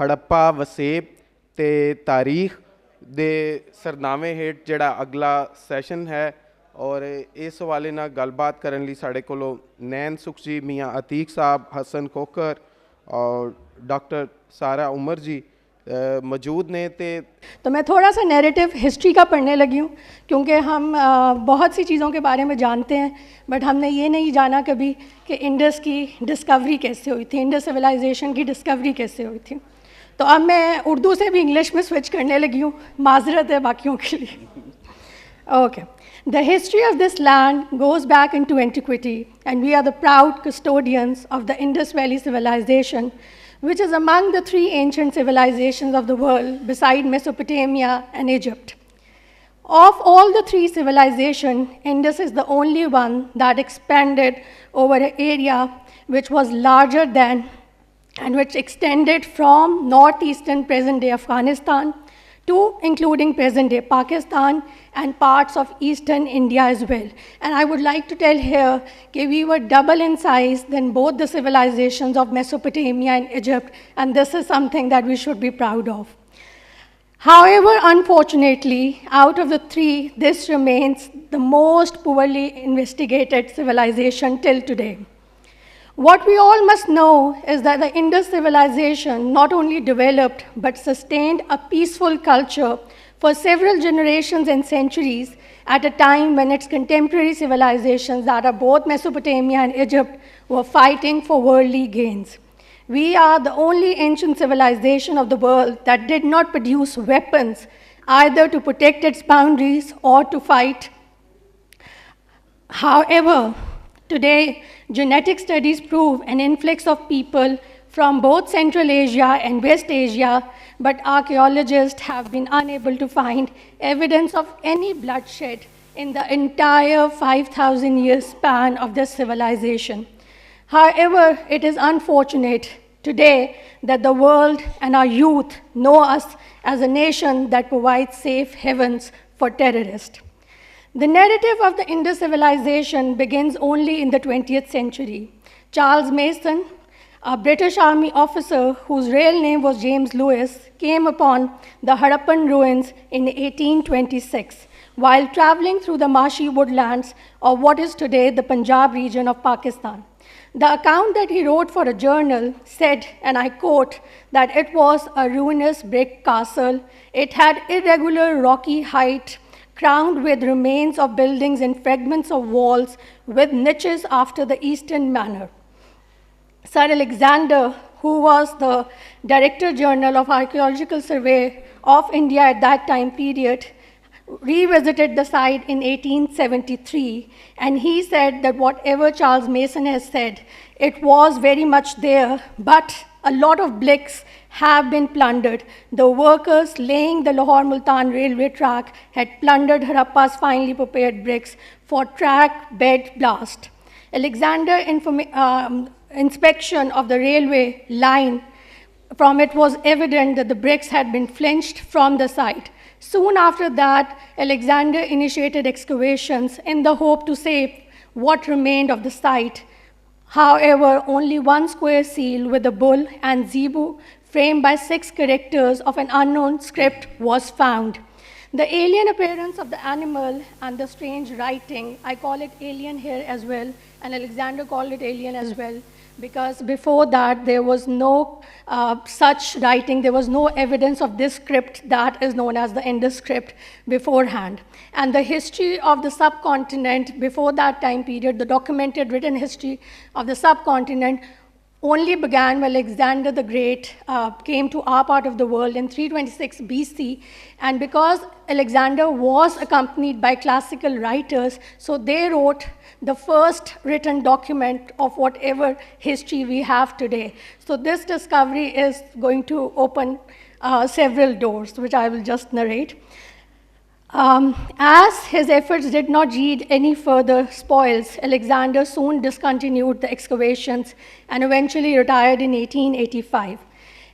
ਹੜੱਪਾ ਵਸੇਬ ਤੇ ਤਾਰੀਖ ਦੇ ਸਰਨਾਮੇ ਹੇਠ ਜਿਹੜਾ ਅਗਲਾ ਸੈਸ਼ਨ ਹੈ ਔਰ ਇਸ ਹਵਾਲੇ ਨਾਲ ਗੱਲਬਾਤ ਕਰਨ ਲਈ ਸਾਡੇ ਕੋਲੋਂ ਨੈਨ ਸੁਖ ਜੀ, ਮੀਆਂ ਅਤੀਕ ਸਾਹਿਬ, ਹਸਨ ਖੋਖਰ और डॉक्टर सारा उमर जी मौजूद ने। तो मैं थोड़ा सा नैरेटिव हिस्ट्री का पढ़ने लगी हूँ, क्योंकि हम बहुत सी चीज़ों के बारे में जानते हैं, बट हमने ये नहीं जाना कभी कि इंडस की डिस्कवरी कैसे हुई थी, इंडस सिविलाइजेशन की डिस्कवरी कैसे हुई थी। तो अब मैं उर्दू से भी इंग्लिश में स्विच करने लगी हूँ, माजरत है बाकियों के लिए। Okay. The history of this land goes back into antiquity, and we are the proud custodians of the Indus Valley civilization, which is among the three ancient civilizations of the world beside Mesopotamia and Egypt. Of all the three civilizations, Indus is the only one that expanded over an area which was larger than and which extended from northeastern present-day Afghanistan to including present-day Pakistan and parts of eastern India as well. And I would like to tell here that we were double in size than both the civilizations of Mesopotamia and Egypt, and this is something that we should be proud of. However, unfortunately, out of the three, this remains the most poorly investigated civilization till today. What we all must know is that the Indus civilization not only developed but sustained a peaceful culture for several generations and centuries at a time when its contemporary civilizations that are both Mesopotamia and Egypt were fighting for worldly gains. We are the only ancient civilization of the world that did not produce weapons either to protect its boundaries or to fight. However, today, genetic studies prove an influx of people from both Central Asia and West Asia, but archaeologists have been unable to find evidence of any bloodshed in the entire 5,000-year span of this civilization. However, it is unfortunate today that the world and our youth know us as a nation that provides safe havens for terrorists. The narrative of the Indus civilization begins only in the 20th century. Charles Mason, a British Army officer whose real name was James Lewis, came upon the Harappan ruins in 1826 while traveling through the marshy woodlands of what is today the Punjab region of Pakistan. The account that he wrote for a journal said, and I quote, that it was a ruinous brick castle. It had irregular rocky height, crowned with remains of buildings and fragments of walls with niches after the Eastern manner. Sir Alexander, who was the Director General of Archaeological Survey of India at that time period, revisited the site in 1873, and he said that whatever Charles Mason has said, it was very much there, but a lot of bricks have been plundered. The workers laying the Lahore-Multan railway track had plundered Harappa's finely prepared bricks for track bed blast. Alexander inspection of the railway line, from it was evident that the bricks had been flinched from the site. Soon after that, Alexander initiated excavations in the hope to save what remained of the site. However, only one square seal with a bull and zebu framed by 6 characters of an unknown script was found. The alien appearance of the animal and the strange writing, I call it alien here as well, and Alexander called it alien as well, because before that there was no such writing, there was no evidence of this script that is known as the Indus script beforehand. And the history of the subcontinent before that time period, the documented written history of the subcontinent only began when Alexander the Great came to our part of the world in 326 BC. And because Alexander was accompanied by classical writers, so they wrote the first written document of whatever history we have today. So this discovery is going to open several doors, which I will just narrate. As his efforts did not yield any further spoils, Alexander soon discontinued the excavations and eventually retired in 1885.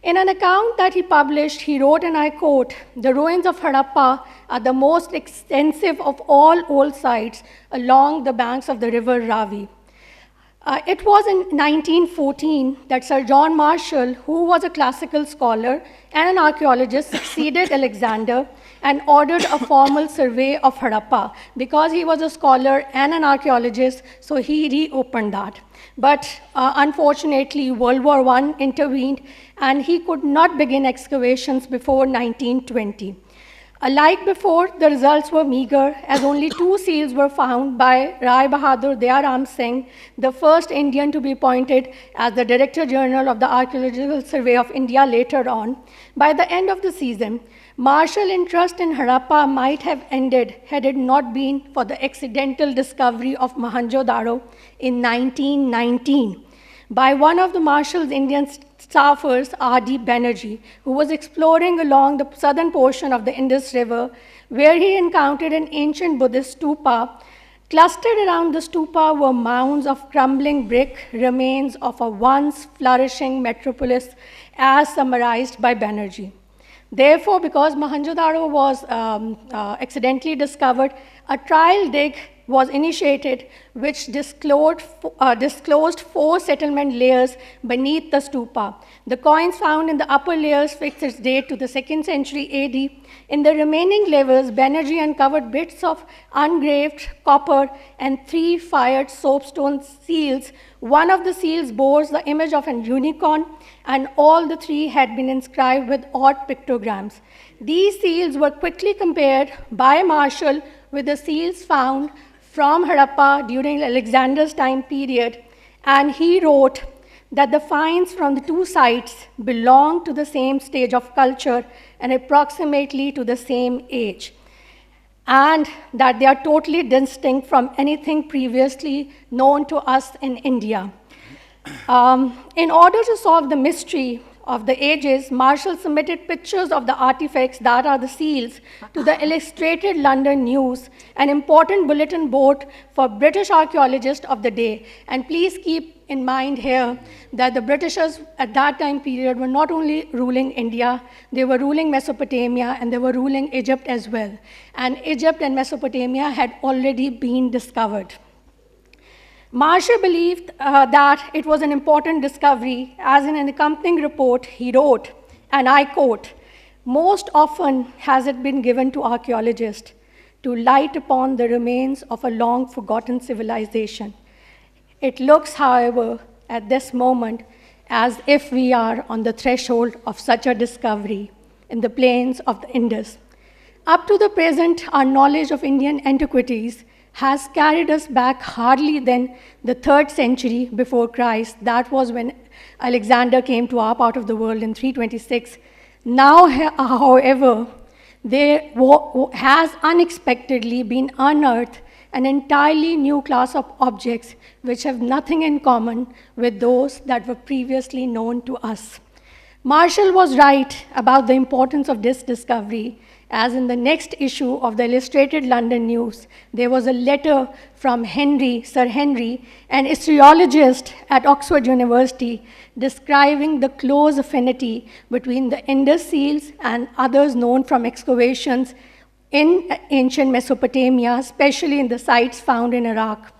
In an account that he published, he wrote, and I quote, "The ruins of Harappa are the most extensive of all old sites along the banks of the river Ravi." It was in 1914 that Sir John Marshall, who was a classical scholar and an archaeologist, succeeded Alexander and ordered a formal survey of Harappa. Because he was a scholar and an archaeologist, so he reopened that. But unfortunately, World War I intervened, and he could not begin excavations before 1920. Like before, the results were meager, as only 2 seals were found by Rai Bahadur Dayaram Singh, the first Indian to be appointed as the Director General of the Archaeological Survey of India later on. By the end of the season, Marshall's interest in Harappa might have ended had it not been for the accidental discovery of Mohenjo-daro in 1919 by one of the Marshall's Indian staffers, R.D. Banerjee, who was exploring along the southern portion of the Indus River, where he encountered an ancient Buddhist stupa. Clustered around the stupa were mounds of crumbling brick, remains of a once flourishing metropolis, as summarized by Banerjee. Therefore, because Mohenjo-daro was accidentally discovered, a trial dig was initiated which disclosed 4 settlement layers beneath the stupa. The coins found in the upper layers fixed its date to the 2nd century AD. In the remaining levels, Banerjee uncovered bits of ungraved copper and 3 fired soapstone seals. One of the seals bore the image of an unicorn, and all the 3 had been inscribed with odd pictograms. These seals were quickly compared by Marshall with the seals found from Harappa during Alexander's time period, and he wrote that the finds from the 2 sites belong to the same stage of culture and approximately to the same age, and that they are totally distinct from anything previously known to us in India. In order to solve the mystery of the ages, Marshall submitted pictures of the artifacts that are the seals to the Illustrated London News, an important bulletin board for British archaeologists of the day. And please keep in mind here that the Britishers at that time period were not only ruling India, they were ruling Mesopotamia, and they were ruling Egypt as well. And Egypt and Mesopotamia had already been discovered. Marshall believed that it was an important discovery, as in an accompanying report he wrote, and I quote, "Most often has it been given to archaeologists to light upon the remains of a long-forgotten civilization. It looks, however, at this moment as if we are on the threshold of such a discovery in the plains of the Indus. Up to the present, our knowledge of Indian antiquities has carried us back hardly than the 3rd century before Christ. That was when Alexander came to our part of the world in 326. Now, however, there has unexpectedly been unearthed an entirely new class of objects which have nothing in common with those that were previously known to us." Marshall was right about the importance of this discovery, as in the next issue of the Illustrated London News, there was a letter from Sir Henry, an historiologist at Oxford University, describing the close affinity between the Indus seals and others known from excavations in ancient Mesopotamia, especially in the sites found in Iraq.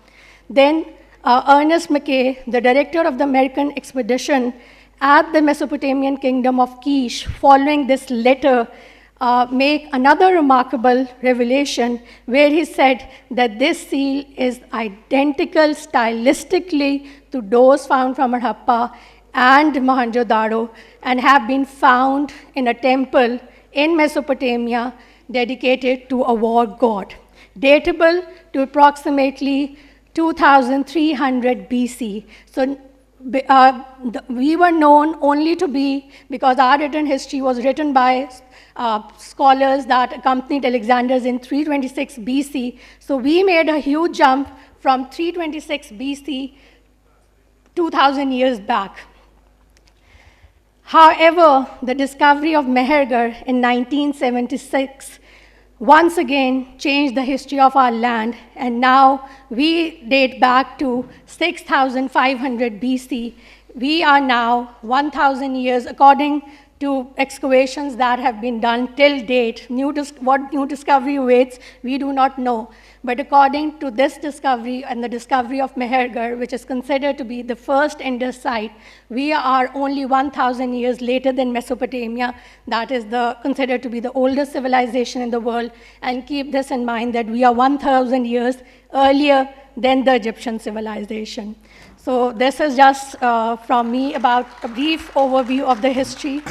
Then Ernest Mackay, the director of the American expedition at the Mesopotamian kingdom of Kish, following this letter, make another remarkable revelation where he said that this seal is identical stylistically to those found from Harappa and Mohenjo-daro and have been found in a temple in Mesopotamia dedicated to a war god, datable to approximately 2300 BC. So we were known only to be, because our written history was written by scholars that accompanied Alexander's in 326 BC. So we made a huge jump from 326 BC 2,000 years back. However, the discovery of Mehergarh in 1976 once again changed the history of our land, and now we date back to 6,500 BC. We are now 1,000 years, according to excavations that have been done till date. What new discovery awaits, we do not know. But according to this discovery and the discovery of Mehergarh, which is considered to be the first Indus site, we are only 1,000 years later than Mesopotamia. That is considered to be the oldest civilization in the world. And keep this in mind that we are 1,000 years earlier than the Egyptian civilization. So this is just from me about a brief overview of the history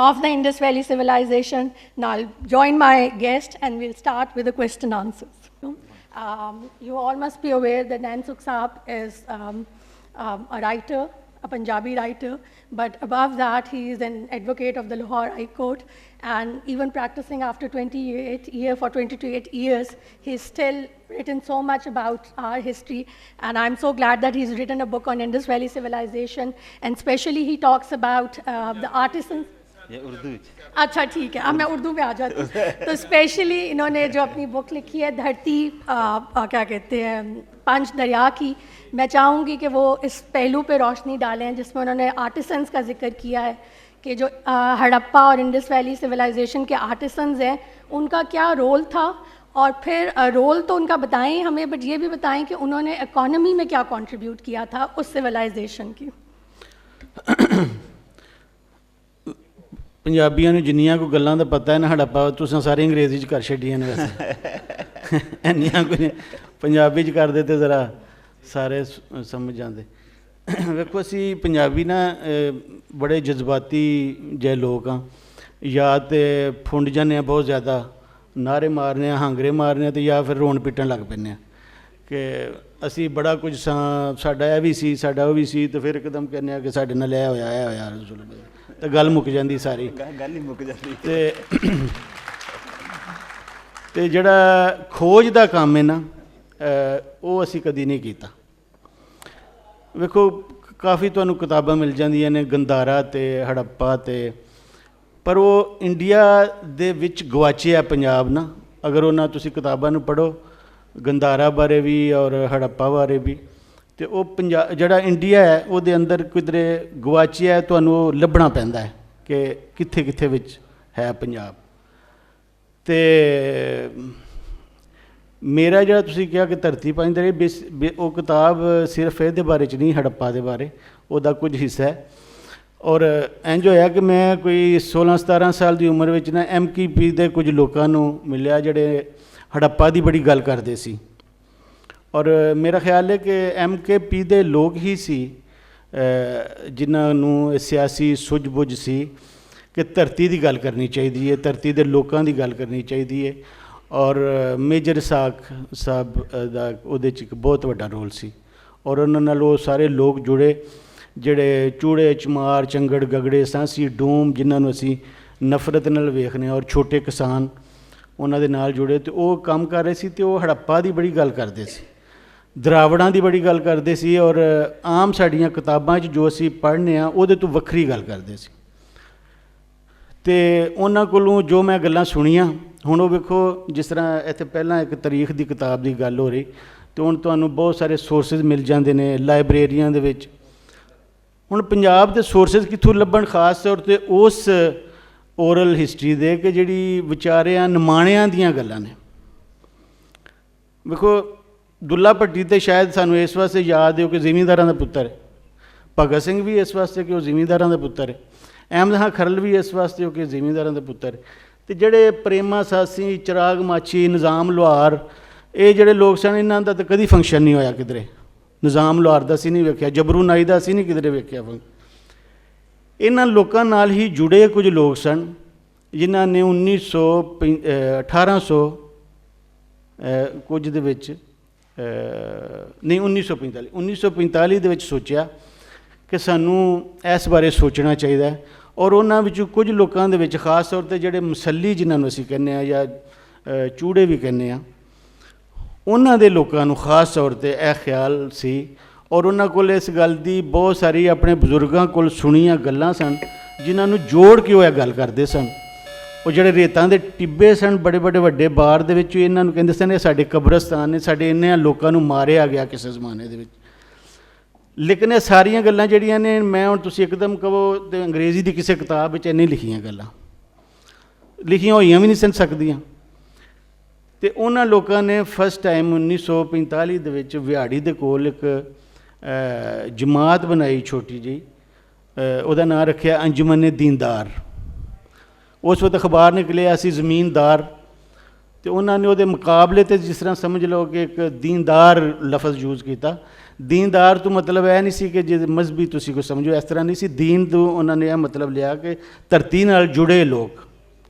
of the Indus Valley civilization. Now I'll join my guest and we'll start with the question answers. You all must be aware that Nain Sukh Saab is a writer, a Punjabi writer, but above that he is an advocate of the Lahore High Court, and even practicing after 28 years, he's still written so much about our history, and I'm so glad that he's written a book on Indus Valley civilization, and especially he talks about the artisans. अच्छा ठीक है, अब मैं उर्दू में आ जाती हूँ. तो specially इन्होंने जो अपनी बुक लिखी है धरती क्या कहते हैं पंच दरिया की, मैं चाहूँगी कि वो इस पहलू पे रोशनी डालें जिसमें उन्होंने आर्टिसंस का जिक्र किया है कि जो हड़प्पा और इंडस वैली सिविलाइजेशन के आर्टिसंस हैं उनका क्या रोल था, और फिर रोल तो उनका बताएं हमें, बट ये भी बताएं कि उन्होंने इकोनॉमी में क्या कंट्रीब्यूट किया था उस सिविलाइजेशन की. ਪੰਜਾਬੀਆਂ ਨੂੰ ਜਿੰਨੀਆਂ ਕੋਈ ਗੱਲਾਂ ਦਾ ਪਤਾ ਹੈ ਨਾ ਹੜੱਪਾ ਤੁਸੀਂ ਸਾਰੇ ਅੰਗਰੇਜ਼ੀ 'ਚ ਕਰ ਛੱਡੀਆਂ ਨੇ ਵੈਸੇ ਇੰਨੀਆਂ ਕੋਈ ਪੰਜਾਬੀ 'ਚ ਕਰਦੇ ਤੇ ਜ਼ਰਾ ਸਾਰੇ ਸਮਝ ਜਾਂਦੇ. ਵੇਖੋ ਅਸੀਂ ਪੰਜਾਬੀ ਨਾ ਬੜੇ ਜਜ਼ਬਾਤੀ ਜਿਹੇ ਲੋਕ ਹਾਂ, ਜਾਂ ਤਾਂ ਫੁੰਡ ਜਾਂਦੇ ਹਾਂ ਬਹੁਤ ਜ਼ਿਆਦਾ, ਨਾਅਰੇ ਮਾਰਨੇ ਹਾਂ, ਹਾਂਗਰੇ ਮਾਰਨੇ ਹਾਂ, ਅਤੇ ਜਾਂ ਫਿਰ ਰੋਣ ਪਿੱਟਣ ਲੱਗ ਪੈਂਦੇ ਹਾਂ ਕਿ ਅਸੀਂ ਬੜਾ ਕੁਝ ਸਾਡਾ ਇਹ ਵੀ ਸੀ, ਸਾਡਾ ਉਹ ਵੀ ਸੀ, ਅਤੇ ਫਿਰ ਇੱਕਦਮ ਕਹਿੰਦੇ ਹਾਂ ਕਿ ਸਾਡੇ ਨਾਲ ਇਹ ਹੋਇਆ ਰਸੂਲ, ਤਾਂ ਗੱਲ ਮੁੱਕ ਜਾਂਦੀ ਸਾਰੀ, ਗੱਲ ਹੀ ਮੁੱਕ ਜਾਂਦੀ. ਅਤੇ ਜਿਹੜਾ ਖੋਜ ਦਾ ਕੰਮ ਹੈ ਨਾ ਉਹ ਅਸੀਂ ਕਦੀ ਨਹੀਂ ਕੀਤਾ. ਵੇਖੋ ਕਾਫੀ ਤੁਹਾਨੂੰ ਕਿਤਾਬਾਂ ਮਿਲ ਜਾਂਦੀਆਂ ਨੇ ਗੰਦਾਰਾ ਅਤੇ ਹੜੱਪਾ 'ਤੇ, ਪਰ ਉਹ ਇੰਡੀਆ ਦੇ ਵਿੱਚ ਗਵਾਚਿਆ ਪੰਜਾਬ ਨਾ. ਅਗਰ ਉਹਨਾਂ ਤੁਸੀਂ ਕਿਤਾਬਾਂ ਨੂੰ ਪੜ੍ਹੋ ਗੰਦਾਰਾ ਬਾਰੇ ਵੀ ਔਰ ਹੜੱਪਾ ਬਾਰੇ ਵੀ, ਅਤੇ ਉਹ ਜਿਹੜਾ ਇੰਡੀਆ ਹੈ ਉਹਦੇ ਅੰਦਰ ਕਿਧਰੇ ਗਵਾਚਿਆ, ਤੁਹਾਨੂੰ ਉਹ ਲੱਭਣਾ ਪੈਂਦਾ ਹੈ ਕਿ ਕਿੱਥੇ ਕਿੱਥੇ ਵਿੱਚ ਹੈ ਪੰਜਾਬ. ਅਤੇ ਮੇਰਾ ਜਿਹੜਾ ਤੁਸੀਂ ਕਿਹਾ ਕਿ ਧਰਤੀ ਪੰਜ ਦਰਿਆ, ਉਹ ਕਿਤਾਬ ਸਿਰਫ ਇਹਦੇ ਬਾਰੇ 'ਚ ਨਹੀਂ, ਹੜੱਪਾ ਦੇ ਬਾਰੇ ਉਹਦਾ ਕੁਝ ਹਿੱਸਾ ਹੈ. ਔਰ ਇੰਝ ਹੋਇਆ ਕਿ ਮੈਂ ਕੋਈ 16-17 ਸਾਲ ਦੀ ਉਮਰ ਵਿੱਚ ਨਾ MKP ਦੇ ਕੁਝ ਲੋਕਾਂ ਨੂੰ ਮਿਲਿਆ ਜਿਹੜੇ ਹੜੱਪਾ ਦੀ ਬੜੀ ਗੱਲ ਕਰਦੇ ਸੀ. ਔਰ ਮੇਰਾ ਖਿਆਲ ਹੈ ਕਿ MKP ਦੇ ਲੋਕ ਹੀ ਸੀ ਜਿਨ੍ਹਾਂ ਨੂੰ ਸਿਆਸੀ ਸੂਝ ਬੁੱਝ ਸੀ ਕਿ ਧਰਤੀ ਦੀ ਗੱਲ ਕਰਨੀ ਚਾਹੀਦੀ ਹੈ, ਧਰਤੀ ਦੇ ਲੋਕਾਂ ਦੀ ਗੱਲ ਕਰਨੀ ਚਾਹੀਦੀ ਹੈ. ਔਰ ਮੇਜਰ ਇਸਾਕ ਸਾਹਿਬ ਦਾ ਉਹਦੇ 'ਚ ਇੱਕ ਬਹੁਤ ਵੱਡਾ ਰੋਲ ਸੀ, ਔਰ ਉਹਨਾਂ ਨਾਲ ਉਹ ਸਾਰੇ ਲੋਕ ਜੁੜੇ ਜਿਹੜੇ ਚੂੜੇ, ਚਮਾਰ, ਚੰਗੜ, ਗਗੜੇ, ਸਾਂਸੀ, ਡੂਮ, ਜਿਨ੍ਹਾਂ ਨੂੰ ਅਸੀਂ ਨਫ਼ਰਤ ਨਾਲ ਵੇਖਦੇ ਹਾਂ, ਔਰ ਛੋਟੇ ਕਿਸਾਨ ਉਹਨਾਂ ਦੇ ਨਾਲ ਜੁੜੇ, ਅਤੇ ਉਹ ਕੰਮ ਕਰ ਰਹੇ ਸੀ. ਅਤੇ ਉਹ ਹੜੱਪਾ ਦੀ ਬੜੀ ਗੱਲ ਕਰਦੇ ਸੀ, ਦਰਾਵੜਾਂ ਦੀ ਬੜੀ ਗੱਲ ਕਰਦੇ ਸੀ, ਔਰ ਆਮ ਸਾਡੀਆਂ ਕਿਤਾਬਾਂ 'ਚ ਜੋ ਅਸੀਂ ਪੜ੍ਹਨੇ ਹਾਂ ਉਹਦੇ ਤੋਂ ਵੱਖਰੀ ਗੱਲ ਕਰਦੇ ਸੀ. ਅਤੇ ਉਹਨਾਂ ਕੋਲੋਂ ਜੋ ਮੈਂ ਗੱਲਾਂ ਸੁਣੀਆਂ, ਹੁਣ ਉਹ ਵੇਖੋ ਜਿਸ ਤਰ੍ਹਾਂ ਇੱਥੇ ਪਹਿਲਾਂ ਇੱਕ ਤਾਰੀਖ ਦੀ ਕਿਤਾਬ ਦੀ ਗੱਲ ਹੋ ਰਹੀ, ਅਤੇ ਹੁਣ ਤੁਹਾਨੂੰ ਬਹੁਤ ਸਾਰੇ ਸੋਰਸਿਸ ਮਿਲ ਜਾਂਦੇ ਨੇ ਲਾਇਬ੍ਰੇਰੀਆਂ ਦੇ ਵਿੱਚ. ਹੁਣ ਪੰਜਾਬ ਦੇ ਸੋਰਸਿਸ ਕਿੱਥੋਂ ਲੱਭਣ, ਖਾਸ ਤੌਰ 'ਤੇ ਉਸ ਓਰਲ ਹਿਸਟਰੀ ਦੇ ਕਿ ਜਿਹੜੀ ਵਿਚਾਰਿਆਂ ਨਿਮਾਣਿਆਂ ਦੀਆਂ ਗੱਲਾਂ ਨੇ. ਵੇਖੋ ਦੁੱਲਾ ਭੱਟੀ ਤਾਂ ਸ਼ਾਇਦ ਸਾਨੂੰ ਇਸ ਵਾਸਤੇ ਯਾਦ ਹੈ ਕਿ ਜ਼ਿਮੀਂਦਾਰਾਂ ਦਾ ਪੁੱਤਰ ਹੈ, ਭਗਤ ਸਿੰਘ ਵੀ ਇਸ ਵਾਸਤੇ ਕਿ ਉਹ ਜ਼ਿਮੀਂਦਾਰਾਂ ਦਾ ਪੁੱਤਰ ਹੈ, ਅਹਿਮਦ ਖਾਂ ਖਰਲ ਵੀ ਇਸ ਵਾਸਤੇ ਕਿ ਜ਼ਿਮੀਂਦਾਰਾਂ ਦਾ ਪੁੱਤਰ ਹੈ. ਅਤੇ ਜਿਹੜੇ ਪ੍ਰੇਮਾ ਸਾਸੀ, ਚਿਰਾਗ ਮਾਛੀ, ਨਿਜ਼ਾਮ ਲੁਹਾਰ, ਇਹ ਜਿਹੜੇ ਲੋਕ ਸਨ, ਇਹਨਾਂ ਦਾ ਤਾਂ ਕਦੀ ਫੰਕਸ਼ਨ ਨਹੀਂ ਹੋਇਆ ਕਿਧਰੇ. ਨਿਜ਼ਾਮ ਲੁਹਾਰ ਦਾ ਅਸੀਂ ਨਹੀਂ ਵੇਖਿਆ, ਜਬਰੂ ਨਾਈ ਦਾ ਅਸੀਂ ਨਹੀਂ ਕਿਧਰੇ ਵੇਖਿਆ. ਇਹਨਾਂ ਲੋਕਾਂ ਨਾਲ ਹੀ ਜੁੜੇ ਕੁਝ ਲੋਕ ਸਨ ਜਿਨ੍ਹਾਂ ਨੇ 1800 ਕੁਝ ਦੇ ਵਿੱਚ ਨਹੀਂ 1945 ਦੇ ਵਿੱਚ ਸੋਚਿਆ ਕਿ ਸਾਨੂੰ ਇਸ ਬਾਰੇ ਸੋਚਣਾ ਚਾਹੀਦਾ. ਔਰ ਉਹਨਾਂ ਵਿੱਚੋਂ ਕੁਝ ਲੋਕਾਂ ਦੇ ਵਿੱਚ ਖਾਸ ਤੌਰ 'ਤੇ ਜਿਹੜੇ ਮੁਸੱਲੀ ਜਿਨ੍ਹਾਂ ਨੂੰ ਅਸੀਂ ਕਹਿੰਦੇ ਹਾਂ ਜਾਂ ਚੂੜੇ ਵੀ ਕਹਿੰਦੇ ਹਾਂ, ਉਹਨਾਂ ਦੇ ਲੋਕਾਂ ਨੂੰ ਖਾਸ ਤੌਰ 'ਤੇ ਇਹ ਖਿਆਲ ਸੀ, ਔਰ ਉਹਨਾਂ ਕੋਲ ਇਸ ਗੱਲ ਦੀ ਬਹੁਤ ਸਾਰੀ ਆਪਣੇ ਬਜ਼ੁਰਗਾਂ ਕੋਲ ਸੁਣੀਆਂ ਗੱਲਾਂ ਸਨ ਜਿਨ੍ਹਾਂ ਨੂੰ ਜੋੜ ਕੇ ਉਹ ਇਹ ਗੱਲ ਕਰਦੇ ਸਨ. ਉਹ ਜਿਹੜੇ ਰੇਤਾਂ ਦੇ ਟਿੱਬੇ ਸਨ ਬੜੇ ਬੜੇ ਵੱਡੇ ਬਾਰ ਦੇ ਵਿੱਚ, ਇਹਨਾਂ ਨੂੰ ਕਹਿੰਦੇ ਸਨ ਇਹ ਸਾਡੇ ਕਬਰਸਤਾਨ ਨੇ, ਸਾਡੇ ਇੰਨਿਆਂ ਲੋਕਾਂ ਨੂੰ ਮਾਰਿਆ ਗਿਆ ਕਿਸੇ ਜ਼ਮਾਨੇ ਦੇ ਵਿੱਚ. ਲੇਕਿਨ ਇਹ ਸਾਰੀਆਂ ਗੱਲਾਂ ਜਿਹੜੀਆਂ ਨੇ ਮੈਂ ਹੁਣ ਤੁਸੀਂ ਇੱਕਦਮ ਕਹੋ ਤੇ ਅੰਗਰੇਜ਼ੀ ਦੀ ਕਿਸੇ ਕਿਤਾਬ ਵਿੱਚ ਨਹੀਂ ਲਿਖੀਆਂ ਗੱਲਾਂ, ਲਿਖੀਆਂ ਹੋਈਆਂ ਵੀ ਨਹੀਂ ਸਨ ਸਕਦੀਆਂ। ਤੇ ਉਹਨਾਂ ਲੋਕਾਂ ਨੇ ਫਸਟ ਟਾਈਮ 1945 ਦੇ ਵਿੱਚ ਵਿਹਾੜੀ ਦੇ ਕੋਲ ਇੱਕ ਜਮਾਤ ਬਣਾਈ ਛੋਟੀ ਜਿਹੀ, ਉਹਦਾ ਨਾਂ ਰੱਖਿਆ ਅੰਜੁਮਨ ਦੀਨਦਾਰ। ਉਸ ਵਕਤ ਅਖਬਾਰ ਨਿਕਲਿਆ ਸੀ ਜ਼ਮੀਨਦਾਰ, ਤੇ ਉਹਨਾਂ ਨੇ ਉਹਦੇ ਮੁਕਾਬਲੇ 'ਤੇ ਜਿਸ ਤਰ੍ਹਾਂ ਸਮਝ ਲਓ ਕਿ ਇੱਕ ਦੀਨਦਾਰ ਲਫ਼ਜ਼ ਯੂਜ਼ ਕੀਤਾ। ਦੀਨਦਾਰ ਤੋਂ ਮਤਲਬ ਇਹ ਨਹੀਂ ਸੀ ਕਿ ਜੇ ਮਜ਼ਹਬੀ ਤੁਸੀਂ ਕੋਈ ਸਮਝੋ, ਇਸ ਤਰ੍ਹਾਂ ਨਹੀਂ ਸੀ। ਦੀਨ ਤੋਂ ਉਹਨਾਂ ਨੇ ਇਹ ਮਤਲਬ ਲਿਆ ਕਿ ਧਰਤੀ ਨਾਲ ਜੁੜੇ ਲੋਕ।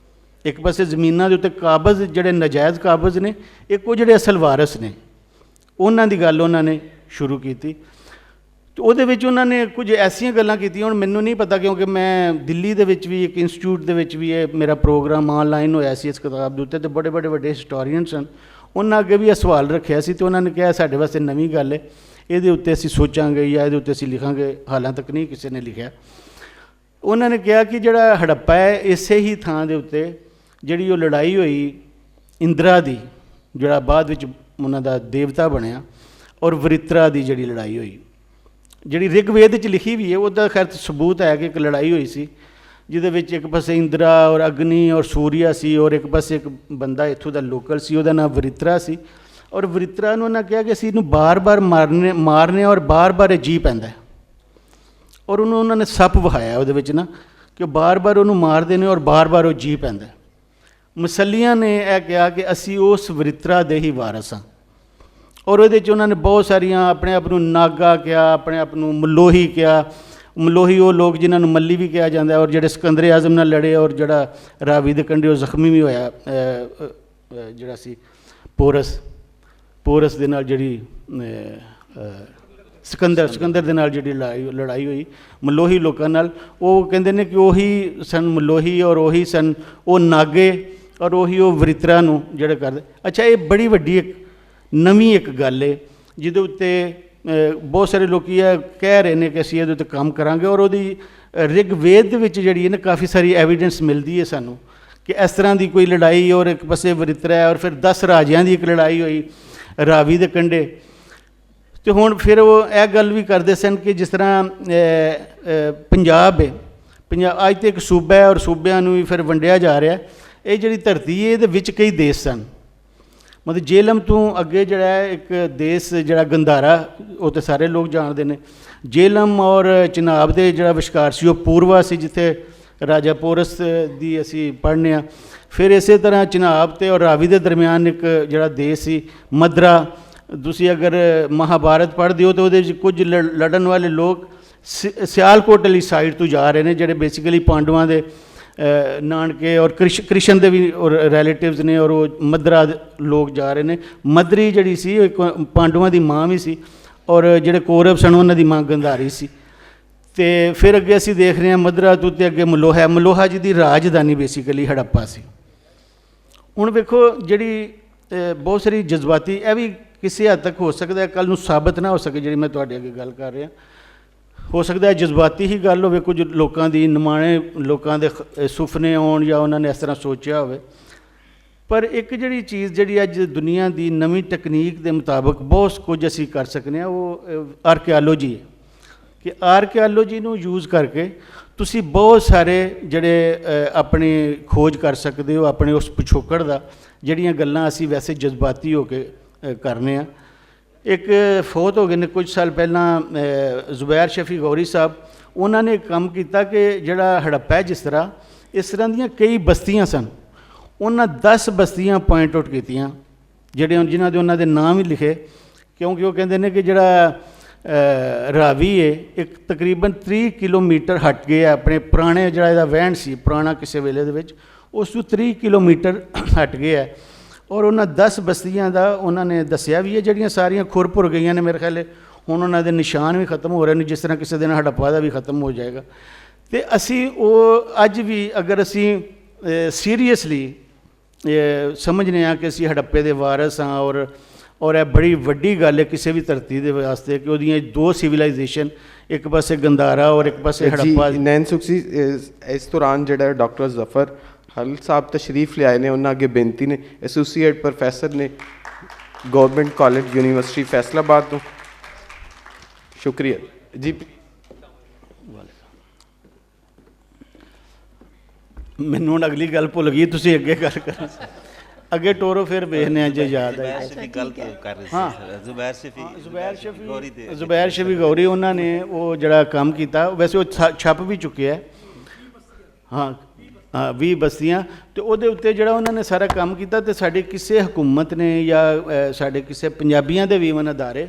ਇੱਕ ਪਾਸੇ ਜ਼ਮੀਨਾਂ ਦੇ ਉੱਤੇ ਕਾਬਜ਼ ਜਿਹੜੇ ਨਜਾਇਜ਼ ਕਾਬਜ਼ ਨੇ, ਇੱਕ ਉਹ ਜਿਹੜੇ ਅਸਲ ਵਾਰਸ ਨੇ, ਉਹਨਾਂ ਦੀ ਗੱਲ ਉਹਨਾਂ ਨੇ ਸ਼ੁਰੂ ਕੀਤੀ। ਤੇ ਉਹਦੇ ਵਿੱਚ ਉਹਨਾਂ ਨੇ ਕੁਝ ਐਸੀਆਂ ਗੱਲਾਂ ਕੀਤੀਆਂ, ਹੁਣ ਮੈਨੂੰ ਨਹੀਂ ਪਤਾ ਕਿਉਂਕਿ ਮੈਂ ਦਿੱਲੀ ਦੇ ਵਿੱਚ ਵੀ ਇੱਕ ਇੰਸਟੀਚਿਊਟ ਦੇ ਵਿੱਚ ਵੀ ਇਹ ਮੇਰਾ ਪ੍ਰੋਗਰਾਮ ਆਨਲਾਈਨ ਹੋਇਆ ਸੀ ਇਸ ਕਿਤਾਬ ਦੇ ਉੱਤੇ, ਤੇ ਬੜੇ ਬੜੇ ਵੱਡੇ ਹਿਸਟੋਰੀਅਨ ਸਨ, ਉਹਨਾਂ ਅੱਗੇ ਵੀ ਇਹ ਸਵਾਲ ਰੱਖਿਆ ਸੀ। ਤੇ ਉਹਨਾਂ ਨੇ ਕਿਹਾ ਸਾਡੇ ਵਾਸਤੇ ਨਵੀਂ ਗੱਲ ਹੈ, ਇਹਦੇ ਉੱਤੇ ਅਸੀਂ ਸੋਚਾਂਗੇ ਜਾਂ ਇਹਦੇ ਉੱਤੇ ਅਸੀਂ ਲਿਖਾਂਗੇ, ਹਾਲਾਂ ਤੱਕ ਨਹੀਂ ਕਿਸੇ ਨੇ ਲਿਖਿਆ। ਉਹਨਾਂ ਨੇ ਕਿਹਾ ਕਿ ਜਿਹੜਾ ਹੜੱਪਾ ਹੈ, ਇਸੇ ਹੀ ਥਾਂ ਦੇ ਉੱਤੇ ਜਿਹੜੀ ਉਹ ਲੜਾਈ ਹੋਈ ਇੰਦਰਾ ਦੀ, ਜਿਹੜਾ ਬਾਅਦ ਵਿੱਚ ਉਹਨਾਂ ਦਾ ਦੇਵਤਾ ਬਣਿਆ, ਔਰ ਵਰਿਤਰਾ ਦੀ ਜਿਹੜੀ ਲੜਾਈ ਹੋਈ, ਜਿਹੜੀ ਰਿਗਵੇਦ 'ਚ ਲਿਖੀ ਵੀ ਹੈ, ਉਹਦਾ ਖੈਰ ਸਬੂਤ ਹੈ ਕਿ ਇੱਕ ਲੜਾਈ ਹੋਈ ਸੀ ਜਿਹਦੇ ਵਿੱਚ ਇੱਕ ਪਾਸੇ ਇੰਦਰਾ ਔਰ ਅਗਨੀ ਔਰ ਸੂਰਿਆ ਸੀ, ਔਰ ਇੱਕ ਪਾਸੇ ਇੱਕ ਬੰਦਾ ਇੱਥੋਂ ਦਾ ਲੋਕਲ ਸੀ, ਉਹਦਾ ਨਾਮ ਵਰਿਤਰਾ ਸੀ। ਔਰ ਵਰਿਤਰਾ ਨੂੰ ਉਹਨਾਂ ਕਿਹਾ ਕਿ ਅਸੀਂ ਇਹਨੂੰ ਬਾਰ-ਬਾਰ ਮਾਰਨੇ ਔਰ ਬਾਰ-ਬਾਰ ਇਹ ਜੀ ਪੈਂਦਾ। ਔਰ ਉਹਨੂੰ ਉਹਨਾਂ ਨੇ ਸੱਪ ਵਿਖਾਇਆ ਉਹਦੇ ਵਿੱਚ ਨਾ, ਕਿ ਬਾਰ-ਬਾਰ ਉਹਨੂੰ ਮਾਰਦੇ ਨੇ ਔਰ ਬਾਰ-ਬਾਰ ਉਹ ਜੀ ਪੈਂਦਾ। ਮੁਸੱਲੀਆਂ ਨੇ ਇਹ ਕਿਹਾ ਕਿ ਅਸੀਂ ਉਸ ਵਰਿਤਰਾ ਦੇ ਹੀ ਵਾਰਸ ਹਾਂ। ਔਰ ਉਹਦੇ 'ਚ ਉਹਨਾਂ ਨੇ ਬਹੁਤ ਸਾਰੀਆਂ ਆਪਣੇ ਆਪ ਨੂੰ ਨਾਗਾ ਕਿਹਾ, ਆਪਣੇ ਆਪ ਨੂੰ ਮਲੋਹੀ ਕਿਹਾ। ਮਲੋਹੀ ਉਹ ਲੋਕ ਜਿਨ੍ਹਾਂ ਨੂੰ ਮੱਲੀ ਵੀ ਕਿਹਾ ਜਾਂਦਾ, ਔਰ ਜਿਹੜੇ ਸਿਕੰਦਰ ਆਜ਼ਮ ਨਾਲ ਲੜੇ, ਔਰ ਜਿਹੜਾ ਰਾਵੀ ਦੇ ਕੰਢੇ ਉਹ ਜ਼ਖਮੀ ਵੀ ਹੋਇਆ, ਜਿਹੜਾ ਸੀ ਪੋਰਸ ਦੇ ਨਾਲ ਜਿਹੜੀ ਸਿਕੰਦਰ ਦੇ ਨਾਲ ਜਿਹੜੀ ਲੜਾਈ ਹੋਈ ਮਲੋਹੀ ਲੋਕਾਂ ਨਾਲ, ਉਹ ਕਹਿੰਦੇ ਨੇ ਕਿ ਉਹੀ ਸਨ ਮਲੋਹੀ, ਔਰ ਉਹੀ ਸਨ ਉਹ ਨਾਗੇ, ਔਰ ਉਹੀ ਉਹ ਵਰਿਤਰਾ ਨੂੰ ਜਿਹੜੇ ਕਰਦੇ। ਅੱਛਾ, ਇਹ ਬੜੀ ਵੱਡੀ ਇੱਕ ਨਵੀਂ ਇੱਕ ਗੱਲ ਹੈ ਜਿਹਦੇ ਉੱਤੇ ਬਹੁਤ ਸਾਰੇ ਲੋਕ ਇਹ ਕਹਿ ਰਹੇ ਨੇ ਕਿ ਅਸੀਂ ਇਹਦੇ ਉੱਤੇ ਕੰਮ ਕਰਾਂਗੇ। ਔਰ ਉਹਦੀ ਰਿਗਵੇਦ ਦੇ ਵਿੱਚ ਜਿਹੜੀ ਹੈ ਨਾ ਕਾਫੀ ਸਾਰੀ ਐਵੀਡੈਂਸ ਮਿਲਦੀ ਹੈ ਸਾਨੂੰ ਕਿ ਇਸ ਤਰ੍ਹਾਂ ਦੀ ਕੋਈ ਲੜਾਈ, ਔਰ ਇੱਕ ਪਾਸੇ ਵਰਿਤਰਾ ਹੈ, ਔਰ ਫਿਰ 10 ਰਾਜਿਆਂ ਦੀ ਇੱਕ ਲੜਾਈ ਹੋਈ ਰਾਵੀ ਦੇ ਕੰਢੇ। ਅਤੇ ਹੁਣ ਫਿਰ ਉਹ ਇਹ ਗੱਲ ਵੀ ਕਰਦੇ ਸਨ ਕਿ ਜਿਸ ਤਰ੍ਹਾਂ ਪੰਜਾਬ ਹੈ, ਅੱਜ ਤਾਂ ਇੱਕ ਸੂਬਾ ਹੈ, ਔਰ ਸੂਬਿਆਂ ਨੂੰ ਵੀ ਫਿਰ ਵੰਡਿਆ ਜਾ ਰਿਹਾ। ਇਹ ਜਿਹੜੀ ਧਰਤੀ ਹੈ ਇਹਦੇ ਵਿੱਚ ਕਈ ਦੇਸ਼ ਸਨ, ਮਤਲਬ ਜੇਹਲਮ ਤੋਂ ਅੱਗੇ ਜਿਹੜਾ ਹੈ ਇੱਕ ਦੇਸ਼ ਜਿਹੜਾ ਗੰਧਾਰਾ, ਉਹ ਤਾਂ ਸਾਰੇ ਲੋਕ ਜਾਣਦੇ ਨੇ। ਜੇਹਲਮ ਔਰ ਚਨਾਬ ਦੇ ਜਿਹੜਾ ਵਿਸ਼ਕਾਰ ਸੀ ਉਹ ਪੂਰਵਾ ਸੀ, ਜਿੱਥੇ ਰਾਜਾ ਪੋਰਸ ਦੀ ਅਸੀਂ ਪੜ੍ਹਨੇ ਹਾਂ। ਫਿਰ ਇਸੇ ਤਰ੍ਹਾਂ ਚਨਾਬ ਅਤੇ ਔਰ ਰਾਵੀ ਦੇ ਦਰਮਿਆਨ ਇੱਕ ਜਿਹੜਾ ਦੇਸ਼ ਸੀ ਮਦਰਾ। ਤੁਸੀਂ ਅਗਰ ਮਹਾਭਾਰਤ ਪੜ੍ਹਦੇ ਹੋ ਤਾਂ ਉਹਦੇ ਵਿੱਚ ਕੁਝ ਲੜਨ ਵਾਲੇ ਲੋਕ ਸਿਆਲਕੋਟ ਵਾਲੀ ਸਾਈਡ ਤੋਂ ਜਾ ਰਹੇ ਨੇ, ਜਿਹੜੇ ਬੇਸਿਕਲੀ ਪਾਂਡਵਾਂ ਦੇ ਨਾਨਕੇ ਔਰ ਕ੍ਰਿਸ਼ਨ ਦੇ ਵੀ ਔਰ ਰਿਲੇਟਿਵਸ ਨੇ, ਔਰ ਉਹ ਮਦਰਾ ਲੋਕ ਜਾ ਰਹੇ ਨੇ। ਮਦਰੀ ਜਿਹੜੀ ਸੀ ਉਹ ਇੱਕ ਪਾਂਡਵਾਂ ਦੀ ਮਾਂ ਵੀ ਸੀ, ਔਰ ਜਿਹੜੇ ਕੌਰਵ ਸਨ ਉਹਨਾਂ ਦੀ ਮਾਂ ਗੰਧਾਰੀ ਸੀ। ਅਤੇ ਫਿਰ ਅੱਗੇ ਅਸੀਂ ਦੇਖ ਰਹੇ ਹਾਂ ਮਦਰਾ ਤੋਂ ਅਤੇ ਅੱਗੇ ਮਲੋਹਾ ਜੀ ਦੀ ਰਾਜਧਾਨੀ ਬੇਸਿਕਲੀ ਹੜੱਪਾ ਸੀ। ਹੁਣ ਵੇਖੋ ਜਿਹੜੀ ਬਹੁਤ ਸਾਰੀ ਜਜ਼ਬਾਤੀ, ਇਹ ਵੀ ਕਿਸੇ ਹੱਦ ਤੱਕ ਹੋ ਸਕਦਾ ਕੱਲ੍ਹ ਨੂੰ ਸਾਬਤ ਨਾ ਹੋ ਸਕੇ, ਜਿਹੜੀ ਮੈਂ ਤੁਹਾਡੇ ਅੱਗੇ ਗੱਲ ਕਰ ਰਿਹਾ। ਹੋ ਸਕਦਾ ਜਜ਼ਬਾਤੀ ਹੀ ਗੱਲ ਹੋਵੇ, ਕੁਝ ਲੋਕਾਂ ਦੀ ਨਿਮਾਣੇ ਲੋਕਾਂ ਦੇ ਸੁਪਨੇ ਆਉਣ ਜਾਂ ਉਹਨਾਂ ਨੇ ਇਸ ਤਰ੍ਹਾਂ ਸੋਚਿਆ ਹੋਵੇ। ਪਰ ਇੱਕ ਜਿਹੜੀ ਚੀਜ਼ ਜਿਹੜੀ ਅੱਜ ਦੁਨੀਆ ਦੀ ਨਵੀਂ ਟੈਕਨੀਕ ਦੇ ਮੁਤਾਬਕ ਬਹੁਤ ਕੁਝ ਅਸੀਂ ਕਰ ਸਕਦੇ ਹਾਂ, ਉਹ ਆਰਕੀਓਲੋਜੀ ਹੈ। ਕਿ ਆਰਕੀਓਲੋਜੀ ਨੂੰ ਯੂਜ਼ ਕਰਕੇ ਤੁਸੀਂ ਬਹੁਤ ਸਾਰੇ ਜਿਹੜੇ ਆਪਣੀ ਖੋਜ ਕਰ ਸਕਦੇ ਹੋ ਆਪਣੇ ਉਸ ਪਿਛੋਕੜ ਦਾ, ਜਿਹੜੀਆਂ ਗੱਲਾਂ ਅਸੀਂ ਵੈਸੇ ਜਜ਼ਬਾਤੀ ਹੋ ਕੇ ਕਰਨੇ ਆ। ਇੱਕ ਫੌਤ ਹੋ ਗਏ ਨੇ ਕੁਝ ਸਾਲ ਪਹਿਲਾਂ ਜ਼ੁਬੈਰ ਸ਼ਫੀ ਗੌਰੀ ਸਾਹਿਬ, ਉਹਨਾਂ ਨੇ ਕੰਮ ਕੀਤਾ ਕਿ ਜਿਹੜਾ ਹੜੱਪਾ ਜਿਸ ਤਰ੍ਹਾਂ ਇਸ ਤਰ੍ਹਾਂ ਦੀਆਂ ਕਈ ਬਸਤੀਆਂ ਸਨ, ਉਹਨਾਂ 10 ਬਸਤੀਆਂ ਪੁਆਇੰਟ ਆਊਟ ਕੀਤੀਆਂ, ਜਿਹੜੇ ਜਿਨ੍ਹਾਂ ਦੇ ਉਹਨਾਂ ਦੇ ਨਾਮ ਹੀ ਲਿਖੇ, ਕਿਉਂਕਿ ਉਹ ਕਹਿੰਦੇ ਨੇ ਕਿ ਜਿਹੜਾ ਰਾਵੀ ਹੈ ਇੱਕ ਤਕਰੀਬਨ 30 ਕਿਲੋਮੀਟਰ ਹਟ ਕੇ ਆਪਣੇ ਪੁਰਾਣੇ ਜਿਹੜਾ ਇਹਦਾ ਵਹਿਣ ਸੀ ਪੁਰਾਣਾ ਕਿਸੇ ਵੇਲੇ ਦੇ ਵਿੱਚ, ਉਸ ਤੋਂ 30 ਕਿਲੋਮੀਟਰ ਹਟ ਗਿਆ। ਔਰ ਉਹਨਾਂ 10 ਬਸਤੀਆਂ ਦਾ ਉਹਨਾਂ ਨੇ ਦੱਸਿਆ ਵੀ ਹੈ, ਜਿਹੜੀਆਂ ਸਾਰੀਆਂ ਖੁਰਪੁਰ ਗਈਆਂ ਨੇ। ਮੇਰੇ ਖਿਆਲ ਹੁਣ ਉਹਨਾਂ ਦੇ ਨਿਸ਼ਾਨ ਵੀ ਖਤਮ ਹੋ ਰਹੇ ਨੇ, ਜਿਸ ਤਰ੍ਹਾਂ ਕਿਸੇ ਦਿਨ ਹੜੱਪਾ ਦਾ ਵੀ ਖਤਮ ਹੋ ਜਾਏਗਾ। ਅਤੇ ਅਸੀਂ ਉਹ ਅੱਜ ਵੀ ਅਗਰ ਅਸੀਂ ਸੀਰੀਅਸਲੀ ਸਮਝਦੇ ਹਾਂ ਕਿ ਅਸੀਂ ਹੜੱਪੇ ਦੇ ਵਾਰਸ ਹਾਂ, ਔਰ ਇਹ ਬੜੀ ਵੱਡੀ ਗੱਲ ਹੈ ਕਿਸੇ ਵੀ ਧਰਤੀ ਦੇ ਵਾਸਤੇ ਕਿ ਉਹਦੀਆਂ 2 ਸਿਵਲਾਈਜੇਸ਼ਨ, ਇੱਕ ਪਾਸੇ ਗੰਦਾਰਾ ਔਰ ਇੱਕ ਪਾਸੇ ਹੜੱਪਾ। ਨੈਣ ਸੁਖ ਜੀ, ਇਸ ਦੌਰਾਨ ਜਿਹੜਾ ਡਾਕਟਰ ਜ਼ਫਰ ਹਲ ਸਾਹਿਬ ਤਸ਼ਰੀਫ ਲਿਆਏ ਨੇ, ਉਹਨਾਂ ਅੱਗੇ ਬੇਨਤੀ ਨੇ, ਐਸੋਸੀਏਟ ਪ੍ਰੋਫੈਸਰ ਨੇ ਗਵਰਨਮੈਂਟ ਕਾਲਜ ਯੂਨੀਵਰਸਿਟੀ ਫੈਸਲਾਬਾਦ ਤੋਂ। ਸ਼ੁਕਰੀਆ। जी ਮੈਨੂੰ ਹੁਣ ਅਗਲੀ ਗੱਲ ਭੁੱਲ ਗਈ, ਤੁਸੀਂ ਅੱਗੇ ਗੱਲ ਕਰੋ, ਅੱਗੇ ਟੋਰੋ ਫਿਰ ਵੇਖਦੇ ਹਾਂ ਜੇ ਯਾਦ ਹੈ। ਹਾਂ ਜ਼ੁਬੈਰ ਸ਼ਫੀ ਗੌਰੀ ਉਹਨਾਂ ਨੇ ਉਹ ਜਿਹੜਾ ਕੰਮ ਕੀਤਾ, ਵੈਸੇ ਉਹ ਛਪ ਵੀ ਚੁੱਕਿਆ ਹੈ। ਹਾਂ 20 ਬਸਤੀਆਂ, ਤੇ ਉਹਦੇ ਉੱਤੇ ਜਿਹੜਾ ਉਹਨਾਂ ਨੇ ਸਾਰਾ ਕੰਮ ਕੀਤਾ, ਤੇ ਸਾਡੀ ਕਿਸੇ ਹਕੂਮਤ ਨੇ ਜਾਂ ਸਾਡੇ ਕਿਸੇ ਪੰਜਾਬੀਆਂ ਦੇ ਵੀ ਇਵਨ ਅਦਾਰੇ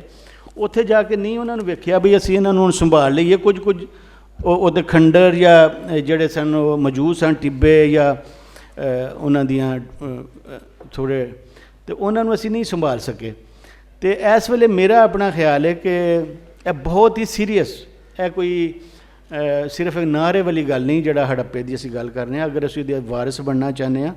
ਉੱਥੇ ਜਾ ਕੇ ਨਹੀਂ ਉਹਨਾਂ ਨੂੰ ਵੇਖਿਆ ਵੀ ਅਸੀਂ ਇਹਨਾਂ ਨੂੰ ਹੁਣ ਸੰਭਾਲ ਲਈਏ। ਕੁਝ ਉਹਦੇ ਖੰਡਰ ਜਾਂ ਜਿਹੜੇ ਸਨ ਉਹ ਮੌਜੂਦ ਸਨ, ਟਿੱਬੇ ਜਾਂ ਉਹਨਾਂ ਦੀਆਂ ਥੋੜ੍ਹੇ, ਤੇ ਉਹਨਾਂ ਨੂੰ ਅਸੀਂ ਨਹੀਂ ਸੰਭਾਲ ਸਕੇ। ਤੇ ਇਸ ਵੇਲੇ ਮੇਰਾ ਆਪਣਾ ਖਿਆਲ ਹੈ ਕਿ ਇਹ ਬਹੁਤ ਹੀ ਸੀਰੀਅਸ, ਇਹ ਕੋਈ ਸਿਰਫ ਇੱਕ ਨਾਅਰੇ ਵਾਲੀ ਗੱਲ ਨਹੀਂ ਜਿਹੜਾ ਹੜੱਪੇ ਦੀ ਅਸੀਂ ਗੱਲ ਕਰ ਰਹੇ ਹਾਂ। ਅਗਰ ਅਸੀਂ ਉਹਦੇ ਵਾਰਿਸ ਬਣਨਾ ਚਾਹੁੰਦੇ ਹਾਂ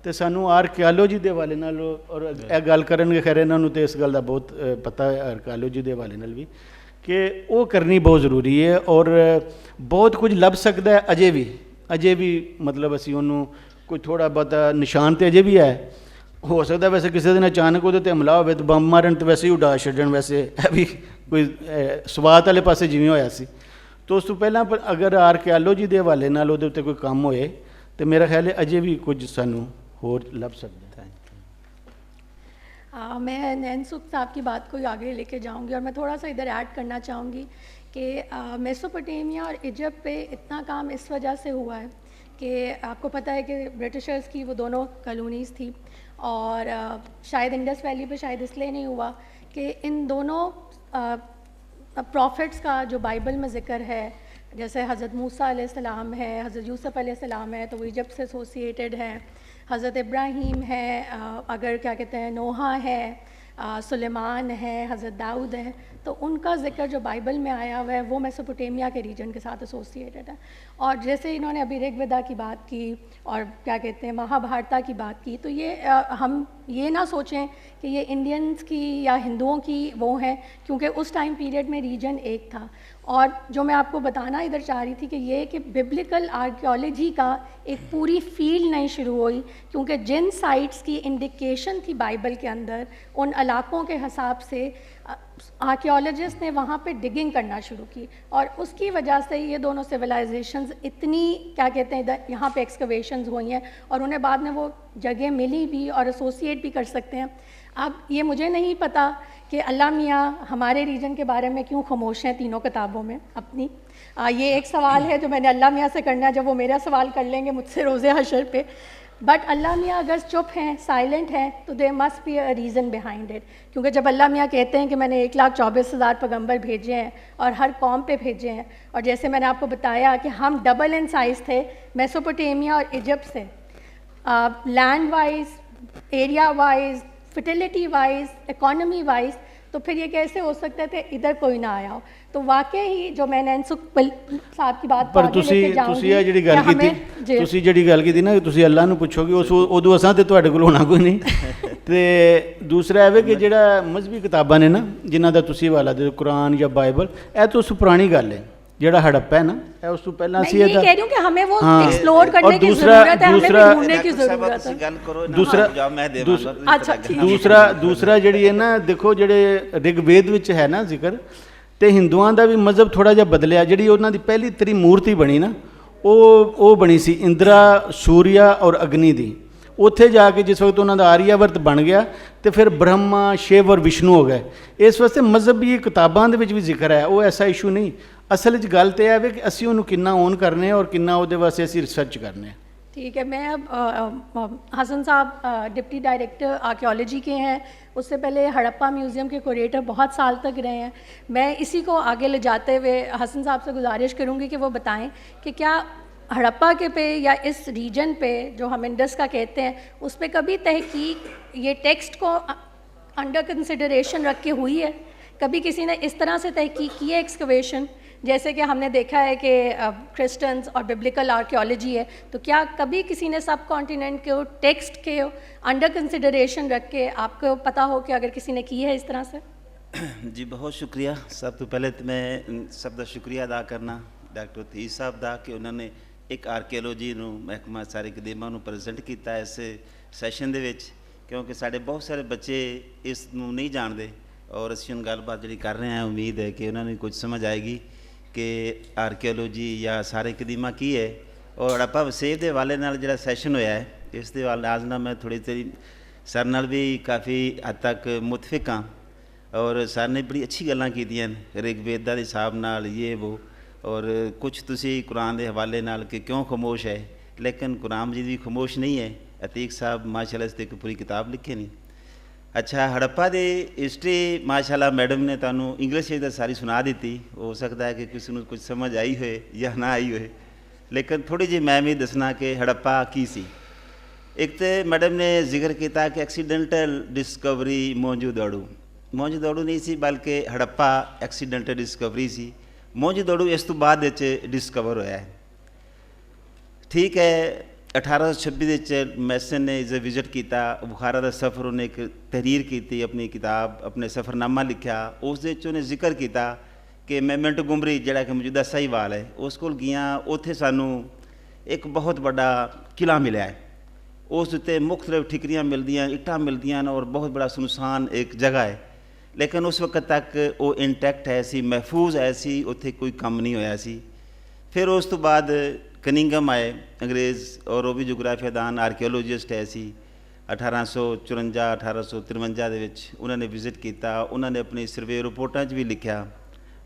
ਤੇ ਸਾਨੂੰ ਆਰਕੀਓਲੋਜੀ ਦੇ ਹਵਾਲੇ ਨਾਲ, ਔਰ ਇਹ ਗੱਲ ਕਰਨਗੇ ਖੈਰ ਇਹਨਾਂ ਨੂੰ ਤੇ ਇਸ ਗੱਲ ਦਾ ਬਹੁਤ ਪਤਾ ਹੈ ਆਰਕੀਓਲੋਜੀ ਦੇ ਹਵਾਲੇ ਨਾਲ ਵੀ, ਕਿ ਉਹ ਕਰਨੀ ਬਹੁਤ ਜ਼ਰੂਰੀ ਹੈ। ਔਰ ਬਹੁਤ ਕੁਝ ਲੱਭ ਸਕਦਾ ਹੈ ਅਜੇ ਵੀ ਮਤਲਬ ਅਸੀਂ ਉਹਨੂੰ ਕੋਈ ਥੋੜ੍ਹਾ ਬਹੁਤਾ ਨਿਸ਼ਾਨ ਤੇ ਅਜੇ ਵੀ ਹੈ। ਹੋ ਸਕਦਾ ਵੈਸੇ ਕਿਸੇ ਦਿਨ ਅਚਾਨਕ ਉਹਦੇ 'ਤੇ ਹਮਲਾ ਹੋਵੇ ਤਾਂ ਬੰਬ ਮਾਰਨ ਤੇ ਵੈਸੇ ਹੀ ਉਡਾ ਛੱਡਣ, ਵੈਸੇ ਇਹ ਵੀ ਕੋਈ ਸਵਾਤ ਵਾਲੇ ਪਾਸੇ ਜਿਵੇਂ ਹੋਇਆ ਸੀ। ਤਾਂ ਉਸ ਤੋਂ ਪਹਿਲਾਂ ਪਰ ਅਗਰ ਆਰਕੀਓਲੋਜੀ ਦੇ ਹਵਾਲੇ ਨਾਲ ਉਹਦੇ ਉੱਤੇ ਕੋਈ ਕੰਮ ਹੋਏ तो मेरा ख्याल है अजय भी कुछ सानू होर लभ सकता है। मैं नैन सुख साहब की बात को आगे लेके जाऊंगी और मैं थोड़ा सा इधर ऐड करना चाहूँगी कि मेसोपोटामिया और इजिप्ट पे इतना काम इस वजह से हुआ है कि आपको पता है कि ब्रिटिशर्स की वो दोनों कॉलोनीज़ थी और शायद इंडस वैली पे शायद इसलिए नहीं हुआ कि इन दोनों प्रॉफिट्स का जो बाइबल में ज़िक्र है, जैसे हज़रत मूसा अलैहिस्सलाम है, हज़रत यूसुफ अलैहिस्सलाम है, तो वो इजिप्ट से एसोसिएटेड है। हज़रत इब्राहीम है, अगर क्या कहते हैं नोहा है, सुलेमान है, हज़रत दाऊद है, तो उनका ज़िक्र जो बाइबल में आया हुआ है वो मेसोपोटामिया के रीजन के साथ एसोसिएटेड है। और जैसे इन्होंने अभी ऋग्वेदा की बात की और क्या कहते हैं महाभारता की बात की, तो ये हम ये ना सोचें कि ये इंडियंस की या हिंदुओं की वो है, क्योंकि उस टाइम पीरियड में रीजन एक था। और जो मैं आपको बताना इधर चाह रही थी कि ये कि बिब्लिकल आर्कियोलॉजी का एक पूरी फील्ड नहीं शुरू हुई, क्योंकि जिन साइट्स की इंडिकेशन थी बाइबल के अंदर उन इलाकों के हिसाब से आर्कियोलॉजिस्ट ने वहाँ पे डिगिंग करना शुरू की और उसकी वजह से ये दोनों सिविलाइजेशंस इतनी क्या कहते हैं इधर यहाँ पे एक्सकवेशंस हुई हैं और उन्हें बाद में वो जगह मिली भी और एसोसिएट भी कर सकते हैं। अब ये मुझे नहीं पता कि अल्लाह मियाँ हमारे रीजन के बारे में क्यों खामोश हैं तीनों किताबों में अपनी। ये एक सवाल है जो मैंने अल्लाह मियाँ से करना है, जब वो मेरा सवाल कर लेंगे मुझसे रोज़े हशर पे। बट अल्लाह मियाँ अगर चुप हैं, साइलेंट हैं, तो there must be a reason behind it. क्योंकि जब अल्लाह मियाँ कहते हैं कि मैंने 1,24,000 पैगंबर भेजे हैं और हर कौम पे भेजे हैं, और जैसे मैंने आपको बताया कि हम डबल इन साइज़ थे मेसोपोटामिया और इजिप्ट से, land wise, area wise, fertility wise, economy wise, तो फिर ये कैसे हो सकता है इधर कोई ना आया हो। तो वाकई जो मैं नैन सुख साहब की बात पर ਤੁਸੀਂ ਇਹ ਜਿਹੜੀ ਗੱਲ ਕੀਤੀ, ਤੁਸੀਂ ਜਿਹੜੀ ਗੱਲ ਕੀਤੀ ਨਾ ਤੁਸੀਂ ਅੱਲਾ ਨੂੰ ਪੁੱਛੋਗੇ ਉਸ ਉਦੋਂ ਅਸਾਂ ਤੇ ਤੁਹਾਡੇ ਕੋਲ ਹੋਣਾ ਕੋਈ ਨਹੀਂ। ਤੇ ਦੂਸਰਾ ਇਹ ਕਿ ਜਿਹੜਾ ਮਜ਼ਹਬੀ ਕਿਤਾਬਾਂ ਨੇ ਨਾ ਜਿਨ੍ਹਾਂ ਦਾ ਤੁਸੀਂ ਹਵਾਲਾ ਦੇ ਕੁਰਾਨ ਜਾਂ ਬਾਈਬਲ, ਇਹ ਤਾਂ ਉਸ ਪੁਰਾਣੀ ਗੱਲ ਹੈ। ਜਿਹੜਾ ਹੜੱਪਾ ਹੈ ਨਾ ਇਹ ਉਸ ਤੋਂ ਪਹਿਲਾਂ ਸੀ। मैं ये कह रही हूं कि हमें वो एक्सप्लोर करने की जरूरत है, हमें भी ढूंढने की जरूरत है। दूसरा ਜਿਹੜੀ ਹੈ ਨਾ ਦੇਖੋ ਜਿਹੜੇ ਰਿਗਵੇਦ ਵਿੱਚ ਹੈ ਨਾ ਜ਼ਿਕਰ, ਤੇ ਹਿੰਦੂਆਂ ਦਾ ਵੀ ਮਜ਼ਹਬ ਥੋੜਾ ਜਿਹਾ ਬਦਲਿਆ। ਜਿਹੜੀ ਉਹਨਾਂ ਦੀ ਪਹਿਲੀ ਤ੍ਰਿਮੂਰਤੀ ਬਣੀ ਨਾ ਉਹ ਬਣੀ ਸੀ ਇੰਦਰਾ, ਸੂਰਿਆ ਔਰ ਅਗਨੀ ਦੀ। ਉੱਥੇ ਜਾ ਕੇ ਜਿਸ ਵਕਤ ਉਹਨਾਂ ਦਾ ਆਰੀਆਵਰਤ ਬਣ ਗਿਆ ਤੇ ਫਿਰ ਬ੍ਰਹਮਾ, ਸ਼ਿਵ ਔਰ ਵਿਸ਼ਨੂੰ ਹੋ ਗਏ। ਇਸ ਵਾਸਤੇ ਮਜ਼ਹਬੀ ਕਿਤਾਬਾਂ ਦੇ ਵਿੱਚ ਵੀ ਜ਼ਿਕਰ ਹੈ, ਉਹ ਐਸਾ ਇਸ਼ੂ ਨਹੀਂ। ਅਸਲ 'ਚ ਗੱਲ ਤੇ ਇਹ ਹੈ ਕਿ ਅਸੀਂ ਉਹਨੂੰ ਕਿੰਨਾ ਓਨ ਕਰਨੇ ਔਰ ਕਿੰਨਾ ਉਹਦੇ ਵਾਸਤੇ ਅਸੀਂ ਰਿਸਰਚ करने। ठीक है, मैं अब हसन साहब डिप्टी डायरेक्टर आर्कियोलॉजी के हैं, उससे पहले हड़प्पा म्यूज़ियम के कुरेटर बहुत साल तक रहे हैं। मैं इसी को आगे ले जाते हुए हसन साहब से गुजारिश करूँगी कि वो बताएं कि क्या हड़प्पा के पे या इस रीजन पे जो हम इंडस का कहते हैं उस पर कभी तहकीक ये टेक्स्ट को अंडर कंसिडरेशन रख के हुई है? कभी किसी ने इस तरह से तहकीक की है एक्सकवेशन, जैसे कि हमने देखा है कि क्रिश्चियंस और बिब्लिकल आर्कियोलॉजी है, तो क्या कभी किसी ने सब कॉन्टिनेंट के टेक्स्ट के अंडर कंसिडरेशन रख के आपको पता हो कि अगर किसी ने की है इस तरह से? जी बहुत शुक्रिया। सब तो पहले तो मैं सब का शुक्रिया अदा करना डॉक्टर तीस साहब का कि उन्होंने एक आर्कियोलॉजी महकमा सारे कदीमा प्रजेंट किया इस सैशन दे विच, क्योंकि साढ़े बहुत सारे बच्चे इस नहीं जानते ਔਰ ਅਸੀਂ ਹੁਣ ਗੱਲਬਾਤ ਜਿਹੜੀ ਕਰ ਰਹੇ ਹਾਂ, ਉਮੀਦ ਹੈ ਕਿ ਉਹਨਾਂ ਨੂੰ ਕੁਝ ਸਮਝ ਆਏਗੀ ਕਿ ਆਰਕੀਓਲੋਜੀ ਜਾਂ ਸਾਰੇ ਕਦੀਮਾ ਕੀ ਹੈ। ਔਰ ਹੜੱਪਾ ਵਸੇਬ ਦੇ ਹਵਾਲੇ ਨਾਲ ਜਿਹੜਾ ਸੈਸ਼ਨ ਹੋਇਆ ਹੈ, ਇਸ ਦੇ ਨਾਲ ਨਾਲ ਮੈਂ ਥੋੜ੍ਹੀ ਤੇਰੀ ਸਰ ਨਾਲ ਵੀ ਕਾਫੀ ਹੱਦ ਤੱਕ ਮੁਤਫਿਕ ਹਾਂ। ਔਰ ਸਰ ਨੇ ਬੜੀ ਅੱਛੀ ਗੱਲਾਂ ਕੀਤੀਆਂ ਨੇ ਰਿਗਵੇਦਾ ਦੇ ਹਿਸਾਬ ਨਾਲ ਇਹ ਵੋ, ਔਰ ਕੁਛ ਤੁਸੀਂ ਕੁਰਾਨ ਦੇ ਹਵਾਲੇ ਨਾਲ ਕਿ ਕਿਉਂ ਖਾਮੋਸ਼ ਹੈ, ਲੇਕਿਨ ਕੁਰਾਨ ਮਜੀਦ ਵੀ ਖਾਮੋਸ਼ ਨਹੀਂ ਹੈ। ਅਤੀਕ ਸਾਹਿਬ ਮਾਸ਼ਾਅੱਲਾ ਇਸ 'ਤੇ ਇੱਕ ਪੂਰੀ ਕਿਤਾਬ ਲਿਖੀ ਨਹੀਂ। ਅੱਛਾ, ਹੜੱਪਾ ਦੀ ਹਿਸਟਰੀ ਮਾਸ਼ਾਅੱਲਾ ਮੈਡਮ ਨੇ ਤੁਹਾਨੂੰ ਇੰਗਲਿਸ਼ ਵਿੱਚ ਤਾਂ ਸਾਰੀ ਸੁਣਾ ਦਿੱਤੀ। ਹੋ ਸਕਦਾ ਹੈ ਕਿ ਕਿਸੇ ਨੂੰ ਕੁਝ ਸਮਝ ਆਈ ਹੋਏ ਜਾਂ ਨਾ ਆਈ ਹੋਏ, ਲੇਕਿਨ ਥੋੜ੍ਹੀ ਜਿਹੀ ਮੈਂ ਵੀ ਦੱਸਣਾ ਕਿ ਹੜੱਪਾ ਕੀ ਸੀ। ਇੱਕ ਤਾਂ ਮੈਡਮ ਨੇ ਜ਼ਿਕਰ ਕੀਤਾ ਕਿ ਐਕਸੀਡੈਂਟਲ ਡਿਸਕਵਰੀ ਮੌਂਜੂਦੜੂ ਨਹੀਂ ਸੀ, ਬਲਕਿ ਹੜੱਪਾ ਐਕਸੀਡੈਂਟਲ ਡਿਸਕਵਰੀ ਸੀ। ਮੌਂਜੂਦੜੂ ਇਸ ਤੋਂ ਬਾਅਦ ਵਿੱਚ ਡਿਸਕਵਰ ਹੋਇਆ ਹੈ। ਠੀਕ ਹੈ, 1826 ਵਿੱਚ ਮੈਸਨ ਨੇ ਇਸੇ ਵਿਜ਼ਿਟ ਕੀਤਾ ਬੁਖਾਰਾ ਦਾ ਸਫ਼ਰ। ਉਹਨੇ ਇੱਕ ਤਹਿਰੀਰ ਕੀਤੀ, ਆਪਣੀ ਕਿਤਾਬ, ਆਪਣੇ ਸਫ਼ਰਨਾਮਾ ਲਿਖਿਆ। ਉਸ ਦੇ ਵਿੱਚ ਉਹਨੇ ਜ਼ਿਕਰ ਕੀਤਾ ਕਿ ਮੈਂ ਮੰਟਗੋਮਰੀ ਜਿਹੜਾ ਕਿ ਮੌਜੂਦਾ ਸਾਹੀਵਾਲ ਹੈ, ਉਸ ਕੋਲ ਗਿਆ। ਉੱਥੇ ਸਾਨੂੰ ਇੱਕ ਬਹੁਤ ਵੱਡਾ ਕਿਲ੍ਹਾ ਮਿਲਿਆ ਹੈ। ਉਸ ਉੱਤੇ ਮੁਖਤਲਿਫ ਠਿਕਰੀਆਂ ਮਿਲਦੀਆਂ, ਇੱਟਾਂ ਮਿਲਦੀਆਂ ਔਰ ਬਹੁਤ ਬੜਾ ਸੁਨਸਾਨ ਇੱਕ ਜਗ੍ਹਾ ਹੈ, ਲੇਕਿਨ ਉਸ ਵਕਤ ਤੱਕ ਉਹ ਇੰਟੈਕਟ ਹੈ ਸੀ, ਮਹਿਫੂਜ਼ ਹੈ ਸੀ, ਉੱਥੇ ਕੋਈ ਕੰਮ ਨਹੀਂ ਹੋਇਆ ਸੀ। ਫਿਰ ਉਸ ਤੋਂ ਬਾਅਦ ਕਨਿੰਗਮ ਆਏ ਅੰਗਰੇਜ਼, ਔਰ ਉਹ ਵੀ ਜੋਗਰਾਫੀਆਦਾਨ ਆਰਕੀਓਲੋਜਿਸਟ ਹੈ ਸੀ। 1854 1853 ਦੇ ਵਿੱਚ ਉਹਨਾਂ ਨੇ ਵਿਜ਼ਿਟ ਕੀਤਾ। ਉਹਨਾਂ ਨੇ ਆਪਣੀ ਸਰਵੇ ਰਿਪੋਰਟਾਂ 'ਚ ਵੀ ਲਿਖਿਆ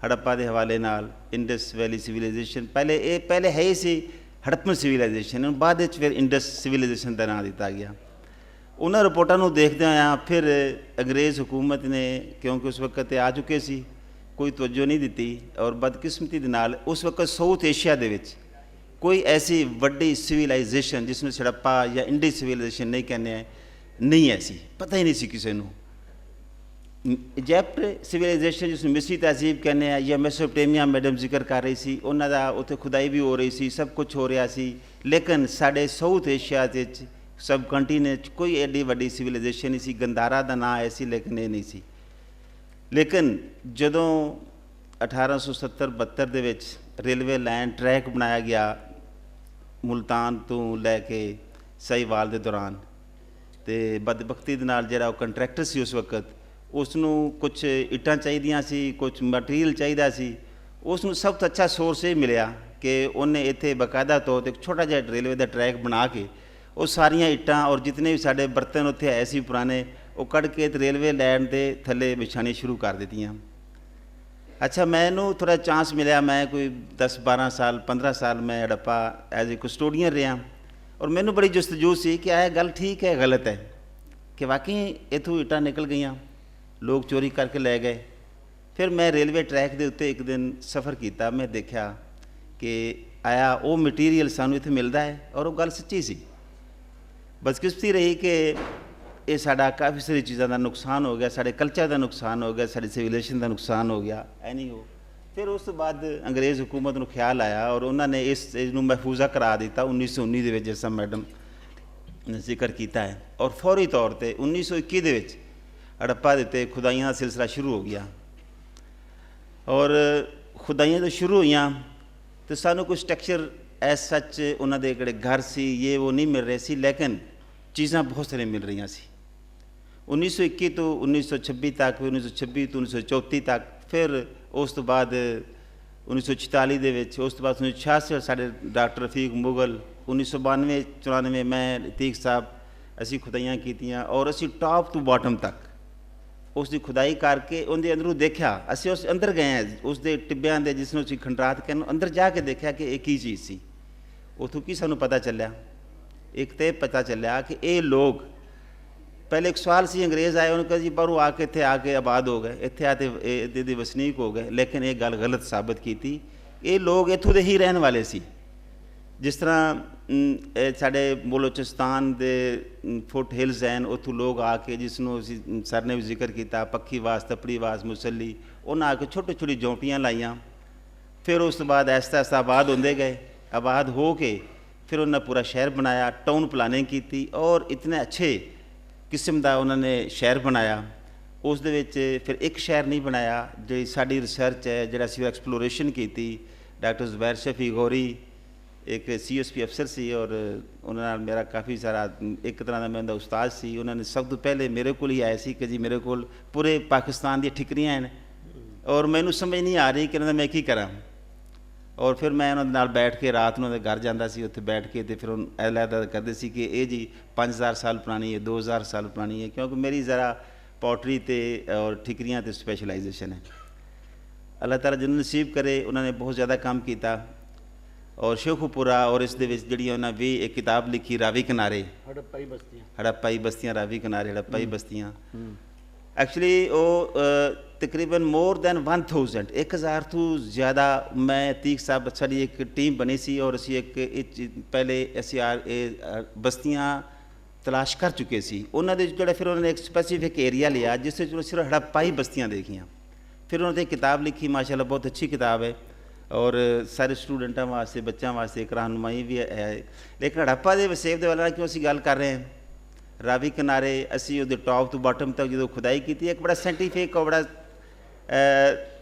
ਹੜੱਪਾ ਦੇ ਹਵਾਲੇ ਨਾਲ ਇੰਡਸ ਵੈਲੀ ਸਿਵਲਾਈਜੇਸ਼ਨ। ਪਹਿਲੇ ਹੈ ਹੀ ਸੀ ਹੜੱਪਨ ਸਿਵਲਾਈਜੇਸ਼ਨ, ਬਾਅਦ ਵਿੱਚ ਫਿਰ ਇੰਡਸ ਸਿਵਲਾਈਜੇਸ਼ਨ ਦਾ ਨਾਂ ਦਿੱਤਾ ਗਿਆ। ਉਹਨਾਂ ਰਿਪੋਰਟਾਂ ਨੂੰ ਦੇਖਦਿਆਂ ਹੋਇਆਂ ਫਿਰ ਅੰਗਰੇਜ਼ ਹੁਕੂਮਤ ਨੇ, ਕਿਉਂਕਿ ਉਸ ਵਕਤ ਤੇ ਆ ਚੁੱਕੇ ਸੀ, ਕੋਈ ਤਵੱਜੋ ਨਹੀਂ ਦਿੱਤੀ। ਔਰ ਬਦਕਿਸਮਤੀ ਦੇ ਨਾਲ ਉਸ ਵਕਤ ਸਾਊਥ ਏਸ਼ੀਆ ਦੇ ਵਿੱਚ ਕੋਈ ਐਸੀ ਵੱਡੀ ਸਿਵਲਾਈਜੇਸ਼ਨ ਜਿਸ ਨੂੰ ਹੜੱਪਾ ਜਾਂ ਇੰਡਸ ਸਿਵਲਾਈਜੇਸ਼ਨ ਨਹੀਂ ਕਹਿੰਦੇ, ਨਹੀਂ ਐਸੀ, ਪਤਾ ਹੀ ਨਹੀਂ ਸੀ ਕਿਸੇ ਨੂੰ। ਇਜਿਪਟ ਸਿਵਲਾਈਜੇਸ਼ਨ ਜਿਸ ਨੂੰ ਮਿਸਰੀ ਤਹਿਜ਼ੀਬ ਕਹਿੰਦੇ ਆ, ਜਾਂ ਮੈਸੋਪੋਟੇਮੀਆ ਮੈਡਮ ਜ਼ਿਕਰ ਕਰ ਰਹੀ ਸੀ, ਉਹਨਾਂ ਦਾ ਉੱਥੇ ਖੁਦਾਈ ਵੀ ਹੋ ਰਹੀ ਸੀ, ਸਭ ਕੁਝ ਹੋ ਰਿਹਾ ਸੀ। ਲੇਕਿਨ ਸਾਡੇ ਸਾਊਥ ਏਸ਼ੀਆ ਦੇ ਵਿੱਚ ਸਬ ਕੰਟੀਨੈਂਟ ਕੋਈ ਐਡੀ ਵੱਡੀ ਸਿਵਲਾਈਜੇਸ਼ਨ ਨਹੀਂ ਸੀ। ਗੰਦਾਰਾ ਦਾ ਨਾਂ ਹੈ ਸੀ, ਲੇਕਿਨ ਇਹ ਨਹੀਂ ਸੀ। ਲੇਕਿਨ ਜਦੋਂ 1870-72 ਦੇ ਵਿੱਚ ਰੇਲਵੇ ਲਾਈਨ ਟਰੈਕ ਬਣਾਇਆ ਗਿਆ ਮੁਲਤਾਨ ਤੋਂ ਲੈ ਕੇ ਸਾਹੀਵਾਲ ਦੇ ਦੌਰਾਨ, ਅਤੇ ਬਦਬਖਤੀ ਦੇ ਨਾਲ ਜਿਹੜਾ ਉਹ ਕੰਟਰੈਕਟਰ ਸੀ ਉਸ ਵਕਤ, ਉਸ ਨੂੰ ਕੁਛ ਇੱਟਾਂ ਚਾਹੀਦੀਆਂ ਸੀ, ਕੁਛ ਮਟੀਰੀਅਲ ਚਾਹੀਦਾ ਸੀ। ਉਸ ਨੂੰ ਸਭ ਤੋਂ ਅੱਛਾ ਸੋਰਸ ਇਹ ਮਿਲਿਆ ਕਿ ਉਹਨੇ ਇੱਥੇ ਬਾਕਾਇਦਾ ਤੌਰ 'ਤੇ ਇੱਕ ਛੋਟਾ ਜਿਹਾ ਰੇਲਵੇ ਦਾ ਟਰੈਕ ਬਣਾ ਕੇ ਉਹ ਸਾਰੀਆਂ ਇੱਟਾਂ ਔਰ ਜਿਤਨੇ ਵੀ ਸਾਡੇ ਬਰਤਨ ਉੱਥੇ ਆਏ ਸੀ ਪੁਰਾਣੇ, ਉਹ ਕੱਢ ਕੇ ਰੇਲਵੇ ਲਾਈਨ ਦੇ ਥੱਲੇ ਵਿਛਾਉਣੀ ਸ਼ੁਰੂ ਕਰ ਦਿੱਤੀਆਂ। ਅੱਛਾ, ਮੈਨੂੰ ਥੋੜ੍ਹਾ ਚਾਂਸ ਮਿਲਿਆ, ਮੈਂ ਕੋਈ 10-12 ਸਾਲ 15 ਸਾਲ ਮੈਂ ਹੜੱਪਾ ਐਜ਼ ਏ ਕਸਟੋਡੀਅਨ ਰਿਹਾ, ਔਰ ਮੈਨੂੰ ਬੜੀ ਜਸਤਜੂ ਸੀ ਕਿ ਇਹ ਗੱਲ ਠੀਕ ਹੈ ਗਲਤ ਹੈ, ਕਿ ਵਾਕਈ ਇੱਥੋਂ ਇੱਟਾਂ ਨਿਕਲ ਗਈਆਂ, ਲੋਕ ਚੋਰੀ ਕਰਕੇ ਲੈ ਗਏ। ਫਿਰ ਮੈਂ ਰੇਲਵੇ ਟਰੈਕ ਦੇ ਉੱਤੇ ਇੱਕ ਦਿਨ ਸਫ਼ਰ ਕੀਤਾ। ਮੈਂ ਦੇਖਿਆ ਕਿ ਆਇਆ ਉਹ ਮਟੀਰੀਅਲ ਸਾਨੂੰ ਇੱਥੇ ਮਿਲਦਾ ਹੈ, ਔਰ ਉਹ ਗੱਲ ਸੱਚੀ ਸੀ। ਬਦਕਿਸਮਤੀ ਰਹੀ ਕਿ ਇਹ ਸਾਡਾ ਕਾਫੀ ਸਾਰੀ ਚੀਜ਼ਾਂ ਦਾ ਨੁਕਸਾਨ ਹੋ ਗਿਆ, ਸਾਡੇ ਕਲਚਰ ਦਾ ਨੁਕਸਾਨ ਹੋ ਗਿਆ, ਸਾਡੀ ਸਿਵਲਾਈਜੇਸ਼ਨ ਦਾ ਨੁਕਸਾਨ ਹੋ ਗਿਆ। ਐ ਨਹੀਂ ਹੋ। ਫਿਰ ਉਸ ਤੋਂ ਬਾਅਦ ਅੰਗਰੇਜ਼ ਹੁਕੂਮਤ ਨੂੰ ਖਿਆਲ ਆਇਆ ਔਰ ਉਹਨਾਂ ਨੇ ਇਸ ਚੀਜ਼ ਨੂੰ ਮਹਿਫੂਜ਼ਾ ਕਰਾ ਦਿੱਤਾ 1919 ਦੇ ਵਿੱਚ, ਜਿਸ ਤਰ੍ਹਾਂ ਮੈਡਮ ਨੇ ਜ਼ਿਕਰ ਕੀਤਾ ਹੈ। ਔਰ ਫੌਰੀ ਤੌਰ 'ਤੇ 1921 ਦੇ ਵਿੱਚ ਹੜੱਪਾ ਦੇ ਉੱਤੇ ਖੁਦਾਈਆਂ ਦਾ ਸਿਲਸਿਲਾ ਸ਼ੁਰੂ ਹੋ ਗਿਆ। ਔਰ ਖੁਦਾਈਆਂ ਜਦੋਂ ਸ਼ੁਰੂ ਹੋਈਆਂ ਤਾਂ ਸਾਨੂੰ ਕੋਈ ਸਟਰਕਚਰ ਐਸ ਸੱਚ ਉਹਨਾਂ ਦੇ ਜਿਹੜੇ ਘਰ ਸੀ ਇਹ ਉਹ ਨਹੀਂ ਮਿਲ ਰਹੇ ਸੀ, ਲੇਕਿਨ ਚੀਜ਼ਾਂ ਬਹੁਤ ਸਾਰੀਆਂ ਮਿਲ ਰਹੀਆਂ ਸੀ। 1921 ਤੋਂ 1926 ਤੱਕ, 1926 ਤੋਂ 1934 ਤੱਕ, ਫਿਰ ਉਸ ਤੋਂ ਬਾਅਦ 1944 ਦੇ ਵਿੱਚ, ਉਸ ਤੋਂ ਬਾਅਦ 1966 ਸਾਡੇ ਡਾਕਟਰ ਰਫੀਕ ਮੁਗਲ, 1992-94 ਮੈਂ ਅਤੀਕ ਸਾਹਿਬ, ਅਸੀਂ ਖੁਦਾਈਆਂ ਕੀਤੀਆਂ ਔਰ ਅਸੀਂ ਟਾਪ ਤੋਂ ਬਾਟਮ ਤੱਕ ਉਸ ਦੀ ਖੁਦਾਈ ਕਰਕੇ ਉਹਦੇ ਅੰਦਰੋਂ ਦੇਖਿਆ। ਅਸੀਂ ਉਸ ਅੰਦਰ ਗਏ ਹਾਂ, ਉਸ ਦੇ ਟਿੱਬਿਆਂ ਦੇ ਜਿਸ ਨੂੰ ਅਸੀਂ ਖੰਡਰਾਤ ਕਹਿੰਦੇ, ਅੰਦਰ ਜਾ ਕੇ ਦੇਖਿਆ ਕਿ ਇਹ ਕੀ ਚੀਜ਼ ਸੀ। ਉੱਥੋਂ ਕੀ ਸਾਨੂੰ ਪਤਾ ਚੱਲਿਆ? ਇੱਕ ਤਾਂ ਪਤਾ ਚੱਲਿਆ ਕਿ ਇਹ ਲੋਕ, ਪਹਿਲੇ ਇੱਕ ਸਵਾਲ ਸੀ, ਅੰਗਰੇਜ਼ ਆਏ, ਉਹਨੇ ਕਿਹਾ ਜੀ ਬਾਹਰੋਂ ਆ ਕੇ ਇੱਥੇ ਆ ਕੇ ਆਬਾਦ ਹੋ ਗਏ, ਇੱਥੇ ਆ ਕੇ ਇਹਦੇ ਵਸਨੀਕ ਹੋ ਗਏ, ਲੇਕਿਨ ਇਹ ਗੱਲ ਗਲਤ ਸਾਬਤ ਕੀਤੀ। ਇਹ ਲੋਕ ਇੱਥੋਂ ਦੇ ਹੀ ਰਹਿਣ ਵਾਲੇ ਸੀ। ਜਿਸ ਤਰ੍ਹਾਂ ਸਾਡੇ ਬਲੋਚਿਸਤਾਨ ਦੇ ਫੁੱਟ ਹਿਲਸ ਹਨ, ਉੱਥੋਂ ਲੋਕ ਆ ਕੇ, ਜਿਸ ਨੂੰ ਅਸੀਂ ਸਰ ਨੇ ਵੀ ਜ਼ਿਕਰ ਕੀਤਾ, ਪੱਖੀਵਾਸ, ਤਪੜੀਵਾਸ, ਮੁਸੱਲੀ, ਉਹਨਾਂ ਆ ਕੇ ਛੋਟੀ ਛੋਟੀ ਜੌਂਪੀਆਂ ਲਾਈਆਂ। ਫਿਰ ਉਸ ਤੋਂ ਬਾਅਦ ਐਸਤਾ ਐਸਤਾ ਆਬਾਦ ਹੁੰਦੇ ਗਏ। ਆਬਾਦ ਹੋ ਕੇ ਫਿਰ ਉਹਨਾਂ ਪੂਰਾ ਸ਼ਹਿਰ ਬਣਾਇਆ, ਟਾਊਨ ਪਲਾਨਿੰਗ ਕੀਤੀ ਔਰ ਇਤਨੇ ਅੱਛੇ ਕਿਸਮ ਦਾ ਉਹਨਾਂ ਨੇ ਸ਼ਹਿਰ ਬਣਾਇਆ। ਉਸ ਦੇ ਵਿੱਚ ਫਿਰ ਇੱਕ ਸ਼ਹਿਰ ਨਹੀਂ ਬਣਾਇਆ, ਜਿਹੜੀ ਸਾਡੀ ਰਿਸਰਚ ਹੈ, ਜਿਹੜਾ ਅਸੀਂ ਐਕਸਪਲੋਰੇਸ਼ਨ ਕੀਤੀ, ਡਾਕਟਰ ਜ਼ੁਬੈਰ ਸ਼ਫੀ ਗੌਰੀ ਇੱਕ CSP ਅਫਸਰ ਸੀ ਔਰ ਉਹਨਾਂ ਨਾਲ ਮੇਰਾ ਕਾਫੀ ਸਾਰਾ ਇੱਕ ਤਰ੍ਹਾਂ ਦਾ ਮੈਂ ਉਹਦਾ ਉਸਤਾਦ ਸੀ। ਉਹਨਾਂ ਨੇ ਸਭ ਤੋਂ ਪਹਿਲੇ ਮੇਰੇ ਕੋਲ ਹੀ ਆਏ ਸੀ ਕਿ ਜੀ ਮੇਰੇ ਕੋਲ ਪੂਰੇ ਪਾਕਿਸਤਾਨ ਦੀਆਂ ਠਿਕਰੀਆਂ ਹਨ ਔਰ ਮੈਨੂੰ ਸਮਝ ਨਹੀਂ ਆ ਰਹੀ ਕਿ ਇਹਨਾਂ ਦਾ ਮੈਂ ਕੀ ਕਰਾਂ। ਔਰ ਫਿਰ ਮੈਂ ਉਹਨਾਂ ਦੇ ਨਾਲ ਬੈਠ ਕੇ ਰਾਤ ਨੂੰ ਉਹਦੇ ਘਰ ਜਾਂਦਾ ਸੀ, ਉੱਥੇ ਬੈਠ ਕੇ ਅਤੇ ਫਿਰ ਉਹ ਅਲੱਗ ਕਰਦੇ ਸੀ ਕਿ ਇਹ ਜੀ 5000 ਸਾਲ ਪੁਰਾਣੀ ਹੈ, 2000 ਸਾਲ ਪੁਰਾਣੀ ਹੈ, ਕਿਉਂਕਿ ਮੇਰੀ ਜ਼ਰਾ ਪੋਟਰੀ ਅਤੇ ਔਰ ਠਿਕਰੀਆਂ 'ਤੇ ਸਪੈਸ਼ਲਾਈਜੇਸ਼ਨ ਹੈ। ਅੱਲਾਹ ਤਾਲਾ ਜਿਹਨੂੰ ਨਸੀਬ ਕਰੇ, ਉਹਨਾਂ ਨੇ ਬਹੁਤ ਜ਼ਿਆਦਾ ਕੰਮ ਕੀਤਾ ਔਰ ਸ਼ੇਖੂਪੁਰਾ ਔਰ ਇਸ ਦੇ ਵਿੱਚ ਜਿਹੜੀ ਉਹਨਾਂ ਵੀ ਇੱਕ ਕਿਤਾਬ ਲਿਖੀ ਰਾਵੀ ਕਿਨਾਰੇ, ਹੜੱਪਾਈ ਬਸਤੀਆਂ ਰਾਵੀ ਕਿਨਾਰੇ ਹੜੱਪਾਈ ਬਸਤੀਆਂ। ਐਕਚੁਅਲੀ ਉਹ ਤਕਰੀਬਨ ਮੋਰ ਦੈਨ 1000 ਤੋਂ ਜ਼ਿਆਦਾ ਮੈਂ ਅਤੀਕ ਸਾਹਿਬ ਸਾਡੀ ਇੱਕ ਟੀਮ ਬਣੀ ਸੀ ਔਰ ਅਸੀਂ ਪਹਿਲੇ ਅਸੀਂ ਇਹ ਬਸਤੀਆਂ ਤਲਾਸ਼ ਕਰ ਚੁੱਕੇ ਸੀ। ਉਹਨਾਂ ਦੇ ਜਿਹੜਾ ਫਿਰ ਉਹਨਾਂ ਨੇ ਇੱਕ ਸਪੈਸੀਫਿਕ ਏਰੀਆ ਲਿਆ ਜਿਸ ਵਿੱਚ ਸਿਰਫ ਹੜੱਪਾਈ ਬਸਤੀਆਂ ਦੇਖੀਆਂ। ਫਿਰ ਉਹਨਾਂ 'ਤੇ ਕਿਤਾਬ ਲਿਖੀ, ਮਾਸ਼ਾਅੱਲਾ ਬਹੁਤ ਅੱਛੀ ਕਿਤਾਬ ਹੈ ਔਰ ਸਾਰੇ ਸਟੂਡੈਂਟਾਂ ਵਾਸਤੇ, ਬੱਚਿਆਂ ਵਾਸਤੇ ਇੱਕ ਰਹਿਨੁਮਾਈ ਵੀ ਹੈ। ਲੇਕਿਨ ਹੜੱਪਾ ਦੇ ਵਸੇਬ ਦੇ ਵਾਲਾ ਕਿਉਂ ਅਸੀਂ ਗੱਲ ਕਰ ਰਹੇ ਹਾਂ, ਰਾਵੀ ਕਿਨਾਰੇ ਅਸੀਂ ਉਹਦੇ ਟੌਪ ਤੋਂ ਬਾਟਮ ਤੱਕ ਜਦੋਂ ਖੁਦਾਈ ਕੀਤੀ, ਇੱਕ ਬੜਾ ਸਾਇੰਟੀਫਿਕ ਔਰ ਬੜਾ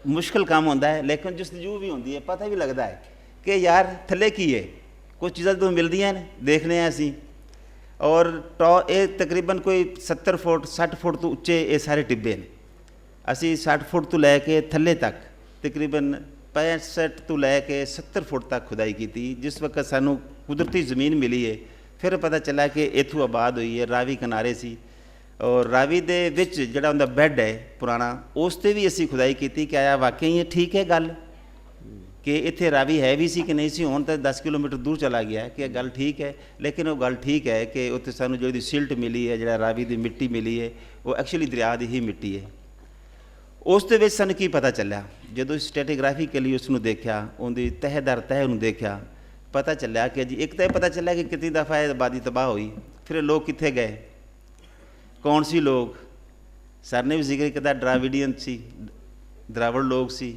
ਮੁਸ਼ਕਿਲ ਕੰਮ ਹੁੰਦਾ ਹੈ, ਲੇਕਿਨ ਜਸਤਜੂ ਵੀ ਹੁੰਦੀ ਹੈ, ਪਤਾ ਵੀ ਲੱਗਦਾ ਹੈ ਕਿ ਯਾਰ ਥੱਲੇ ਕੀ ਹੈ। ਕੁਝ ਚੀਜ਼ਾਂ ਜਦੋਂ ਮਿਲਦੀਆਂ ਨੇ ਦੇਖਦੇ ਹਾਂ ਅਸੀਂ ਔਰ ਇਹ ਤਕਰੀਬਨ ਕੋਈ 70 ਫੁੱਟ 60 ਫੁੱਟ ਤੋਂ ਉੱਚੇ ਇਹ ਸਾਰੇ ਟਿੱਬੇ ਨੇ। ਅਸੀਂ 60 ਫੁੱਟ ਤੋਂ ਲੈ ਕੇ ਥੱਲੇ ਤੱਕ ਤਕਰੀਬਨ 65 ਤੋਂ ਲੈ ਕੇ 70 ਫੁੱਟ ਤੱਕ ਖੁਦਾਈ ਕੀਤੀ। ਜਿਸ ਵਕਤ ਸਾਨੂੰ ਕੁਦਰਤੀ ਜ਼ਮੀਨ ਮਿਲੀ ਹੈ ਫਿਰ ਪਤਾ ਚੱਲਿਆ ਕਿ ਇੱਥੋਂ ਆਬਾਦ ਹੋਈ ਹੈ, ਰਾਵੀ ਕਿਨਾਰੇ ਸੀ ਔਰ ਰਾਵੀ ਦੇ ਵਿੱਚ ਜਿਹੜਾ ਉਹਦਾ ਬੈੱਡ ਹੈ ਪੁਰਾਣਾ, ਉਸ 'ਤੇ ਵੀ ਅਸੀਂ ਖੁਦਾਈ ਕੀਤੀ ਕਿ ਆਇਆ ਵਾਕਈ ਇਹ ਠੀਕ ਹੈ ਗੱਲ ਕਿ ਇੱਥੇ ਰਾਵੀ ਹੈ ਵੀ ਸੀ ਕਿ ਨਹੀਂ ਸੀ। ਹੁਣ ਤਾਂ 10 ਕਿਲੋਮੀਟਰ ਦੂਰ ਚਲਾ ਗਿਆ ਕਿ ਇਹ ਗੱਲ ਠੀਕ ਹੈ, ਲੇਕਿਨ ਉਹ ਗੱਲ ਠੀਕ ਹੈ ਕਿ ਉੱਥੇ ਸਾਨੂੰ ਜਿਹੜੀ ਸਿਲਟ ਮਿਲੀ ਹੈ, ਜਿਹੜਾ ਰਾਵੀ ਦੀ ਮਿੱਟੀ ਮਿਲੀ ਹੈ, ਉਹ ਐਕਚੁਅਲੀ ਦਰਿਆ ਦੀ ਹੀ ਮਿੱਟੀ ਹੈ। ਉਸ ਦੇ ਵਿੱਚ ਸਾਨੂੰ ਕੀ ਪਤਾ ਚੱਲਿਆ ਜਦੋਂ ਸਟੈਟੀਗ੍ਰਾਫੀਕਲੀ ਉਸ ਨੂੰ ਦੇਖਿਆ, ਉਹਦੀ ਤਹਿ ਦਰ ਤਹਿ ਨੂੰ ਦੇਖਿਆ, ਪਤਾ ਚੱਲਿਆ ਕਿ ਜੀ ਇੱਕ ਤਾਂ ਇਹ ਪਤਾ ਚੱਲਿਆ ਕਿ ਕਿਤਨੀ ਦਫਾ ਇਹ ਆਬਾਦੀ ਤਬਾਹ ਹੋਈ, ਫਿਰ ਲੋਕ ਕਿੱਥੇ ਗਏ, ਕੌਣ ਸੀ ਲੋਕ। ਸਰ ਨੇ ਵੀ ਜ਼ਿਕਰ ਕੀਤਾ ਡਰਾਵਿਡੀਅਨ ਸੀ, ਦਰਾਵੜ ਲੋਕ ਸੀ,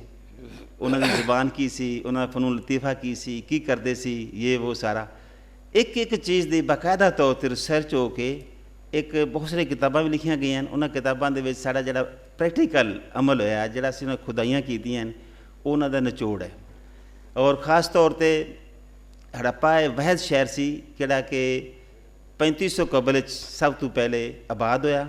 ਉਹਨਾਂ ਦੀ ਜ਼ੁਬਾਨ ਕੀ ਸੀ, ਉਹਨਾਂ ਦਾ ਫਨੂਨ ਲਤੀਫਾ ਕੀ ਸੀ, ਕੀ ਕਰਦੇ ਸੀ, ਇਹ ਉਹ ਸਾਰਾ ਇੱਕ ਇੱਕ ਚੀਜ਼ ਦੀ ਬਾਕਾਇਦਾ ਤੌਰ 'ਤੇ ਰਿਸਰਚ ਹੋ ਕੇ ਇੱਕ ਬਹੁਤ ਸਾਰੀਆਂ ਕਿਤਾਬਾਂ ਵੀ ਲਿਖੀਆਂ ਗਈਆਂ ਹਨ। ਉਹਨਾਂ ਕਿਤਾਬਾਂ ਦੇ ਵਿੱਚ ਸਾਡਾ ਜਿਹੜਾ ਪ੍ਰੈਕਟੀਕਲ ਅਮਲ ਹੋਇਆ, ਜਿਹੜਾ ਅਸੀਂ ਉਹਨਾਂ ਖੁਦਾਈਆਂ ਕੀਤੀਆਂ ਹਨ, ਉਹਨਾਂ ਦਾ ਨਿਚੋੜ ਹੈ। ਔਰ ਖ਼ਾਸ ਤੌਰ 'ਤੇ ਹੜੱਪਾ ਇਹ ਵਹਿਦ ਸ਼ਹਿਰ ਸੀ ਜਿਹੜਾ ਕਿ 3500 ਕਬਲ ਵਿੱਚ ਸਭ ਤੋਂ ਪਹਿਲੇ ਆਬਾਦ ਹੋਇਆ।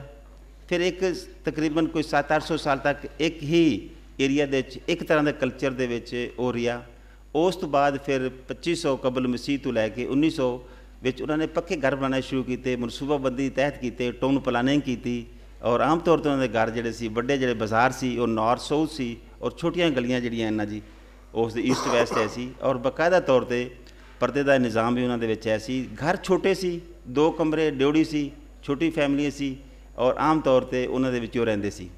ਫਿਰ ਇੱਕ ਤਕਰੀਬਨ ਕੋਈ 700-800 ਸਾਲ ਤੱਕ ਇੱਕ ਹੀ ਏਰੀਆ ਦੇ ਵਿੱਚ ਇੱਕ ਤਰ੍ਹਾਂ ਦੇ ਕਲਚਰ ਦੇ ਵਿੱਚ ਉਹ ਰਿਹਾ। ਉਸ ਤੋਂ ਬਾਅਦ ਫਿਰ 2500 ਕਬਲ ਮਸੀਹ ਤੋਂ ਲੈ ਕੇ 1900 ਵਿੱਚ ਉਹਨਾਂ ਨੇ ਪੱਕੇ ਘਰ ਬਣਾਉਣੇ ਸ਼ੁਰੂ ਕੀਤੇ, ਮਨਸੂਬਾਬੰਦੀ ਤਹਿਤ ਕੀਤੇ, ਟਾਊਨ ਪਲਾਨਿੰਗ ਕੀਤੀ ਔਰ ਆਮ ਤੌਰ 'ਤੇ ਉਹਨਾਂ ਦੇ ਘਰ ਜਿਹੜੇ ਸੀ, ਵੱਡੇ ਜਿਹੜੇ ਬਾਜ਼ਾਰ ਸੀ ਉਹ ਨਾਰਥ ਸਾਊਥ ਸੀ ਔਰ ਛੋਟੀਆਂ ਗਲੀਆਂ ਜਿਹੜੀਆਂ ਇਹਨਾਂ ਜੀ ਉਸ ਦੇ ਈਸਟ ਵੈਸਟ ਹੈ ਸੀ ਔਰ ਬਾਕਾਇਦਾ ਤੌਰ 'ਤੇ ਪਰਦੇ ਦਾ ਨਿਜ਼ਾਮ ਵੀ ਉਹਨਾਂ ਦੇ ਵਿੱਚ ਹੈ ਸੀ। ਘਰ ਛੋਟੇ ਸੀ, 2 ਕਮਰੇ, ਡਿਉੜੀ ਸੀ, ਛੋਟੀ ਫੈਮਲੀਆਂ ਸੀ ਔਰ ਆਮ ਤੌਰ 'ਤੇ ਉਹਨਾਂ ਦੇ ਵਿੱਚ ਉਹ ਰਹਿੰਦੇ ਸੀ।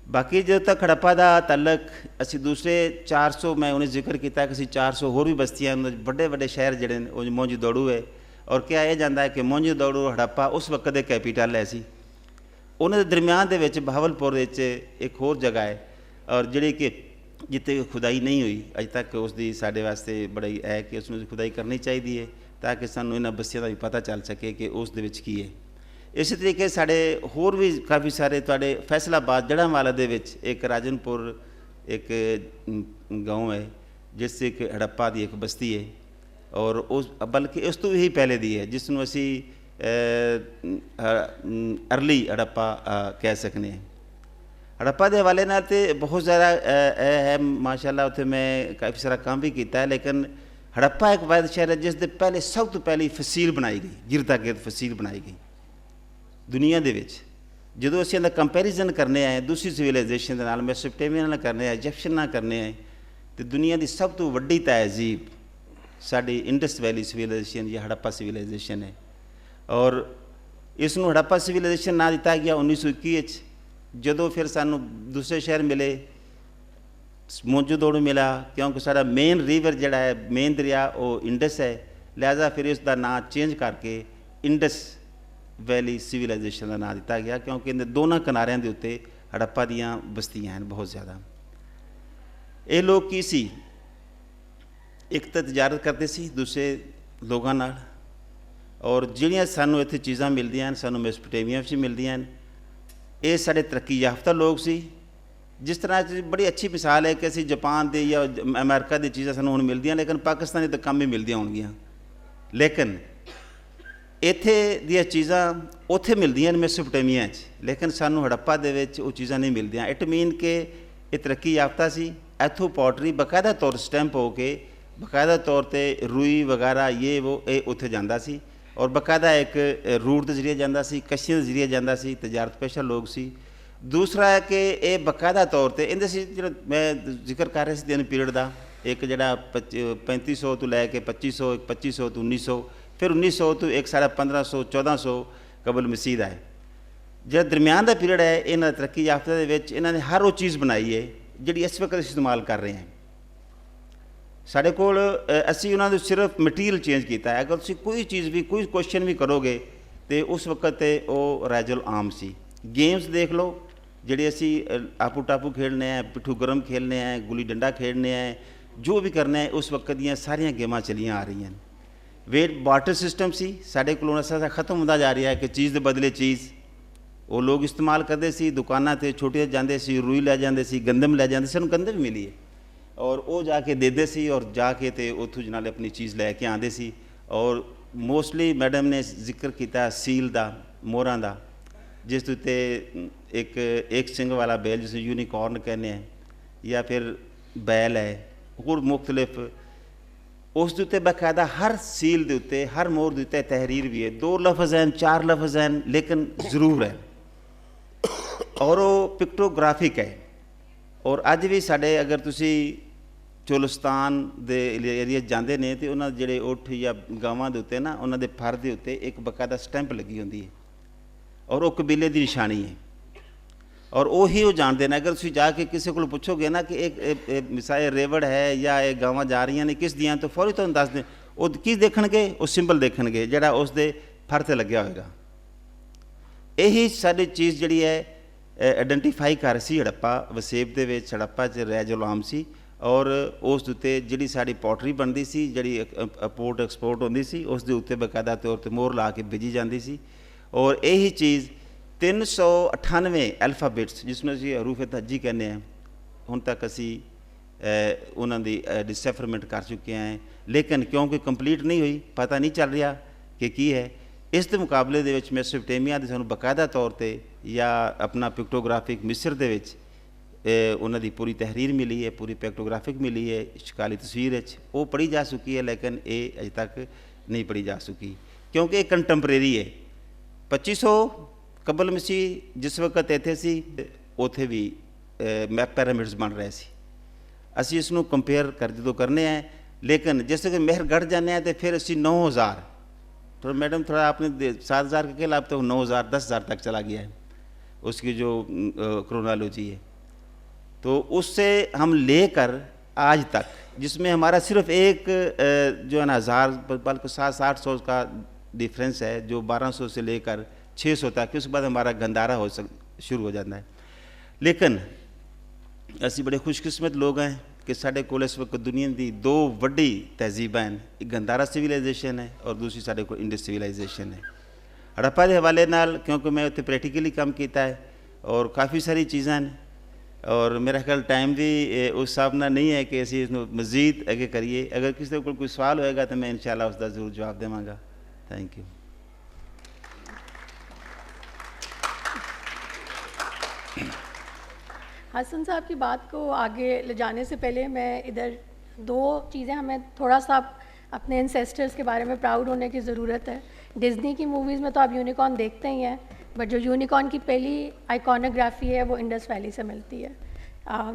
ਬਾਕੀ ਜਦੋਂ ਤੱਕ ਹੜੱਪਾ ਦਾ ਤਾਲਕ ਅਸੀਂ ਦੂਸਰੇ 400 ਮੈਂ ਉਹਨੇ ਜ਼ਿਕਰ ਕੀਤਾ ਕਿ ਅਸੀਂ 400 ਹੋਰ ਵੀ ਬਸਤੀਆਂ ਵੱਡੇ ਵੱਡੇ ਸ਼ਹਿਰ ਜਿਹੜੇ ਨੇ ਉਹ ਮੌਜੂਦੌੜੂ ਹੈ ਔਰ ਕਿਹਾ ਇਹ ਜਾਂਦਾ ਹੈ ਕਿ ਮੌਜੂਦੌੜੂ ਹੜੱਪਾ ਉਸ ਵਕਤ ਦੇ ਕੈਪੀਟਲ ਹੈ ਸੀ। ਉਹਨਾਂ ਦੇ ਦਰਮਿਆਨ ਦੇ ਵਿੱਚ ਬਹਾਵਲਪੁਰ ਵਿੱਚ ਇੱਕ ਹੋਰ ਜਗ੍ਹਾ ਹੈ ਔਰ ਜਿਹੜੀ ਕਿ ਜਿੱਥੇ ਖੁਦਾਈ ਨਹੀਂ ਹੋਈ ਅਜੇ ਤੱਕ, ਉਸ ਦੀ ਸਾਡੇ ਵਾਸਤੇ ਬੜੀ ਹੈ ਕਿ ਉਸ ਨੂੰ ਖੁਦਾਈ ਕਰਨੀ ਚਾਹੀਦੀ ਹੈ ਤਾਂ ਕਿ ਸਾਨੂੰ ਇਹਨਾਂ ਬਸਤੀਆਂ ਦਾ ਵੀ ਪਤਾ ਚੱਲ ਸਕੇ ਕਿ ਉਸ ਦੇ ਵਿੱਚ ਕੀ ਹੈ। ਇਸੇ ਤਰੀਕੇ ਸਾਡੇ ਹੋਰ ਵੀ ਕਾਫੀ ਸਾਰੇ ਤੁਹਾਡੇ ਫੈਸਲਾਬਾਦ ਜੜ੍ਹਾਂਵਾਲਾ ਦੇ ਵਿੱਚ ਇੱਕ ਰਾਜਨਪੁਰ ਇੱਕ ਗਾਉਂ ਹੈ ਜਿਸ 'ਚ ਇੱਕ ਹੜੱਪਾ ਦੀ ਇੱਕ ਬਸਤੀ ਹੈ ਔਰ ਉਸ ਬਲਕਿ ਉਸ ਤੋਂ ਵੀ ਪਹਿਲੇ ਦੀ ਹੈ ਜਿਸ ਨੂੰ ਅਸੀਂ ਅਰਲੀ ਹੜੱਪਾ ਕਹਿ ਸਕਦੇ ਹਾਂ। ਹੜੱਪਾ ਦੇ ਹਵਾਲੇ ਨਾਲ ਤੇ ਬਹੁਤ ਜ਼ਿਆਦਾ ਹੈ ਮਾਸ਼ਾਅੱਲਾ, ਉੱਥੇ ਮੈਂ ਕਾਫੀ ਸਾਰਾ ਕੰਮ ਵੀ ਕੀਤਾ ਹੈ। ਲੇਕਿਨ ਹੜੱਪਾ ਇੱਕ ਵਾਹਿਦ ਸ਼ਹਿਰ ਹੈ ਜਿਸ ਦੇ ਪਹਿਲੇ ਸਭ ਤੋਂ ਪਹਿਲੀ ਫਸੀਲ ਬਣਾਈ ਗਈ, ਗਿਰਦਾ ਗਿਰਦ ਫਸੀਲ ਬਣਾਈ ਗਈ ਦੁਨੀਆ ਦੇ ਵਿੱਚ। ਜਦੋਂ ਅਸੀਂ ਇਹਦਾ ਕੰਪੈਰੀਜ਼ਨ ਕਰਨੇ ਆਏ ਦੂਸਰੀ ਸਿਵਲਾਈਜੇਸ਼ਨ ਦੇ ਨਾਲ, ਮੈਸੋਪੋਟੇਮੀਆ ਨਾਲ ਕਰਨੇ ਆਏ, ਇਜਿਪਸ਼ਨ ਨਾਲ ਕਰਨੇ ਆਏ, ਤੇ ਦੁਨੀਆ ਦੀ ਸਭ ਤੋਂ ਵੱਡੀ ਤਹਿਜ਼ੀਬ ਸਾਡੀ ਇੰਡਸ ਵੈਲੀ ਸਿਵਲਾਈਜੇਸ਼ਨ ਜਾਂ ਹੜੱਪਾ ਸਿਵਲਾਈਜੇਸ਼ਨ ਹੈ। ਔਰ ਇਸ ਨੂੰ ਹੜੱਪਾ ਸਿਵਲਾਈਜੇਸ਼ਨ ਨਾਂ ਦਿੱਤਾ ਗਿਆ 1921 ਵਿੱਚ, ਜਦੋਂ ਫਿਰ ਸਾਨੂੰ ਦੂਸਰੇ ਸ਼ਹਿਰ ਮਿਲੇ, ਮੌਜੂਦੌੜੂ ਮਿਲਾ, ਕਿਉਂਕਿ ਸਾਡਾ ਮੇਨ ਰੀਵਰ ਜਿਹੜਾ ਹੈ, ਮੇਨ ਦਰਿਆ ਉਹ ਇੰਡਸ ਹੈ, ਲਿਹਾਜ਼ਾ ਫਿਰ ਇਸ ਦਾ ਨਾਂ ਚੇਂਜ ਕਰਕੇ ਇੰਡਸ ਵੈਲੀ ਸਿਵਲਾਈਜੇਸ਼ਨ ਦਾ ਨਾਂ ਦਿੱਤਾ ਗਿਆ ਕਿਉਂਕਿ ਇਹਦੇ ਦੋਨਾਂ ਕਿਨਾਰਿਆਂ ਦੇ ਉੱਤੇ ਹੜੱਪਾ ਦੀਆਂ ਬਸਤੀਆਂ ਹਨ ਬਹੁਤ ਜ਼ਿਆਦਾ। ਇਹ ਲੋਕ ਕੀ ਸੀ, ਇੱਕ ਤਾਂ ਤਜਾਰਤ ਕਰਦੇ ਸੀ ਦੂਸਰੇ ਲੋਕਾਂ ਨਾਲ, ਔਰ ਜਿਹੜੀਆਂ ਸਾਨੂੰ ਇੱਥੇ ਚੀਜ਼ਾਂ ਮਿਲਦੀਆਂ ਹਨ ਸਾਨੂੰ ਮੈਸੋਪੋਟੇਮੀਆ ਵਿੱਚ ਮਿਲਦੀਆਂ ਹਨ। ਇਹ ਸਾਡੇ ਤਰੱਕੀ ਯਾਫਤਾ ਲੋਕ ਸੀ जिस तरह बड़ी अच्छी मिसाल है कि असी जापान के या अमेरिका दी चीज़ां सानूं हुण मिलदियां, लेकिन पाकिस्तानी तो कम ही मिलदियां होणगियां। लेकिन इत्थे दियां चीज़ां उत्थे मिलदियां ने मेसोपोटामिया च, लेकिन सानूं हड़प्पा दे विच वो चीज़ां नहीं मिलदियां। इट मीन कि ये तरक्की याफ्ता सी। इत्थों पॉटरी बाकायदा तौर स्टैंप हो के बाकायदा तौर पर रुई वगैरह ये वो ये उत्थे जांदा सी, और बाकायदा एक रूट के जरिए जांदा सी, कश्तियां के जरिए जांदा सी, तजारत पेशा लोग सी। दूसरा है कि ये बाकायदा तौर पर इहदे जो मैं जिक्र कर रहा दिन पीरियड का, एक जड़ा 3500 तो लैके 2500, 2500 तो 1900, फिर 1900 तो एक साढ़ा 1500 1400 कबल मसीह है। जो दरम्यान का पीरियड है, इन्होंने तरक्की याफ्ता इन्होंने हर वो चीज़ बनाई है जी इस वक्त इस्तेमाल कर रहे हैं। साढ़े कोल असी उन्होंने सिर्फ मटीरियल चेंज किया है। अगर तुम कोई चीज़ भी कोई क्वेश्चन भी करोगे तो उस वक्त वो रैजुल आम सी। गेम्स देख लो जी असी आपू टापू खेलने हैं, पिट्ठू गरम खेलने हैं, गुली डंडा खेलने हैं, जो भी करना है उस वक्त दियाँ सारिया गेमां चलियाँ आ रही हैं। वेट वाटर सिस्टम सी साढ़े को ऐसा ख़त्म होता जा रहा है कि चीज़ के बदले चीज़ वो लोग इस्तेमाल करते सी। दुकाना ते छोटे जाते सी, रुई लै जाते सी, गंदम लै जाते, सानूं गंदम मिली है और वो जाके देते सी और जाके तो उतों जनाले अपनी चीज़ लैके आते सी। और मोस्टली मैडम ने जिक्र किया सील का, मोहरां का, जिस उत्ते एक सिंग वाला बैल जिस यूनिकॉर्न कहने हैं, या फिर बैल है होर मुख्तलिफ, उस उत्ते बाकायदा हर सील के उत्ते हर मोहर के उत्ते तहरीर भी है। 2 लफ्ज़ हैं, 4 लफ्ज़ हैं, लेकिन ज़रूर है और वो पिक्टोग्राफिक है। और अज भी साढ़े अगर तुसी चोलिस्तान दे एरिया जाते ने तो उन्होंने जोड़े उठ या गावां दे उत्ते ना उन्होंने फर के उत्ते एक बाकायदा स्टैंप लगी होंगी है और वो कबीले की निशानी है और वही वो जानते हैं। अगर तुम जाके किसी को पूछोगे ना कि एक मिसाल रेवड़ है या ये गावां जा रही ने किस दियाँ, तो फौरी तुहानूं दस दें वो की देखणगे, वो सिंबल देखणगे जिहड़ा उसदे फर ते लग्या होएगा। यही साडी चीज़ जिहड़ी है आइडेंटिफाई कर सी हड़प्पा वसेब दे विच। हड़प्पा च रैजुल आम सी और उस उत्ते जिहड़ी साडी पॉटरी बनदी सी, जिहड़ी इंपोर्ट एक्सपोर्ट होंदी सी, उस दे उत्ते बाकायदा तौर पर मोहर ला के भेजी जाती सी। और यही चीज़ 398 अल्फ़ाबेट्स जिसमें असी हरूफ तहजी कहने हैं, हुण तक असी उन्होंने डिसैफरमेंट कर चुके हैं, लेकिन क्योंकि कंप्लीट नहीं हुई पता नहीं चल रहा कि की है। इस दे मुकाबले दे विच मेसोपोटामिया दे सानूं बाकायदा तौर पर या अपना पिक्टोग्राफिक मिस्र दे विच उन्हां दी पूरी तहरीर मिली है, पूरी पिक्टोग्राफिक मिली है शिकाली तस्वीर वो पढ़ी जा चुकी है, लेकिन ये अजे तक नहीं पढ़ी जा चुकी क्योंकि कंटैंपरेरी है। 2500 कबल मसीह जिस वक्त इत्थे सी उत्थे भी पैरामिड्स बन रहे सी। असी इसनूं कंपेयर कर जो करने हैं, लेकिन जिस मेहरगढ़ जाने हैं तो फिर असी 9000 तो मैडम थोड़ा आपने 7000 के खिलाफ तो 9000 10,000 तक चला गया है उसकी जो क्रोनोलॉजी है। तो उससे हम लेकर आज तक जिसमें हमारा सिर्फ एक जो है ना 1000 बल्कि 700-800 का डिफरेंस है, जो 1200 से लेकर 600 तक, उसके बाद हमारा गंदारा शुरू हो जाता है। लेकिन असी बड़े खुशकिस्मत लोग हैं कि साढ़े कोल इस वक्त दुनिया की 2 वड्डी तहजीबां हैं, एक गंदारा सिविलाइजेशन है और दूसरी साढ़े कोल इंडस सिविलाइजेशन है। हड़प्पा के हवाले नाल क्योंकि मैं उत्ते प्रैक्टिकली काम किया है और काफ़ी सारी चीज़ां हैं और मेरा ख्याल टाइम भी उस हिसाब नाल नहीं है कि असी इसनूं मज़ीद अगे करिए। अगर किसी को कोई सवाल होएगा तो मैं इंशाअल्लाह उसका जरूर जवाब देवांगा। Thank you. हसन साहब की बात को आगे ले जाने से पहले मैं इधर 2 चीज़ें, हमें थोड़ा सा अपने एंसेस्टर्स के बारे में प्राउड होने की ज़रूरत है। डिज़नी की मूवीज़ में तो आप यूनिकॉर्न देखते ही हैं, बट जो यूनिकॉर्न की पहली आइकॉनोग्राफी है वो इंडस वैली से मिलती है।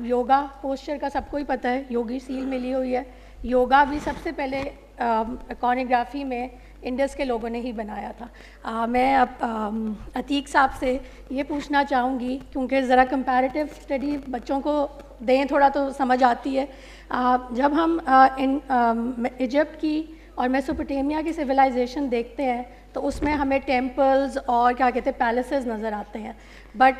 योगा पोस्चर का सबको ही पता है, योगी सील मिली हुई है। योगा भी सबसे पहले आइकॉनोग्राफी में इंडस के लोगों ने ही बनाया था। मैं अब अतीक साहब से ये पूछना चाहूँगी, क्योंकि ज़रा कंपैरेटिव स्टडी बच्चों को दें थोड़ा तो समझ आती है। जब हम इजिप्ट की और मेसोपोटामिया की सिविलाइजेशन देखते हैं तो उसमें हमें टेम्पल्स और क्या कहते हैं पैलेसेस नज़र आते हैं, बट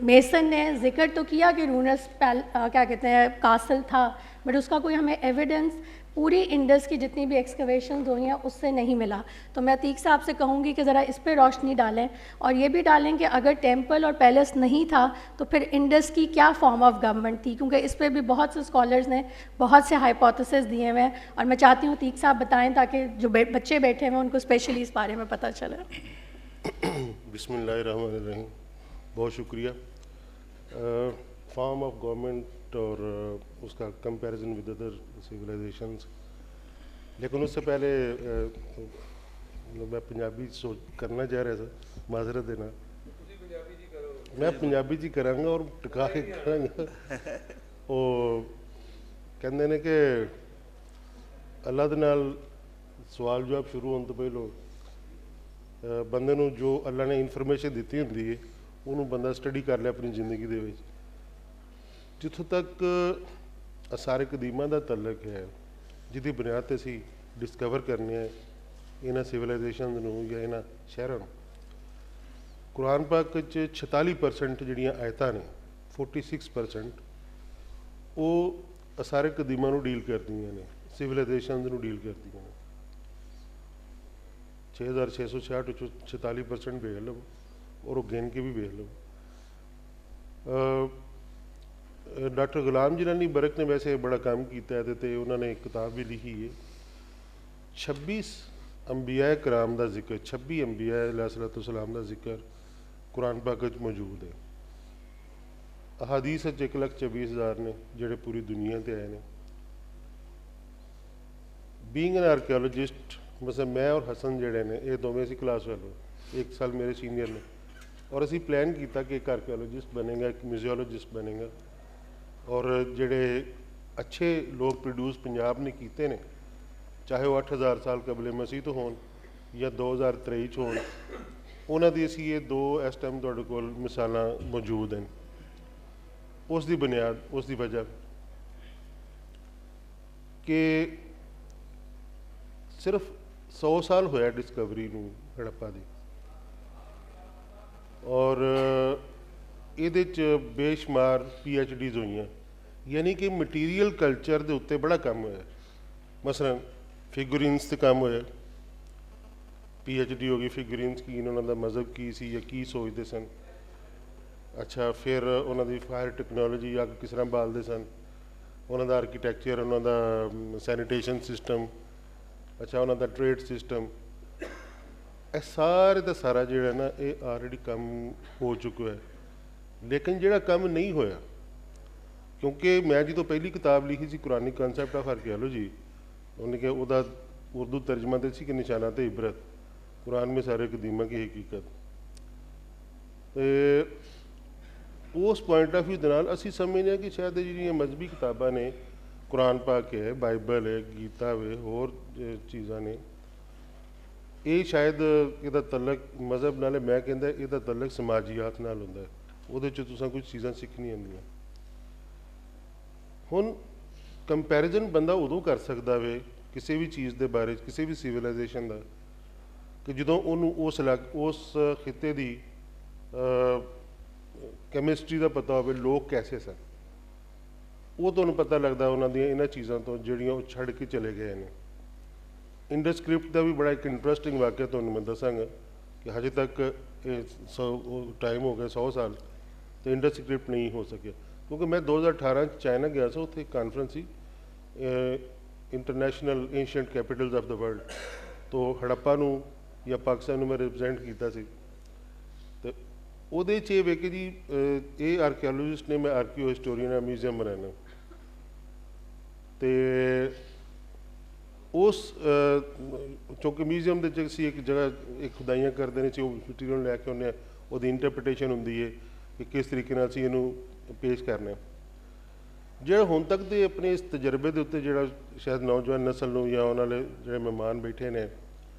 मेसन ने जिक्र तो किया कि रूनस क्या कहते हैं कासल था, बट उसका कोई हमें एविडेंस पूरी इंडस की जितनी भी एक्सकवेशंस हुई हैं उससे नहीं मिला। तो मैं अतीक साहब से कहूँगी कि ज़रा इस पर रोशनी डालें और ये भी डालें कि अगर टेम्पल और पैलेस नहीं था तो फिर इंडस की क्या फॉर्म ऑफ गवर्नमेंट थी, क्योंकि इस पर भी बहुत से स्कॉलर्स ने बहुत से हाइपोथेसिस दिए हुए हैं और मैं चाहती हूँ अतीक साहब बताएं ताकि जो बच्चे बैठे हुए हैं उनको स्पेशली इस बारे में पता चले। बिस्मिल्लाहिर्रहमानिर्रहीम, बहुत शुक्रिया। फॉर्म ऑफ गवर्नमेंट और उसका कंपैरिजन विद अदर सिविलाइजेशंस, लेकिन उससे पहले मैं पंजाबी सोच करना चाह रहा था, माजरत देना मैं पंजाबी जी करांगा और टिका के करांगा। ਉਹ ਕਹਿੰਦੇ ਨੇ ਕਿ ਅੱਲਾ ਦੇ ਨਾਲ ਸਵਾਲ ਜਵਾਬ ਸ਼ੁਰੂ ਹੋਣ ਤੋਂ ਪਹਿਲਾਂ ਬੰਦੇ ਨੂੰ ਜੋ ਅੱਲਾ ਨੇ ਇਨਫੋਰਮੇਸ਼ਨ ਦਿੱਤੀ ਹੁੰਦੀ ਹੈ ਉਹਨੂੰ ਬੰਦਾ ਸਟੱਡੀ ਕਰ ਲਿਆ ਆਪਣੀ ਜ਼ਿੰਦਗੀ ਦੇ ਵਿੱਚ। ਜਿੱਥੋਂ ਤੱਕ ਅਸਾਰੇ ਕਦੀਮਾਂ ਦਾ ਤਾਲੁਕ ਹੈ, ਜਿਹਦੀ ਬੁਨਿਆਦ 'ਤੇ ਅਸੀਂ ਡਿਸਕਵਰ ਕਰਨੇ ਆ ਇਹਨਾਂ ਸਿਵਲਾਈਜੇਸ਼ਨ ਨੂੰ ਜਾਂ ਇਹਨਾਂ ਸ਼ਹਿਰਾਂ ਨੂੰ, ਕੁਰਾਨ ਪਾਕ 'ਚ 46% ਜਿਹੜੀਆਂ ਆਇਤਾਂ ਨੇ, 46% ਉਹ ਅਸਾਰੇ ਕਦੀਮਾਂ ਨੂੰ ਡੀਲ ਕਰਦੀਆਂ ਨੇ, ਸਿਵਲਾਈਜੇਸ਼ਨ ਨੂੰ ਡੀਲ ਕਰਦੀਆਂ ਨੇ। 6666 ਵਿੱਚੋਂ 46% ਵੇਖ ਲਓ ਔਰ ਉਹ ਗਿਣ ਕੇ ਵੀ ਵੇਖ ਲਓ। ਡਾਕਟਰ ਗੁਲਾਮ ਜਿਲਾਨੀ ਬਰਕ ਨੇ ਵੈਸੇ ਬੜਾ ਕੰਮ ਕੀਤਾ ਇਹਦੇ 'ਤੇ, ਉਹਨਾਂ ਨੇ ਇੱਕ ਕਿਤਾਬ ਵੀ ਲਿਖੀ ਹੈ। 26 ਅੰਬੀਆ ਕਰਾਮ ਦਾ ਜ਼ਿਕਰ, 26 ਅੰਬੀਆ अलैहिस्सलाम ਦਾ ਜ਼ਿਕਰ ਕੁਰਾਨ ਪਾਕ ਵਿੱਚ ਮੌਜੂਦ ਹੈ। ਅਹਾਦੀਸ ਵਿੱਚ 1,24,000 ਨੇ ਜਿਹੜੇ ਪੂਰੀ ਦੁਨੀਆ 'ਤੇ ਆਏ ਨੇ। ਬੀਇੰਗ ਐਨ ਆਰਕੀਓਲੋਜਿਸਟ, ਮਤਲਬ ਮੈਂ ਔਰ ਹਸਨ ਜਿਹੜੇ ਨੇ ਇਹ ਦੋਵੇਂ ਅਸੀਂ ਕਲਾਸ ਫੈਲੋ, 1 ਸਾਲ ਮੇਰੇ ਸੀਨੀਅਰ ਨੇ, ਔਰ ਅਸੀਂ ਪਲਾਨ ਕੀਤਾ ਕਿ ਇੱਕ ਆਰਕੀਓਲੋਜਿਸਟ ਬਣੇਗਾ, ਇੱਕ ਮਿਊਜ਼ੀਓਲੋਜਿਸਟ ਬਣੇਗਾ। ਔਰ ਜਿਹੜੇ ਅੱਛੇ ਲੋਕ ਪ੍ਰੋਡਿਊਸ ਪੰਜਾਬ ਨੇ ਕੀਤੇ ਨੇ, ਚਾਹੇ ਉਹ 8000 ਸਾਲ ਕਬਲੇ ਮਸੀਹ ਤੋਂ ਹੋਣ ਜਾਂ 2023 'ਚ ਹੋਣ, ਉਹਨਾਂ ਦੀ ਅਸੀਂ ਇਹ ਦੋ ਇਸ ਟਾਈਮ ਤੁਹਾਡੇ ਕੋਲ ਮਿਸਾਲਾਂ ਮੌਜੂਦ ਹਨ। ਉਸ ਦੀ ਬੁਨਿਆਦ, ਉਸ ਦੀ ਵਜ੍ਹਾ ਕਿ ਸਿਰਫ 100 ਸਾਲ ਹੋਇਆ ਡਿਸਕਵਰੀ ਨੂੰ ਹੜੱਪਾ ਦੀ, ਔਰ ਇਹਦੇ 'ਚ ਬੇਸ਼ੁਮਾਰ PhDs ਹੋਈਆਂ, ਯਾਨੀ ਕਿ ਮਟੀਰੀਅਲ ਕਲਚਰ ਦੇ ਉੱਤੇ ਬੜਾ ਕੰਮ ਹੋਇਆ। ਮਸਲਨ ਫਿਗੂਰਿਨਸ 'ਤੇ ਕੰਮ ਹੋਇਆ, PhD ਹੋ ਗਈ ਫਿਗੂਰਿਨਸ ਕੀ ਨੇ, ਉਹਨਾਂ ਦਾ ਮਜ਼ਹਬ ਕੀ ਸੀ ਜਾਂ ਕੀ ਸੋਚਦੇ ਸਨ। ਅੱਛਾ, ਫਿਰ ਉਹਨਾਂ ਦੀ ਫਾਇਰ ਟੈਕਨੋਲੋਜੀ, ਅੱਗ ਕਿਸ ਤਰ੍ਹਾਂ ਬਾਲਦੇ ਸਨ, ਉਹਨਾਂ ਦਾ ਆਰਕੀਟੈਕਚਰ, ਉਹਨਾਂ ਦਾ ਸੈਨੀਟੇਸ਼ਨ ਸਿਸਟਮ, ਅੱਛਾ ਉਹਨਾਂ ਦਾ ਟ੍ਰੇਡ ਸਿਸਟਮ, ਇਹ ਸਾਰੇ ਦਾ ਸਾਰਾ ਜਿਹੜਾ ਨਾ ਇਹ ਆਲਰੇਡੀ ਕੰਮ ਹੋ ਚੁੱਕਾ ਹੈ। ਲੇਕਿਨ ਜਿਹੜਾ ਕੰਮ ਨਹੀਂ ਹੋਇਆ, ਕਿਉਂਕਿ ਮੈਂ ਜਦੋਂ ਪਹਿਲੀ ਕਿਤਾਬ ਲਿਖੀ ਸੀ ਕੁਰਾਨਿਕ ਕਨਸੈਪਟ ਆਫ ਆਰਕੀਓਲੋਜੀ, ਉਹਨੇ ਕਿ ਉਹਦਾ ਉਰਦੂ ਤਰਜਮਾ ਤੇ ਸੀ ਕਿ ਨਿਸ਼ਾਨਾ ਤੇ ਇਬਰਤ, ਕੁਰਾਨ में सारे कदीमा की हकीकत। ਉਸ ਪੁਆਇੰਟ ਆਫ ਵਿਊ ਦੇ ਨਾਲ ਅਸੀਂ ਸਮਝਦੇ ਹਾਂ ਕਿ ਸ਼ਾਇਦ ਜਿਹੜੀਆਂ ਮਜ਼ਹਬੀ ਕਿਤਾਬਾਂ ਨੇ, ਕੁਰਾਨ ਪਾਕ ਹੈ, ਬਾਈਬਲ ਹੈ, ਗੀਤਾ ਵੇ, ਹੋਰ ਚੀਜ਼ਾਂ ਨੇ, ਇਹ ਸ਼ਾਇਦ ਇਹਦਾ ਤਲਕ ਮਜ਼ਹਬ ਨਾਲ, ਮੈਂ ਕਹਿੰਦਾ ਇਹਦਾ ਤਲਕ ਸਮਾਜੀਆਤ ਨਾਲ ਹੁੰਦਾ ਹੈ। ਉਹਦੇ 'ਚ ਤੁਸੀਂ ਕੁਝ ਚੀਜ਼ਾਂ ਸਿੱਖਣੀਆਂ ਹੁੰਦੀਆਂ। ਹੁਣ ਕੰਪੈਰੀਜ਼ਨ ਬੰਦਾ ਉਦੋਂ ਕਰ ਸਕਦਾ ਵੇ ਕਿਸੇ ਵੀ ਚੀਜ਼ ਦੇ ਬਾਰੇ, ਕਿਸੇ ਵੀ ਸਿਵਲਾਈਜੇਸ਼ਨ ਦਾ, ਕਿ ਜਦੋਂ ਉਹਨੂੰ ਉਸ ਖਿੱਤੇ ਦੀ ਕੈਮਿਸਟਰੀ ਦਾ ਪਤਾ ਹੋਵੇ, ਲੋਕ ਕੈਸੇ ਸਨ। ਉਹ ਤੁਹਾਨੂੰ ਪਤਾ ਲੱਗਦਾ ਉਹਨਾਂ ਦੀਆਂ ਇਹਨਾਂ ਚੀਜ਼ਾਂ ਤੋਂ ਜਿਹੜੀਆਂ ਉਹ ਛੱਡ ਕੇ ਚਲੇ ਗਏ ਨੇ। ਇੰਡਸ ਸਕ੍ਰਿਪਟ ਦਾ ਵੀ ਬੜਾ ਇੱਕ ਇੰਟਰਸਟਿੰਗ ਵਾਕਿਆ ਤੁਹਾਨੂੰ ਮੈਂ ਦੱਸਾਂਗਾ ਕਿ ਹਜੇ ਤੱਕ ਇਹ ਟਾਈਮ ਹੋ ਗਿਆ 100 ਸਾਲ ਤੇ ਇੰਡਸ ਸਕ੍ਰਿਪਟ ਨਹੀਂ ਹੋ ਸਕਿਆ। ਕਿਉਂਕਿ ਮੈਂ 2018 'ਚ ਚਾਈਨਾ ਗਿਆ ਸੀ, ਉੱਥੇ ਇੱਕ ਕਾਨਫਰੰਸ ਸੀ international ancient capitals of the world, ਤੋਂ ਹੜੱਪਾ ਨੂੰ ਜਾਂ ਪਾਕਿਸਤਾਨ ਨੂੰ ਮੈਂ ਰਿਪਰੈਜ਼ੈਂਟ ਕੀਤਾ ਸੀ। ਅਤੇ ਉਹਦੇ 'ਚ ਇਹ ਵੇ ਕਿ ਜੀ ਇਹ ਆਰਕੀਓਲੋਜਿਸਟ ਨੇ, ਮੈਂ ਆਰਕੀਓ ਹਿਸਟੋਰੀਅਨ ਆ, ਮਿਊਜ਼ੀਅਮ ਬਣਾਉਣਾ, ਅਤੇ ਉਸ ਚੂੰਕਿ ਮਿਊਜ਼ੀਅਮ ਦੇ 'ਚ ਅਸੀਂ ਇੱਕ ਜਗ੍ਹਾ ਇੱਕ ਖੁਦਾਈਆਂ ਕਰਦੇ ਨੇ, ਉਹ ਮਟੀਰੀਅਲ ਲੈ ਕੇ ਆਉਂਦੇ ਹਾਂ, ਉਹਦੀ ਇੰਟਰਪ੍ਰੀਟੇਸ਼ਨ ਹੁੰਦੀ ਹੈ ਕਿ ਕਿਸ ਤਰੀਕੇ ਨਾਲ ਅਸੀਂ ਇਹਨੂੰ ਪੇਸ਼ ਕਰਨਾ। ਜਿਹੜਾ ਹੁਣ ਤੱਕ ਦੇ ਆਪਣੇ ਇਸ ਤਜਰਬੇ ਦੇ ਉੱਤੇ ਜਿਹੜਾ ਸ਼ਾਇਦ ਨੌਜਵਾਨ ਨਸਲ ਨੂੰ ਜਾਂ ਉਹਨਾਂ ਵਾਲੇ ਜਿਹੜੇ ਮਹਿਮਾਨ ਬੈਠੇ ਨੇ,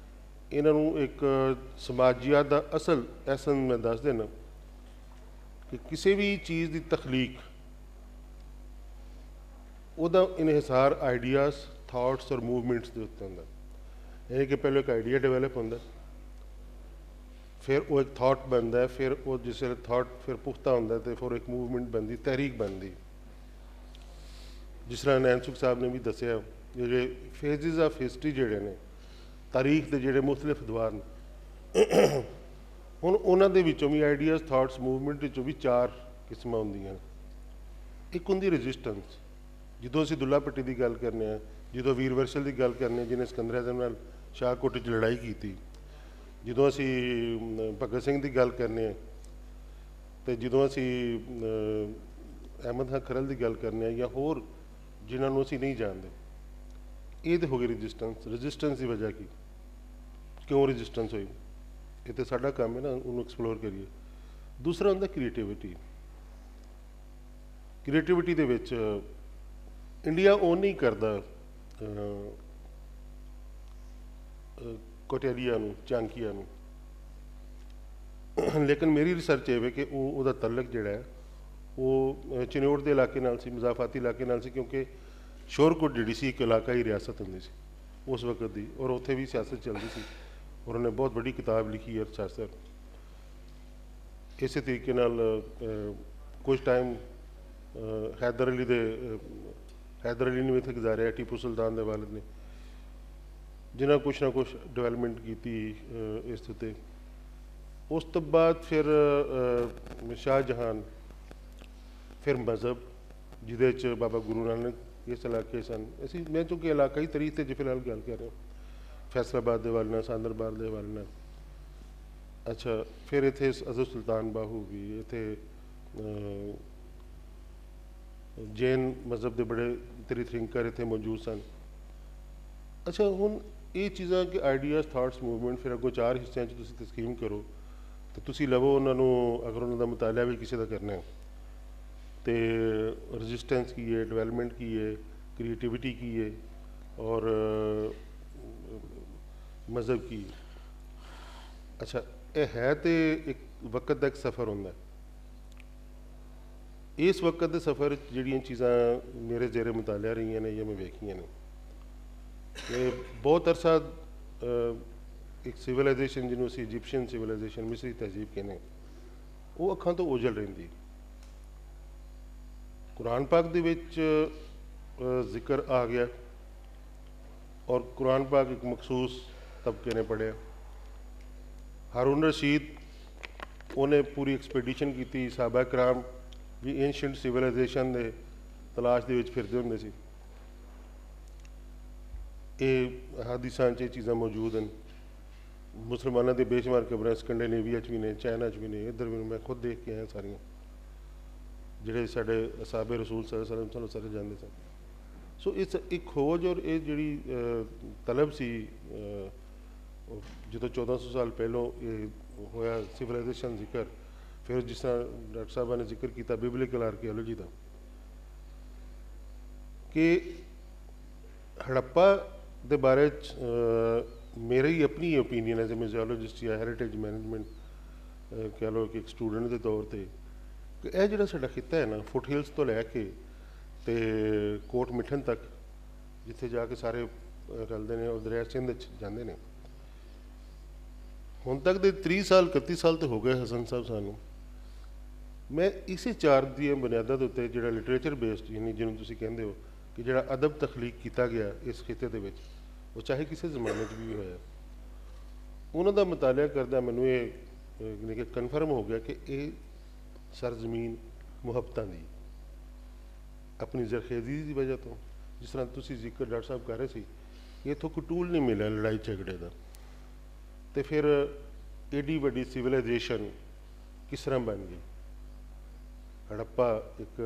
ਇਹਨਾਂ ਨੂੰ ਇੱਕ ਸਮਾਜੀਆਤ ਦਾ ਅਸਲ ਐਸਨ ਮੈਂ ਦੱਸ ਦੇਣਾ ਕਿ ਕਿਸੇ ਵੀ ਚੀਜ਼ ਦੀ ਤਖਲੀਕ, ਉਹਦਾ ਇਨਹਿਸਾਰ ਆਈਡੀਆਜ਼, ਥਾਟਸ ਔਰ ਮੂਵਮੈਂਟਸ ਦੇ ਉੱਤੇ ਹੁੰਦਾ। ਯਾਨੀ ਕਿ ਪਹਿਲਾਂ ਇੱਕ ਆਈਡੀਆ ਡਿਵੈਲਪ ਹੁੰਦਾ, ਫਿਰ ਉਹ ਇੱਕ ਥਾਟ ਬਣਦਾ, ਫਿਰ ਉਹ ਜਿਸ ਵੇਲੇ ਥਾਟ ਫਿਰ ਪੁਖਤਾ ਹੁੰਦਾ ਅਤੇ ਫਿਰ ਇੱਕ ਮੂਵਮੈਂਟ ਬਣਦੀ, ਤਹਿਰੀਕ ਬਣਦੀ। ਜਿਸ ਤਰ੍ਹਾਂ ਨੈਣ ਸੁਖ ਸਾਹਿਬ ਨੇ ਵੀ ਦੱਸਿਆ, ਜਿਹੜੇ ਫੇਜ਼ਿਸ ਆਫ ਹਿਸਟਰੀ ਜਿਹੜੇ ਨੇ, ਤਾਰੀਖ ਦੇ ਜਿਹੜੇ ਮੁਖਤਲਿਫ ਅਦਵਾਰ ਨੇ, ਹੁਣ ਉਹਨਾਂ ਦੇ ਵਿੱਚੋਂ ਵੀ ਆਈਡੀਆਜ਼ ਥਾਟਸ ਮੂਵਮੈਂਟ ਵਿੱਚੋਂ ਵੀ 4 ਕਿਸਮਾਂ ਹੁੰਦੀਆਂ ਨੇ। ਇੱਕ ਹੁੰਦੀ ਰੈਜ਼ਿਸਟੈਂਸ, ਜਦੋਂ ਅਸੀਂ ਦੁੱਲਾ ਭੱਟੀ ਦੀ ਗੱਲ ਕਰਨੇ ਆ, ਜਦੋਂ ਵੀਰ ਵਰਸ਼ਲ ਦੀ ਗੱਲ ਕਰਨੇ, ਜਿਹਨੇ ਸਿਕੰਦਰ ਆਜ਼ਮ ਨਾਲ ਸ਼ਾਹਕੋਟ 'ਚ ਲੜਾਈ ਕੀਤੀ, ਜਦੋਂ ਅਸੀਂ ਭਗਤ ਸਿੰਘ ਦੀ ਗੱਲ ਕਰਨੇ ਆ, ਤੇ ਜਦੋਂ ਅਸੀਂ ਅਹਿਮਦ ਖਾਨ ਖਰਲ ਦੀ ਗੱਲ ਕਰਨੇ ਆ, ਜਾਂ ਹੋਰ ਜਿਨ੍ਹਾਂ ਨੂੰ ਅਸੀਂ ਨਹੀਂ ਜਾਣਦੇ, ਇਹ ਤਾਂ ਹੋ ਗਈ ਰੈਜ਼ਿਸਟੈਂਸ। ਰੈਜ਼ਿਸਟੈਂਸ ਦੀ ਵਜ੍ਹਾ ਕੀ, ਕਿਉਂ ਰੈਜ਼ਿਸਟੈਂਸ ਹੋਈ, ਇਹ ਤਾਂ ਸਾਡਾ ਕੰਮ ਹੈ ਨਾ, ਉਹਨੂੰ ਐਕਸਪਲੋਰ ਕਰੀਏ। ਦੂਸਰਾ ਹੁੰਦਾ ਕ੍ਰੀਏਟਿਵਿਟੀ। ਕ੍ਰੀਏਟਿਵਿਟੀ ਦੇ ਵਿੱਚ ਇੰਡੀਆ ਉਹ ਨਹੀਂ ਕਰਦਾ ਕੋਟੇਰੀਆ ਨੂੰ, ਚਾਂਕੀਆ ਨੂੰ, ਲੇਕਿਨ ਮੇਰੀ ਰਿਸਰਚ ਇਹ ਹੈ ਕਿ ਉਹਦਾ ਤਲਕ ਜਿਹੜਾ ਹੈ ਉਹ ਚਿਨੌੜ ਦੇ ਇਲਾਕੇ ਨਾਲ ਸੀ, ਮਜ਼ਾਫਾਤੀ ਇਲਾਕੇ ਨਾਲ ਸੀ, ਕਿਉਂਕਿ ਸ਼ੋਰਕੋਟ ਜਿਹੜੀ ਸੀ ਇੱਕ ਇਲਾਕਾਈ ਰਿਆਸਤ ਹੁੰਦੀ ਸੀ ਉਸ ਵਕਤ ਦੀ, ਔਰ ਉੱਥੇ ਵੀ ਸਿਆਸਤ ਚੱਲਦੀ ਸੀ। ਔਰ ਉਹਨੇ ਬਹੁਤ ਵੱਡੀ ਕਿਤਾਬ ਲਿਖੀ ਹੈ ਅਰਥਸ਼ਾਸਤਰ। ਇਸੇ ਤਰੀਕੇ ਨਾਲ ਕੁਝ ਟਾਈਮ ਹੈਦਰ ਅਲੀ ਨੇ ਵੀ ਇੱਥੇ ਗੁਜ਼ਾਰਿਆ, ਟੀਪੂ ਸੁਲਤਾਨ ਦੇ ਵਾਲਿਦ ਨੇ, ਜਿਨ੍ਹਾਂ ਕੁਛ ਨਾ ਕੁਛ ਡਿਵੈਲਪਮੈਂਟ ਕੀਤੀ ਇਸ ਦੇ ਉੱਤੇ। ਉਸ ਤੋਂ ਬਾਅਦ ਫਿਰ ਸ਼ਾਹਜਹਾਨ, ਫਿਰ ਮਜ਼ਹਬ, ਜਿਹਦੇ 'ਚ ਬਾਬਾ ਗੁਰੂ ਨਾਨਕ ਇਸ ਇਲਾਕੇ ਸਨ। ਮੈਂ ਚੂੰਕਿ ਇਲਾਕਾਈ ਤਰੀਕ 'ਤੇ ਜੇ ਫਿਲਹਾਲ ਗੱਲ ਕਰ ਰਿਹਾ, ਫੈਸਲਾਬਾਦ ਦੇ ਹਵਾਲੇ ਨਾਲ, ਸਾਂਦਰਬਾਰ ਦੇ ਹਵਾਲੇ ਨਾਲ। ਅੱਛਾ, ਫਿਰ ਇੱਥੇ ਅਜ਼ਰ ਸੁਲਤਾਨ ਬਾਹੂ ਵੀ, ਇੱਥੇ ਜੈਨ ਮਜ਼ਹਬ ਦੇ ਬੜੇ ਥਿੰਕਰ ਇੱਥੇ ਮੌਜੂਦ ਸਨ। ਅੱਛਾ, ਹੁਣ ਇਹ ਚੀਜ਼ਾਂ ਕਿ ਆਈਡੀਆਜ਼, ਥਾਟਸ, ਮੂਵਮੈਂਟ, ਫਿਰ ਅੱਗੋਂ 4 ਹਿੱਸਿਆਂ 'ਚ ਤੁਸੀਂ ਤਸਕੀਮ ਕਰੋ, ਤੇ ਤੁਸੀਂ ਲਵੋ ਉਹਨਾਂ ਨੂੰ, ਅਗਰ ਉਹਨਾਂ ਦਾ ਮੁਤਾਲਿਆ ਵੀ ਕਿਸੇ ਦਾ ਕਰਨਾ ਹੈ, ਤੇ ਰੈਜ਼ਿਸਟੈਂਸ ਕੀ ਹੈ, ਡਿਵੈਲਪਮੈਂਟ ਕੀ ਹੈ, ਕ੍ਰੀਏਟਿਵਿਟੀ ਕੀ ਹੈ, ਔਰ ਮਜ਼ਹਬ ਕੀ ਹੈ। ਅੱਛਾ, ਇਹ ਹੈ ਤੇ ਇੱਕ ਵਕਤ ਦਾ ਇੱਕ ਸਫ਼ਰ ਹੁੰਦਾ। ਇਸ ਵਕਤ ਦੇ ਸਫ਼ਰ 'ਚ ਜਿਹੜੀਆਂ ਚੀਜ਼ਾਂ ਮੇਰੇ ਜ਼ੇਰੇ ਮੁਤਾਲਿਆ ਰਹੀਆਂ ਨੇ ਜਾਂ ਮੈਂ ਵੇਖੀਆਂ ਨੇ, ਕਿ ਬਹੁਤ ਅਰਸਾ ਇੱਕ ਸਿਵਲਾਈਜੇਸ਼ਨ, ਜਿਹਨੂੰ ਅਸੀਂ ਇਜਿਪਸ਼ੀਅਨ ਸਿਵਲਾਈਜੇਸ਼ਨ, ਮਿਸਰੀ ਤਹਿਜ਼ੀਬ ਕਹਿੰਦੇ, ਉਹ ਅੱਖਾਂ ਤੋਂ ਓਝਲ ਰਹਿੰਦੀ। ਕੁਰਾਨ ਪਾਕ ਦੇ ਵਿੱਚ ਜ਼ਿਕਰ ਆ ਗਿਆ, ਔਰ ਕੁਰਾਨ ਪਾਕ ਇੱਕ ਮਖਸੂਸ ਤਬਕੇ ਨੇ ਪੜ੍ਹਿਆ। ਹਾरून ਰਸ਼ੀਦ, ਉਹਨੇ ਪੂਰੀ ਐਕਸਪੀਡੀਸ਼ਨ ਕੀਤੀ, ਸਾਹਬਾ ਕਰਾਮ ਵੀ ਏਨਸ਼ੀਅੰਟ ਸਿਵਲਾਈਜੇਸ਼ਨ ਦੇ ਤਲਾਸ਼ ਦੇ ਵਿੱਚ ਫਿਰਦੇ ਹੁੰਦੇ ਸੀ। ਇਹ ਹਾਦੀਸਾਂ 'ਚ ਇਹ ਚੀਜ਼ਾਂ ਮੌਜੂਦ ਹਨ। ਮੁਸਲਮਾਨਾਂ ਦੇ ਬੇਸ਼ੁਮਾਰ ਕਬਰਾਂ ਸਕੈਂਡੀਨੇਵੀਆ 'ਚ ਵੀ ਨੇ, ਚਾਈਨਾ 'ਚ ਵੀ ਨੇ, ਇੱਧਰ ਵੀ ਮੈਂ ਖੁਦ ਦੇਖ ਕੇ ਆਇਆ ਸਾਰੀਆਂ, ਜਿਹੜੇ ਸਾਡੇ ਅਸਾਬੇ ਰਸੂਲ ਸੱਲੱਲਾਹੁ ਅਲੈਹਿ ਵਸੱਲਮ ਸਾਰੇ ਜਾਂਦੇ ਸਨ। ਸੋ ਇਸ ਇੱਕ ਖੋਜ ਔਰ ਇਹ ਜਿਹੜੀ ਤਲਬ ਸੀ, ਜਦੋਂ 1400 ਸਾਲ ਪਹਿਲੋਂ ਇਹ ਹੋਇਆ ਸਿਵਲਾਈਜੇਸ਼ਨ ਜ਼ਿਕਰ, ਫਿਰ ਜਿਸ ਤਰ੍ਹਾਂ ਡਾਕਟਰ ਸਾਹਿਬਾਂ ਨੇ ਜ਼ਿਕਰ ਕੀਤਾ ਬਿਬਲੀਕਲ ਆਰਕੀਓਲੋਜੀ ਦਾ, ਕਿ ਹੜੱਪਾ ਦੇ ਬਾਰੇ 'ਚ ਮੇਰੀ ਆਪਣੀ ਓਪੀਨੀਅਨ ਐਜ਼ ਏ ਮਿਊਜ਼ੀਓਲੋਜਿਸਟ ਜਾਂ ਹੈਰੀਟੇਜ ਮੈਨੇਜਮੈਂਟ ਕਹਿ ਲਓ ਕਿ ਇੱਕ ਸਟੂਡੈਂਟ ਦੇ ਤੌਰ 'ਤੇ, ਕਿ ਇਹ ਜਿਹੜਾ ਸਾਡਾ ਖਿੱਤਾ ਹੈ ਨਾ, ਫੁੱਟ ਹਿਲਸ ਤੋਂ ਲੈ ਕੇ ਤੇ ਕੋਟ ਮਿੱਠਨ ਤੱਕ, ਜਿੱਥੇ ਜਾ ਕੇ ਸਾਰੇ ਰਲਦੇ ਨੇ ਔਰ ਦਰਿਆ ਸਿੰਧ 'ਚ ਜਾਂਦੇ ਨੇ, ਹੁਣ ਤੱਕ ਦੇ 30 ਸਾਲ 31 ਸਾਲ ਤੇ ਹੋ ਗਏ ਹਸਨ ਸਾਹਿਬ ਸਾਨੂੰ। ਮੈਂ ਇਸੇ 4 ਦੀਆਂ ਬੁਨਿਆਦਾਂ ਦੇ ਉੱਤੇ ਜਿਹੜਾ ਲਿਟਰੇਚਰ ਬੇਸਡ, ਯਾਨੀ ਜਿਹਨੂੰ ਤੁਸੀਂ ਕਹਿੰਦੇ ਹੋ ਕਿ ਜਿਹੜਾ ਅਦਬ ਤਖਲੀਕ ਕੀਤਾ ਗਿਆ ਇਸ ਖਿੱਤੇ ਦੇ ਵਿੱਚ, ਉਹ ਚਾਹੇ ਕਿਸੇ ਜ਼ਮਾਨੇ 'ਚ ਵੀ ਹੋਇਆ, ਉਹਨਾਂ ਦਾ ਮੁਤਾਲਿਆ ਕਰਦਾ ਮੈਨੂੰ ਇਹ ਯਾਨੀ ਕਿ ਕਨਫਰਮ ਹੋ ਗਿਆ ਕਿ ਇਹ ਸਰਜ਼ਮੀਨ ਮੁਹੱਬਤਾਂ ਦੀ, ਆਪਣੀ ਜ਼ਰਖੇਜ਼ੀ ਦੀ ਵਜ੍ਹਾ ਤੋਂ, ਜਿਸ ਤਰ੍ਹਾਂ ਤੁਸੀਂ ਜ਼ਿਕਰ ਡਾਕਟਰ ਸਾਹਿਬ ਕਰ ਰਹੇ ਸੀ, ਕਿ ਇੱਥੋਂ ਕੋਈ ਟੂਲ ਨਹੀਂ ਮਿਲਿਆ ਲੜਾਈ ਝਗੜੇ ਦਾ, ਤੇ ਫਿਰ ਏਡੀ ਵੱਡੀ ਸਿਵਲਾਈਜੇਸ਼ਨ ਕਿਸ ਤਰ੍ਹਾਂ ਬਣ ਗਈ। ਹੜੱਪਾ ਇੱਕ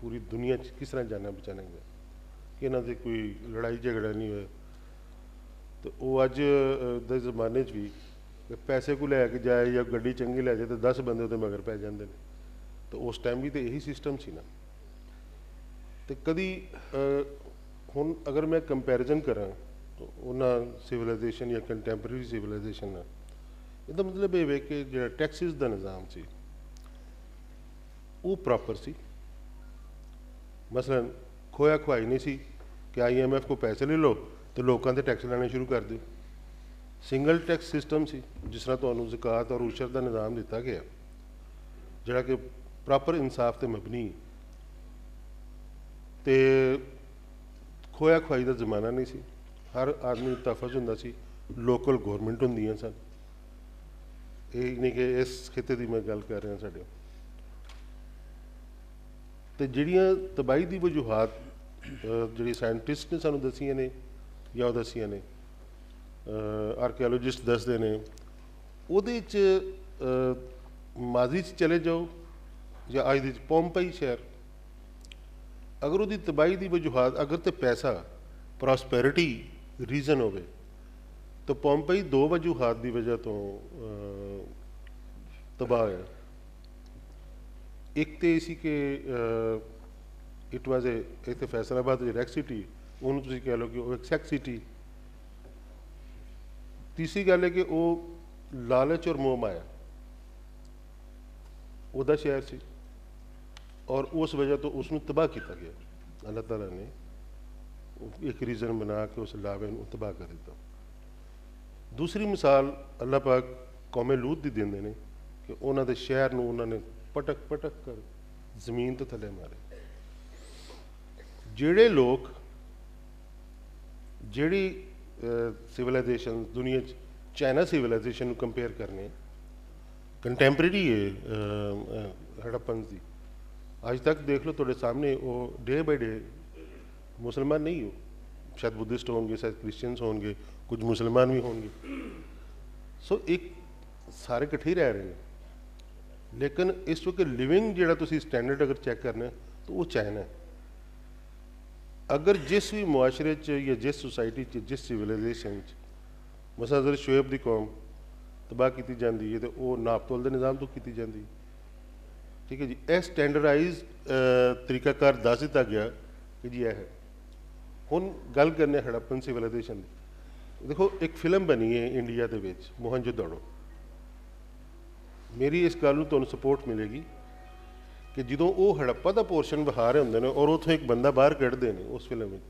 ਪੂਰੀ ਦੁਨੀਆ 'ਚ ਕਿਸ ਤਰ੍ਹਾਂ ਜਾਣਾ ਬਚਾਣਾ ਗਿਆ, ਕਿ ਇਹਨਾਂ ਦੇ ਕੋਈ ਲੜਾਈ ਝਗੜਾ ਨਹੀਂ ਹੋਇਆ। ਤੇ ਉਹ ਅੱਜ ਦੇ ਜ਼ਮਾਨੇ 'ਚ ਵੀ ਪੈਸੇ ਕੋ ਲੈ ਕੇ ਜਾਏ ਜਾਂ ਗੱਡੀ ਚੰਗੀ ਲੈ ਜਾਏ ਤਾਂ 10 ਬੰਦੇ ਉਹਦੇ ਮਗਰ ਪੈ ਜਾਂਦੇ ਨੇ। ਤੇ ਉਸ ਟਾਈਮ ਵੀ ਤਾਂ ਇਹੀ ਸਿਸਟਮ ਸੀ ਨਾ। ਤੇ ਕਦੀ ਹੁਣ ਅਗਰ ਮੈਂ ਕੰਪੈਰੀਜ਼ਨ ਕਰਾਂ ਉਹਨਾਂ ਸਿਵਲਾਈਜੇਸ਼ਨ ਜਾਂ ਕੰਟੈਂਪਰੇਰੀ ਸਿਵਲਾਈਜੇਸ਼ਨ ਨਾਲ, ਇਹਦਾ ਮਤਲਬ ਇਹ ਵੇ ਕਿ ਜਿਹੜਾ ਟੈਕਸਿਸ ਦਾ ਨਿਜ਼ਾਮ ਸੀ ਉਹ ਪ੍ਰੋਪਰ ਸੀ। ਮਸਲਨ ਖੋਇਆ ਖੁਆਈ ਨਹੀਂ ਸੀ ਕਿ IMF ਕੋ ਪੈਸੇ ਲੈ ਲਓ ਤੇ ਲੋਕਾਂ ਤੇ ਟੈਕਸ ਲੈਣੇ ਸ਼ੁਰੂ ਕਰ ਦਿਓ। ਸਿੰਗਲ ਟੈਕਸ ਸਿਸਟਮ ਸੀ, ਜਿਸ ਤਰ੍ਹਾਂ ਤੁਹਾਨੂੰ ਜ਼ਕਾਤ ਔਰ ਉਸ਼ਰ ਦਾ ਨਿਜ਼ਾਮ ਦਿੱਤਾ ਗਿਆ, ਜਿਹੜਾ ਕਿ ਪ੍ਰੋਪਰ ਇਨਸਾਫ ਤੇ ਮਬਨੀ। ਤੇ ਖੋਇਆ ਖੁਆਈ ਦਾ ਜ਼ਮਾਨਾ ਨਹੀਂ ਸੀ, ਹਰ ਆਦਮੀ ਤਹਫਜ਼ ਹੁੰਦਾ ਸੀ, ਲੋਕਲ ਗੌਰਮੈਂਟ ਹੁੰਦੀਆਂ ਸਨ। ਇਹ ਨਹੀਂ ਕਿ ਇਸ ਖਿੱਤੇ ਦੀ ਮੈਂ ਗੱਲ ਕਰ ਰਿਹਾ ਸਾਡੇ। ਤੇ ਜਿਹੜੀਆਂ ਤਬਾਹੀ ਦੀ ਵਜੂਹਾਤ ਜਿਹੜੀ ਸਾਇੰਟਿਸਟ ਨੇ ਸਾਨੂੰ ਦੱਸੀਆਂ ਨੇ ਜਾਂ ਉਹ ਦੱਸੀਆਂ ਨੇ, ਆਰਕੀਓਲੋਜਿਸਟ ਦੱਸਦੇ ਨੇ, ਉਹਦੇ 'ਚ ਮਾਜ਼ੀ 'ਚ ਚਲੇ ਜਾਓ ਜਾਂ ਅੱਜ ਦੇ 'ਚ ਪੋਂਪਈ ਸ਼ਹਿਰ, ਅਗਰ ਉਹਦੀ ਤਬਾਹੀ ਦੀ ਵਜੂਹਾਤ ਅਗਰ ਤੇ ਪੈਸਾ ਪ੍ਰੋਸਪੈਰਿਟੀ ਰੀਜ਼ਨ ਹੋਵੇ ਤਾਂ ਪੋਂਪਈ ਦੋ ਵਜੂਹਾਤ ਦੀ ਵਜ੍ਹਾ ਤੋਂ ਤਬਾਹ ਹੋਇਆ। ਇੱਕ ਤੇ ਇਹ ਸੀ ਕਿ ਇਟ ਵਾਜ਼ ਇੱਥੇ ਫੈਸਲਾਬਾਦ ਜਿਹੜੀ ਰੈਕ ਸਿਟੀ, ਉਹਨੂੰ ਤੁਸੀਂ ਕਹਿ ਲਓ ਕਿ ਉਹ ਇੱਕ ਸੈਕਸ ਸਿਟੀ। ਤੀਸਰੀ ਗੱਲ ਹੈ ਕਿ ਉਹ ਲਾਲਚ ਔਰ ਮੋਹ ਮਾਇਆ ਉਹਦਾ ਸ਼ਹਿਰ ਸੀ, ਔਰ ਉਸ ਵਜ੍ਹਾ ਤੋਂ ਉਸ ਨੂੰ ਤਬਾਹ ਕੀਤਾ ਗਿਆ। ਅੱਲਾਹ ਤਾਲਾ ਨੇ ਇੱਕ ਰੀਜ਼ਨ ਬਣਾ ਕੇ ਉਸ ਲਾਵੇ ਨੂੰ ਤਬਾਹ ਕਰ ਦਿੱਤਾ। ਦੂਸਰੀ ਮਿਸਾਲ ਅੱਲਾਹ ਪਾਕ ਕੌਮੇ ਲੂਤ ਦੀ ਦਿੰਦੇ ਨੇ ਕਿ ਉਹਨਾਂ ਦੇ ਸ਼ਹਿਰ ਨੂੰ ਉਹਨਾਂ ਨੇ ਪਟਕ ਪਟਕ ਕਰ ਜ਼ਮੀਨ ਤੋਂ ਥੱਲੇ ਮਾਰੇ। ਜਿਹੜੇ ਲੋਕ ਜਿਹੜੀ ਸਿਵਲਾਈਜੇਸ਼ਨ ਦੁਨੀਆ 'ਚ ਚਾਈਨਾ ਸਿਵਲਾਈਜੇਸ਼ਨ ਨੂੰ ਕੰਪੇਅਰ ਕਰਨੇ ਕੰਟੈਂਪਰੇਰੀ ਹੈ ਹੜੱਪਨ ਦੀ, ਅੱਜ ਤੱਕ ਦੇਖ ਲਓ ਤੁਹਾਡੇ ਸਾਹਮਣੇ, ਉਹ ਡੇ ਬਾਈ ਡੇ ਮੁਸਲਮਾਨ ਨਹੀਂ ਹੋ, ਸ਼ਾਇਦ ਬੁੱਧਿਸਟ ਹੋਣਗੇ, ਸ਼ਾਇਦ ਕ੍ਰਿਸਚੀਅਨਸ ਹੋਣਗੇ, ਕੁਝ ਮੁਸਲਮਾਨ ਵੀ ਹੋਣਗੇ। ਸੋ ਇੱਕ ਸਾਰੇ ਇਕੱਠੇ ਹੀ ਰਹਿ ਰਹੇ ਨੇ, ਲੇਕਿਨ ਇਸ ਵਕਤ ਲਿਵਿੰਗ ਜਿਹੜਾ ਤੁਸੀਂ ਸਟੈਂਡਰਡ ਅਗਰ ਚੈੱਕ ਕਰਨਾ ਤਾਂ ਉਹ ਚਾਈਨਾ ਹੈ। ਅਗਰ ਜਿਸ ਵੀ ਮੁਆਸ਼ਰੇ 'ਚ ਜਾਂ ਜਿਸ ਸੁਸਾਇਟੀ 'ਚ ਜਿਸ ਸਿਵਲਾਈਜੇਸ਼ਨ 'ਚ ਮਸਲਾ ਅਗਰ ਸ਼ੁਏਬ ਦੀ ਕੌਮ ਤਬਾਹ ਕੀਤੀ ਜਾਂਦੀ ਹੈ ਤਾਂ ਉਹ ਨਾਪਤੋਲ ਦੇ ਨਿਜ਼ਾਮ ਤੋਂ ਕੀਤੀ ਜਾਂਦੀ ਹੈ। ਠੀਕ ਹੈ ਜੀ, ਇਹ ਸਟੈਂਡਰਡਾਈਜ਼ ਤਰੀਕਾਕਾਰ ਦੱਸ ਦਿੱਤਾ ਗਿਆ ਕਿ ਜੀ ਇਹ ਹੈ। ਹੁਣ ਗੱਲ ਕਰਨੇ ਹੜੱਪਨ ਸਿਵਲਾਈਜੇਸ਼ਨ ਦੀ। ਦੇਖੋ ਇੱਕ ਫਿਲਮ ਬਣੀ ਹੈ ਇੰਡੀਆ ਦੇ ਵਿੱਚ ਮੋਹਨਜੋਦੜੋ। ਮੇਰੀ ਇਸ ਗੱਲ ਨੂੰ ਤੁਹਾਨੂੰ ਸਪੋਰਟ ਮਿਲੇਗੀ ਕਿ ਜਦੋਂ ਉਹ ਹੜੱਪਾ ਦਾ ਪੋਰਸ਼ਨ ਵਿਖਾ ਰਹੇ ਹੁੰਦੇ ਨੇ ਔਰ ਉੱਥੋਂ ਇੱਕ ਬੰਦਾ ਬਾਹਰ ਕੱਢਦੇ ਨੇ ਉਸ ਫਿਲਮ ਵਿੱਚ,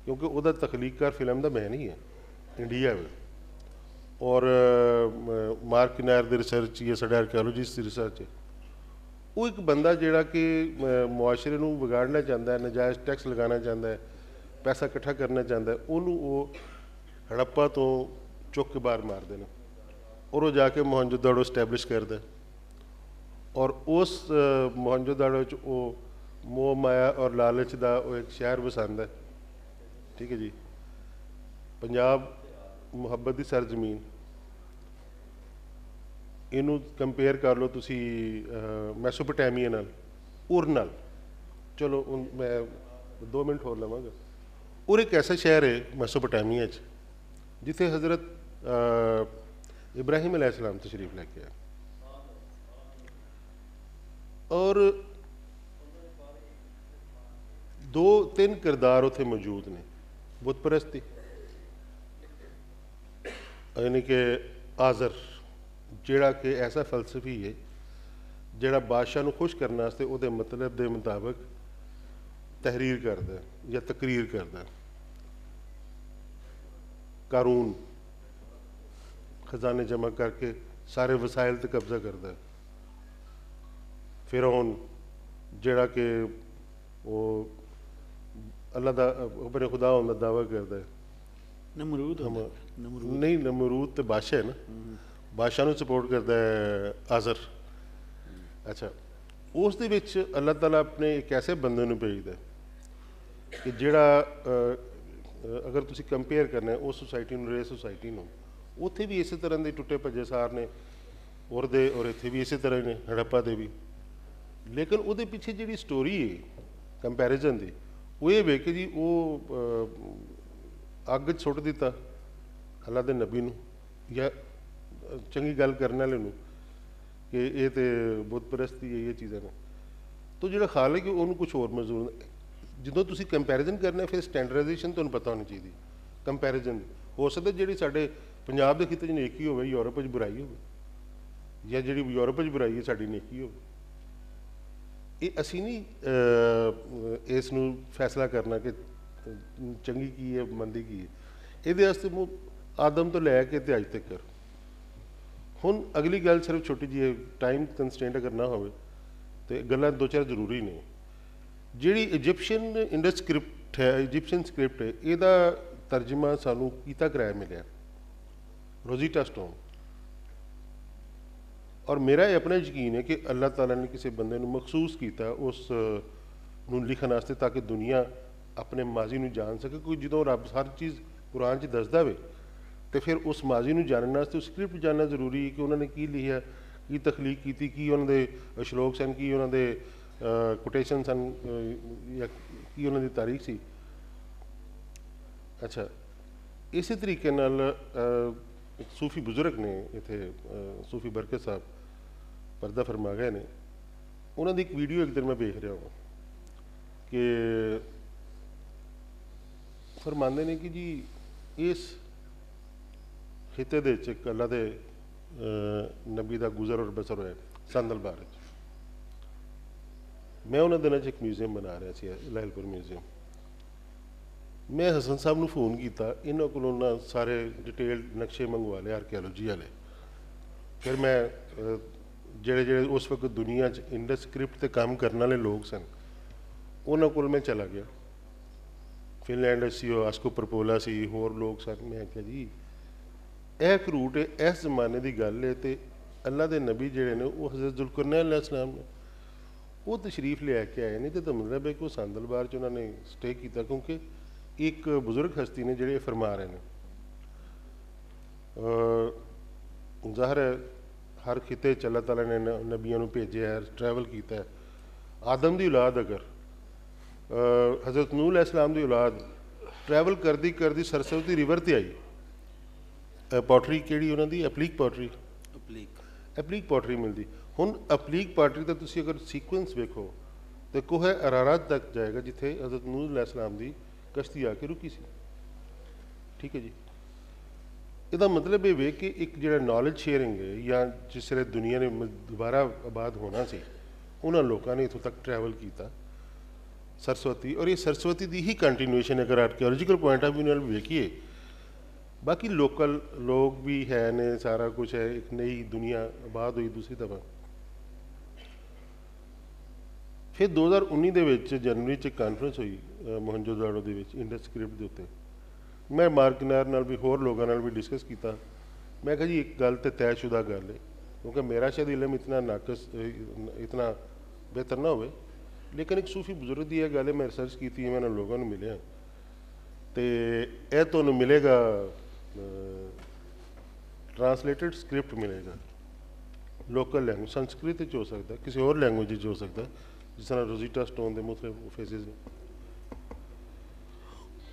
ਕਿਉਂਕਿ ਉਹਦਾ ਤਖਲੀਕਕਾਰ ਫਿਲਮ ਦਾ ਮੈਂ ਨਹੀਂ ਹੈ, ਇੰਡੀਆ ਵਿੱਚ, ਔਰ ਮਾਰਕ ਨਾਇਰ ਦੀ ਰਿਸਰਚ ਜਾਂ ਸਾਡੇ ਆਰਕੀਓਲੋਜਿਸਟ ਦੀ ਰਿਸਰਚ ਹੈ। ਉਹ ਇੱਕ ਬੰਦਾ ਜਿਹੜਾ ਕਿ ਮੁਆਸ਼ਰੇ ਨੂੰ ਵਿਗਾੜਨਾ ਚਾਹੁੰਦਾ ਹੈ, ਨਜਾਇਜ਼ ਟੈਕਸ ਲਗਾਉਣਾ ਚਾਹੁੰਦਾ ਹੈ, ਪੈਸਾ ਇਕੱਠਾ ਕਰਨਾ ਚਾਹੁੰਦਾ ਹੈ, ਉਹਨੂੰ ਉਹ ਹੜੱਪਾ ਤੋਂ ਚੁੱਕ ਕੇ ਬਾਹਰ ਮਾਰਦੇ ਨੇ ਔਰ ਉਹ ਜਾ ਕੇ ਮੋਹਨਜੋਦੜੋ ਸਟੈਬਲਿਸ਼ ਕਰਦਾ। ਔਰ ਉਸ ਮੋਹਨਜੋਦੜੋ 'ਚ ਉਹ ਮੋਹ ਮਾਇਆ ਔਰ ਲਾਲਚ ਦਾ ਉਹ ਇੱਕ ਸ਼ਹਿਰ ਵਸਾਉਂਦਾ। ਠੀਕ ਹੈ ਜੀ, ਪੰਜਾਬ ਮੁਹੱਬਤ ਦੀ ਸਰਜ਼ਮੀਨ, ਇਹਨੂੰ ਕੰਪੇਅਰ ਕਰ ਲਓ ਤੁਸੀਂ ਮੈਸੋਪੋਟੇਮੀਆ ਨਾਲ, ਉਰ ਨਾਲ। ਚਲੋ ਹੁਣ ਮੈਂ 2 ਮਿੰਟ ਹੋਰ ਲਵਾਂਗਾ। ਉਰ ਇੱਕ ਐਸਾ ਸ਼ਹਿਰ ਹੈ ਮੈਸੋਪੋਟੇਮੀਆ 'ਚ ਜਿੱਥੇ ਹਜ਼ਰਤ ਇਬਰਾਹੀਮ अलैहिस्सलाम तशरीफ लेके आए, और 2-3 किरदार उत्थे मौजूद ने बुत परस्ती, यानी कि आज़र जिहड़ा कि ऐसा फलसफी है जिहड़ा बादशाह नूं खुश करने वास्ते उहदे मतलब के मुताबिक तहरीर करदा है या तकरीर करदा है। कारून खजाने जमा करके सारे वसाइल ते कब्जा करता है। फिरौन जिहड़ा कि वो अल्लाह दा अपने खुदा होने का दावा करता है। नमरूद नहीं, नमरूद तो बादशाह है ना, बादशाह नूं सपोर्ट करता है आज़र। अच्छा, उस दे विच अल्लाह ताला अपने एक ऐसे बंदे नूं भेजदा कि जिहड़ा अगर तुसीं कंपेयर करना उस सोसाइटी नूं रे सोसाइटी नूं, ਉੱਥੇ ਵੀ ਇਸੇ ਤਰ੍ਹਾਂ ਦੇ ਟੁੱਟੇ ਭੱਜੇ ਸਾਰ ਨੇ ਔਰ ਇੱਥੇ ਵੀ ਇਸੇ ਤਰ੍ਹਾਂ ਨੇ ਹੜੱਪਾ ਦੇ ਵੀ। ਲੇਕਿਨ ਉਹਦੇ ਪਿੱਛੇ ਜਿਹੜੀ ਸਟੋਰੀ ਹੈ ਕੰਪੈਰੀਜ਼ਨ ਦੀ, ਉਹ ਇਹ ਵੇ ਕਿ ਜੀ ਉਹ ਅੱਗ 'ਚ ਸੁੱਟ ਦਿੱਤਾ ਅੱਲਾ ਦੇ ਨਬੀ ਨੂੰ ਜਾਂ ਚੰਗੀ ਗੱਲ ਕਰਨ ਵਾਲੇ ਨੂੰ ਕਿ ਇਹ ਤੇ ਬੁੱਤ ਪ੍ਰਸਤੀ ਹੈ, ਇਹ ਚੀਜ਼ਾਂ ਨੇ। ਤਾਂ ਜਿਹੜਾ ਖਾਲਿਕ ਹੈ ਉਹਨੂੰ ਕੁਛ ਹੋਰ ਮਨਜ਼ੂਰ। ਜਦੋਂ ਤੁਸੀਂ ਕੰਪੈਰੀਜ਼ਨ ਕਰਨਾ ਫਿਰ ਸਟੈਂਡਰਡਾਈਜੇਸ਼ਨ ਤੁਹਾਨੂੰ ਪਤਾ ਹੋਣੀ ਚਾਹੀਦੀ। ਕੰਪੈਰੀਜ਼ਨ ਹੋ ਸਕਦਾ ਜਿਹੜੀ ਸਾਡੇ ਪੰਜਾਬ ਦੇ ਖਿੱਤੇ 'ਚ ਨੇਕੀ ਹੋਵੇ, ਯੂਰਪ 'ਚ ਬੁਰਾਈ ਹੋਵੇ, ਜਾਂ ਜਿਹੜੀ ਯੂਰਪ 'ਚ ਬੁਰਾਈ ਹੈ ਸਾਡੀ ਨੇਕੀ ਹੋਵੇ। ਇਹ ਅਸੀਂ ਨਹੀਂ ਇਸ ਨੂੰ ਫੈਸਲਾ ਕਰਨਾ ਕਿ ਚੰਗੀ ਕੀ ਹੈ ਮੰਦੀ ਕੀ ਹੈ। ਇਹਦੇ ਵਾਸਤੇ ਆਦਮ ਤੋਂ ਲੈ ਕੇ ਤੇ ਅੱਜ ਤੱਕ। ਹੁਣ ਅਗਲੀ ਗੱਲ ਸਿਰਫ ਛੋਟੀ ਜਿਹੀ ਹੈ, ਟਾਈਮ ਕੰਸਟ੍ਰੇਂਟ ਅਗਰ ਨਾ ਹੋਵੇ ਤੇ ਗੱਲਾਂ 2-4 ਜ਼ਰੂਰੀ ਨੇ। ਜਿਹੜੀ ਇਜਿਪਸ਼ੀਅਨ ਇੰਡਸ ਇਜਿਪਸ਼ੀਅਨ ਸਕ੍ਰਿਪਟ ਹੈ, ਇਹਦਾ ਤਰਜਮਾ ਸਾਨੂੰ ਕੀਤਾ ਕਰਾਇਆ ਮਿਲਿਆ ਰੋਜ਼ੀਟਾ ਸਟੋਨ। ਔਰ ਮੇਰਾ ਇਹ ਆਪਣਾ ਯਕੀਨ ਹੈ ਕਿ ਅੱਲਾਹ ਤਾਲਾ ਨੇ ਕਿਸੇ ਬੰਦੇ ਨੂੰ ਮਖਸੂਸ ਕੀਤਾ ਉਸ ਨੂੰ ਲਿਖਣ ਵਾਸਤੇ ਤਾਂ ਕਿ ਦੁਨੀਆ ਆਪਣੇ ਮਾਜ਼ੀ ਨੂੰ ਜਾਣ ਸਕੇ। ਕੋਈ ਜਦੋਂ ਰੱਬ ਹਰ ਚੀਜ਼ ਕੁਰਾਨ 'ਚ ਦੱਸਦਾ ਹੋਵੇ ਤੇ ਫਿਰ ਉਸ ਮਾਜ਼ੀ ਨੂੰ ਜਾਣਨ ਵਾਸਤੇ ਉਸ ਸਕ੍ਰਿਪਟ ਜਾਣਨਾ ਜ਼ਰੂਰੀ ਹੈ ਕਿ ਉਹਨਾਂ ਨੇ ਕੀ ਲਿਖਿਆ, ਕੀ ਤਖਲੀਕ ਕੀਤੀ, ਕੀ ਉਹਨਾਂ ਦੇ ਸ਼ਲੋਕ ਸਨ, ਕੀ ਉਹਨਾਂ ਦੇ ਕੋਟੇਸ਼ਨ ਸਨ, ਜਾਂ ਕੀ ਉਹਨਾਂ ਦੀ ਤਾਰੀਖ ਸੀ। ਅੱਛਾ, ਇਸੇ ਤਰੀਕੇ ਨਾਲ ਇੱਕ ਸੂਫੀ ਬਜ਼ੁਰਗ ਨੇ ਇੱਥੇ ਸੂਫੀ ਬਰਕਤ ਸਾਹਿਬ ਪਰਦਾ ਫਰਮਾ ਗਏ ਨੇ, ਉਹਨਾਂ ਦੀ ਇੱਕ ਵੀਡੀਓ ਇੱਕ ਦਿਨ ਮੈਂ ਵੇਖ ਰਿਹਾ ਹਾਂ ਕਿ ਫਰਮਾਉਂਦੇ ਨੇ ਕਿ ਜੀ ਇਸ ਖਿੱਤੇ ਦੇ ਵਿੱਚ ਇੱਕ ਅੱਲਾ ਦੇ ਨਬੀ ਦਾ ਗੁਜ਼ਰ ਔਰ ਬਸਰ ਹੋਇਆ ਸੰਦਲਬਾਰ ਵਿੱਚ। ਮੈਂ ਉਹਨਾਂ ਦਿਨਾਂ 'ਚ ਇੱਕ ਮਿਊਜ਼ੀਅਮ ਬਣਾ ਰਿਹਾ ਸੀ, ਲਾਇਲਪੁਰ ਮਿਊਜ਼ੀਅਮ। ਮੈਂ ਹਸਨ ਸਾਹਿਬ ਨੂੰ ਫੋਨ ਕੀਤਾ, ਇਹਨਾਂ ਕੋਲੋਂ ਨਾ ਸਾਰੇ ਡਿਟੇਲਡ ਨਕਸ਼ੇ ਮੰਗਵਾ ਲਏ ਆਰਕੀਓਲੋਜੀ ਵਾਲੇ। ਫਿਰ ਮੈਂ ਜਿਹੜੇ ਉਸ ਵਕਤ ਦੁਨੀਆ 'ਚ ਇੰਡਸ ਸਕ੍ਰਿਪਟ 'ਤੇ ਕੰਮ ਕਰਨ ਵਾਲੇ ਲੋਕ ਸਨ ਉਹਨਾਂ ਕੋਲ ਮੈਂ ਚਲਾ ਗਿਆ। ਫਿਨਲੈਂਡ ਸੀ, ਉਹ ਆਸਕੋ ਪਰਪੋਲਾ ਸੀ, ਹੋਰ ਲੋਕ ਸਨ। ਮੈਂ ਕਿਹਾ ਜੀ ਇਹ ਇੱਕ ਰੂਟ ਹੈ, ਇਸ ਜ਼ਮਾਨੇ ਦੀ ਗੱਲ ਹੈ, ਅਤੇ ਅੱਲਾ ਦੇ ਨਬੀ ਜਿਹੜੇ ਨੇ ਉਹ ਹਜ਼ਰਤ ਜ਼ੁਲਕਰਨੈਨ ਅਲੈਹਿਸਲਾਮ ਨੇ ਉਹ ਤਸ਼ਰੀਫ ਲਿਆ ਕੇ ਆਏ ਨੇ। ਅਤੇ ਤਾਂ ਮਤਲਬ ਹੈ ਕਿ ਉਹ ਸੰਦਲਬਾਰ 'ਚ ਉਹਨਾਂ ਨੇ ਸਟੇ ਕੀਤਾ, ਕਿਉਂਕਿ ਇੱਕ ਬਜ਼ੁਰਗ ਹਸਤੀ ਨੇ ਜਿਹੜੇ ਫਰਮਾ ਰਹੇ ਨੇ। ਜ਼ਾਹਰ ਹੈ ਹਰ ਖਿੱਤੇ 'ਚ ਅੱਲਾਹ ਤਾਲਾ ਨੇ ਨਬੀਆਂ ਨੂੰ ਭੇਜਿਆ ਹੈ, ਟਰੈਵਲ ਕੀਤਾ ਹੈ। ਆਦਮ ਦੀ ਔਲਾਦ ਅਗਰ ਹਜ਼ਰਤ ਨੂਹ ਅਲੈਹਿਸਲਾਮ ਦੀ ਔਲਾਦ ਟਰੈਵਲ ਕਰਦੀ ਕਰਦੀ ਸਰਸਵਤੀ ਰਿਵਰ 'ਤੇ ਆਈ, ਪੋਟਰੀ ਕਿਹੜੀ ਉਹਨਾਂ ਦੀ ਐਪਲੀਕ ਪੋਟਰੀ, ਐਪਲੀਕ ਪੋਟਰੀ ਮਿਲਦੀ। ਹੁਣ ਐਪਲੀਕ ਪੋਟਰੀ ਦਾ ਤੁਸੀਂ ਅਗਰ ਸੀਕੁਐਂਸ ਵੇਖੋ ਤਾਂ ਕੋਹ ਅਰਾਰਾਤ ਤੱਕ ਜਾਏਗਾ ਜਿੱਥੇ ਹਜ਼ਰਤ ਨੂਹ ਅਲੈਹਿਸਲਾਮ ਦੀ ਕਸ਼ਤੀ ਆ ਕੇ ਰੁਕੀ ਸੀ। ਠੀਕ ਹੈ ਜੀ, ਇਹਦਾ ਮਤਲਬ ਇਹ ਵੇ ਕਿ ਇੱਕ ਜਿਹੜਾ ਨੌਲੇਜ ਸ਼ੇਅਰਿੰਗ ਹੈ ਜਾਂ ਜਿਸ ਵੇਲੇ ਦੁਨੀਆ ਨੇ ਦੁਬਾਰਾ ਆਬਾਦ ਹੋਣਾ ਸੀ ਉਹਨਾਂ ਲੋਕਾਂ ਨੇ ਇੱਥੋਂ ਤੱਕ ਟਰੈਵਲ ਕੀਤਾ ਸਰਸਵਤੀ। ਔਰ ਇਹ ਸਰਸਵਤੀ ਦੀ ਹੀ ਕੰਟੀਨਿਊਏਸ਼ਨ ਅਗਰ ਆਰਕੀਓਲੋਜੀਕਲ ਪੁਆਇੰਟ ਆਫ ਵਿਊ ਨਾਲ ਵੇਖੀਏ, ਬਾਕੀ ਲੋਕਲ ਲੋਕ ਵੀ ਹੈ ਨੇ, ਸਾਰਾ ਕੁਛ ਹੈ, ਇੱਕ ਨਈ ਦੁਨੀਆ ਆਬਾਦ ਹੋਈ ਦੂਸਰੀ ਦਫਾ। ਫਿਰ 2019 ਦੇ ਵਿੱਚ ਜਨਵਰੀ 'ਚ ਕਾਨਫਰੰਸ ਹੋਈ ਮੋਹਨਜੋਦਾੜੋ ਦੇ ਵਿੱਚ ਇੰਡਸ ਸਕ੍ਰਿਪਟ ਦੇ ਉੱਤੇ। ਮੈਂ ਮਾਰਕਨਾਰ ਨਾਲ ਵੀ ਹੋਰ ਲੋਕਾਂ ਨਾਲ ਵੀ ਡਿਸਕਸ ਕੀਤਾ। ਮੈਂ ਕਿਹਾ ਜੀ ਇੱਕ ਗੱਲ ਤਾਂ ਤੈਅਸ਼ੁਦਾ ਗੱਲ ਹੈ, ਕਿਉਂਕਿ ਮੇਰਾ ਸ਼ਾਇਦ ਇਲਮ ਇਤਨਾ ਨਾਕਸ ਇਤਨਾ ਬਿਹਤਰ ਨਾ ਹੋਵੇ, ਲੇਕਿਨ ਇੱਕ ਸੂਫੀ ਬਜ਼ੁਰਗ ਦੀ ਇਹ ਗੱਲ ਹੈ, ਮੈਂ ਰਿਸਰਚ ਕੀਤੀ ਹੈ, ਮੈਂ ਉਹਨਾਂ ਲੋਕਾਂ ਨੂੰ ਮਿਲਿਆ, ਅਤੇ ਇਹ ਤੁਹਾਨੂੰ ਮਿਲੇਗਾ ਟਰਾਂਸਲੇਟਡ ਸਕ੍ਰਿਪਟ ਮਿਲੇਗਾ ਲੋਕਲ ਲੈਂਗੁਏਜ, ਸੰਸਕ੍ਰਿਤ 'ਚ ਹੋ ਸਕਦਾ, ਕਿਸੇ ਹੋਰ ਲੈਂਗੁਏਜ 'ਚ ਹੋ ਸਕਦਾ, ਜਿਸ ਤਰ੍ਹਾਂ ਰੋਜ਼ੀਟਾ ਸਟੋਨ ਦੇ ਮੁਖਤਲਿਫ ਫੇਸਿਸ ਨੇ।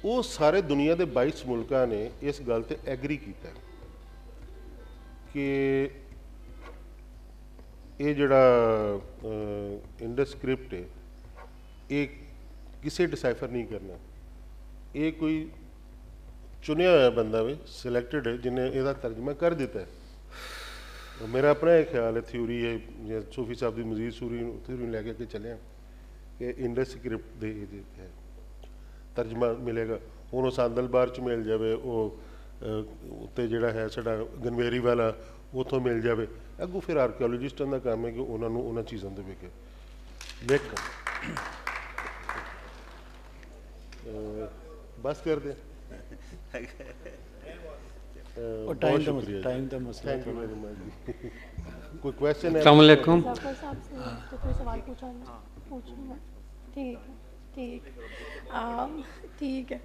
ਉਹ ਸਾਰੇ ਦੁਨੀਆ ਦੇ 22 ਮੁਲਕਾਂ ਨੇ ਇਸ ਗੱਲ 'ਤੇ ਐਗਰੀ ਕੀਤਾ ਕਿ ਇਹ ਜਿਹੜਾ ਇੰਡਸ ਸਕ੍ਰਿਪਟ ਹੈ ਇਹ ਕਿਸੇ ਡਿਸਾਈਫਰ ਨਹੀਂ ਕਰਨਾ, ਇਹ ਕੋਈ ਚੁਣਿਆ ਹੋਇਆ ਬੰਦਾ ਵੇ, ਸਿਲੈਕਟਡ ਹੈ, ਜਿਹਨੇ ਇਹਦਾ ਤਰਜਮਾ ਕਰ ਦਿੱਤਾ ਹੈ। ਮੇਰਾ ਆਪਣਾ ਇਹ ਖਿਆਲ ਹੈ, ਥਿਊਰੀ ਹੈ, ਜੇ ਸੂਫੀ ਸਾਹਿਬ ਦੀ ਮਜ਼ੀਦ ਥਿਊਰੀ ਨੂੰ ਲੈ ਕੇ ਚੱਲਿਆ ਕਿ ਇੰਡਸ ਸਕ੍ਰਿਪਟ ਦੇ ਤਰਜਮਾ ਮਿਲੇਗਾ। ਹੁਣ ਉਹ ਸੰਦਲਬਾਰ 'ਚ ਮਿਲ ਜਾਵੇ, ਉਹ ਉੱਤੇ ਜਿਹੜਾ ਹੈ ਸਾਡਾ ਗਨਵੇਰੀ ਵਾਲਾ ਉੱਥੋਂ ਮਿਲ ਜਾਵੇ। ਅੱਗੋਂ ਫਿਰ ਆਰਕੀਓਲੋਜਿਸਟਾਂ ਦਾ ਕੰਮ ਹੈ ਕਿ ਉਹਨਾਂ ਨੂੰ ਉਹਨਾਂ ਚੀਜ਼ਾਂ ਦੇ ਵੇਖੇ ਵੇਖ। ਬਸ ਕਰਦੇ टाइम का मसला। Thank you very much. कोई क्वेश्चन है? अस्सलाम वालेकुम। जाफर साहब से तो कोई सवाल पूछूंगा। ठीक ठीक ठीक है।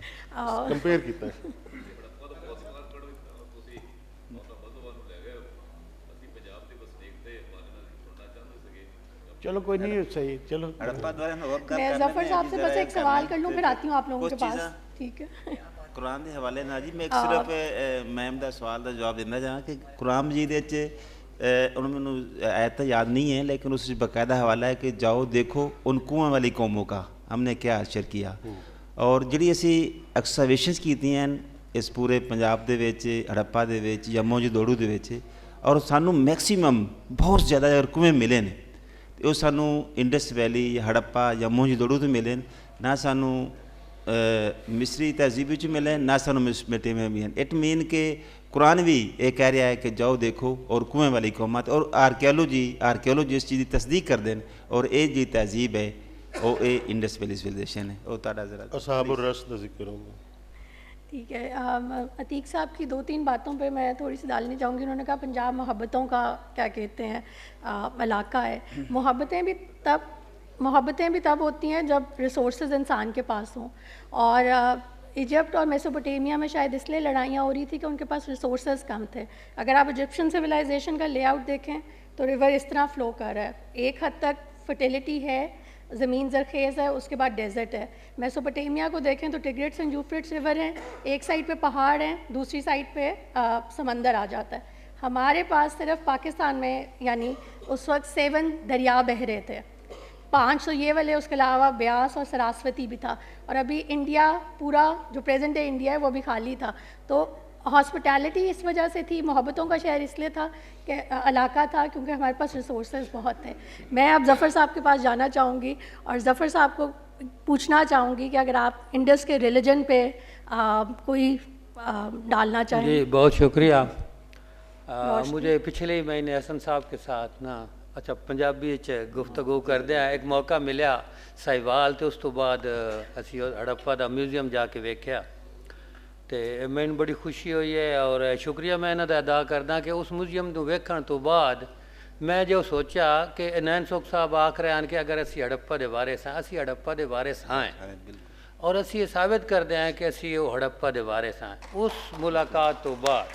कंपेयर किया है। चलो कोई नहीं, सही, चलो मैं जफर साहब से बस एक सवाल कर लूँ, फिर आती हूँ आप लोगों के पास। ठीक है। ਕੁਰਾਨ ਦੇ ਹਵਾਲੇ ਨਾਲ ਜੀ ਮੈਂ ਇੱਕ ਸਿਰਫ ਮੈਮ ਦਾ ਸਵਾਲ ਦਾ ਜਵਾਬ ਦਿੰਦਾ ਜਾਵਾਂ ਕਿ ਕੁਰਾਨ ਮਜੀਦ ਵਿੱਚ ਉਹਨਾਂ ਮੈਨੂੰ ਆਇਤ ਤਾਂ ਯਾਦ नहीं है, लेकिन उस बाकायदा हवाला है कि जाओ देखो उन कुआं वाली कौमों का हमने क्या अशर किया। और ਜਿਹੜੀ ਅਸੀਂ ਐਕਸਕੇਵੇਸ਼ਨਸ ਕੀਤੀਆਂ ਇਸ ਪੂਰੇ ਪੰਜਾਬ ਦੇ ਵਿੱਚ, ਹੜੱਪਾ ਦੇ ਵਿੱਚ, ਯਮੋ ਜਦੋੜੂ ਦੇ ਵਿੱਚ, ਔਰ ਸਾਨੂੰ ਮੈਕਸੀਮਮ ਬਹੁਤ ਜ਼ਿਆਦਾ ਕੁएं ਮਿਲੇ ਨੇ, ਤੇ ਉਹ ਸਾਨੂੰ ਇੰਡਸ ਵੈਲੀ, ਹੜੱਪਾ, ਯਮੋ ਜਦੋੜੂ ਤੋਂ ਮਿਲੇ, ਨਾ ਸਾਨੂੰ मिस्री तहजीब ਵਿੱਚ मिले, ना सानू मिट्टी में भी। इट मीन के कुरान भी ये कह रहा है कि जाओ देखो और कुएं वाली कौमात, और आर्कियोलॉजी इस चीज़ की तस्दीक कर दें, और ये जी तहजीब है ਉਹ ਇਹ ਇੰਡਸ ਵੈਲੀ ਸਿਵਲਾਈਜੇਸ਼ਨ ਹੈ। ਉਹ ਤੁਹਾਡਾ ਜ਼ਰਾ ਅਸਾਬੁਰ ਰਸ ਦਾ ਜ਼ਿਕਰ ਹੁੰਦਾ। ठीक है, अतीक साहब की 2-3 बातों पे मैं थोड़ी सी डालनी चाहूँगी। उन्होंने कहा पंजाब मोहब्बतों का क्या कहते हैं इलाका है। मोहब्बतें भी तब होती हैं जब रिसोर्सेज इंसान के पास हों, और इजिप्ट और मेसोपोटामिया में शायद इसलिए लड़ाइयाँ हो रही थी कि उनके पास रिसोर्सेज कम थे। अगर आप इजिप्शियन सिविलाइजेशन का लेआउट देखें तो रिवर इस तरह फ़्लो कर रहा है, एक हद तक फर्टिलिटी है, ज़मीन ज़रखेज़ है, उसके बाद डेजर्ट है। मेसोपोटामिया को देखें तो टिग्रिट्स एंड यूफ्रेट्स रिवर हैं, एक साइड पे पहाड़ हैं, दूसरी साइड पे समंदर आ जाता है। हमारे पास सिर्फ पाकिस्तान में यानी उस वक्त 7 दरिया बह रहे थे, 5 तो ये वाले, उसके अलावा ब्यास और सरस्वती भी था, और अभी इंडिया पूरा जो प्रेजेंट डे इंडिया है वो भी खाली था। तो हॉस्पिटैलिटी इस वजह से थी, मोहब्बतों का शहर इसलिए था कि इलाका था क्योंकि हमारे पास रिसोर्सेज बहुत थे। मैं अब ज़फ़र साहब के पास जाना चाहूँगी और ज़फ़र साहब को पूछना चाहूँगी कि अगर आप इंडस के रिलीजन पे कोई डालना चाहें। जी बहुत शुक्रिया। मुझे पिछले महीने हसन साहब के साथ ना अच्छा पंजाबी गुफ्तगू करदे एक मौका मिला साहिवाल, तो उस तो बाद असी हड़प्पा का म्यूजियम जाके वेख्या, तो मैनू बड़ी खुशी हुई है और शुक्रिया मैं इन्हां दा अदा करदा कि उस म्यूजियम को वेखण तो बाद मैं जो सोचा कि नैन सुख साहब आख रहे हैं कि अगर असी हड़प्पा के वारिस हाँ, असी हड़प्पा के वारिस हाँ, और असी ये साबित करते हैं कि असी वो हड़प्पा के वारिस हाँ। उस मुलाकात तो बाद,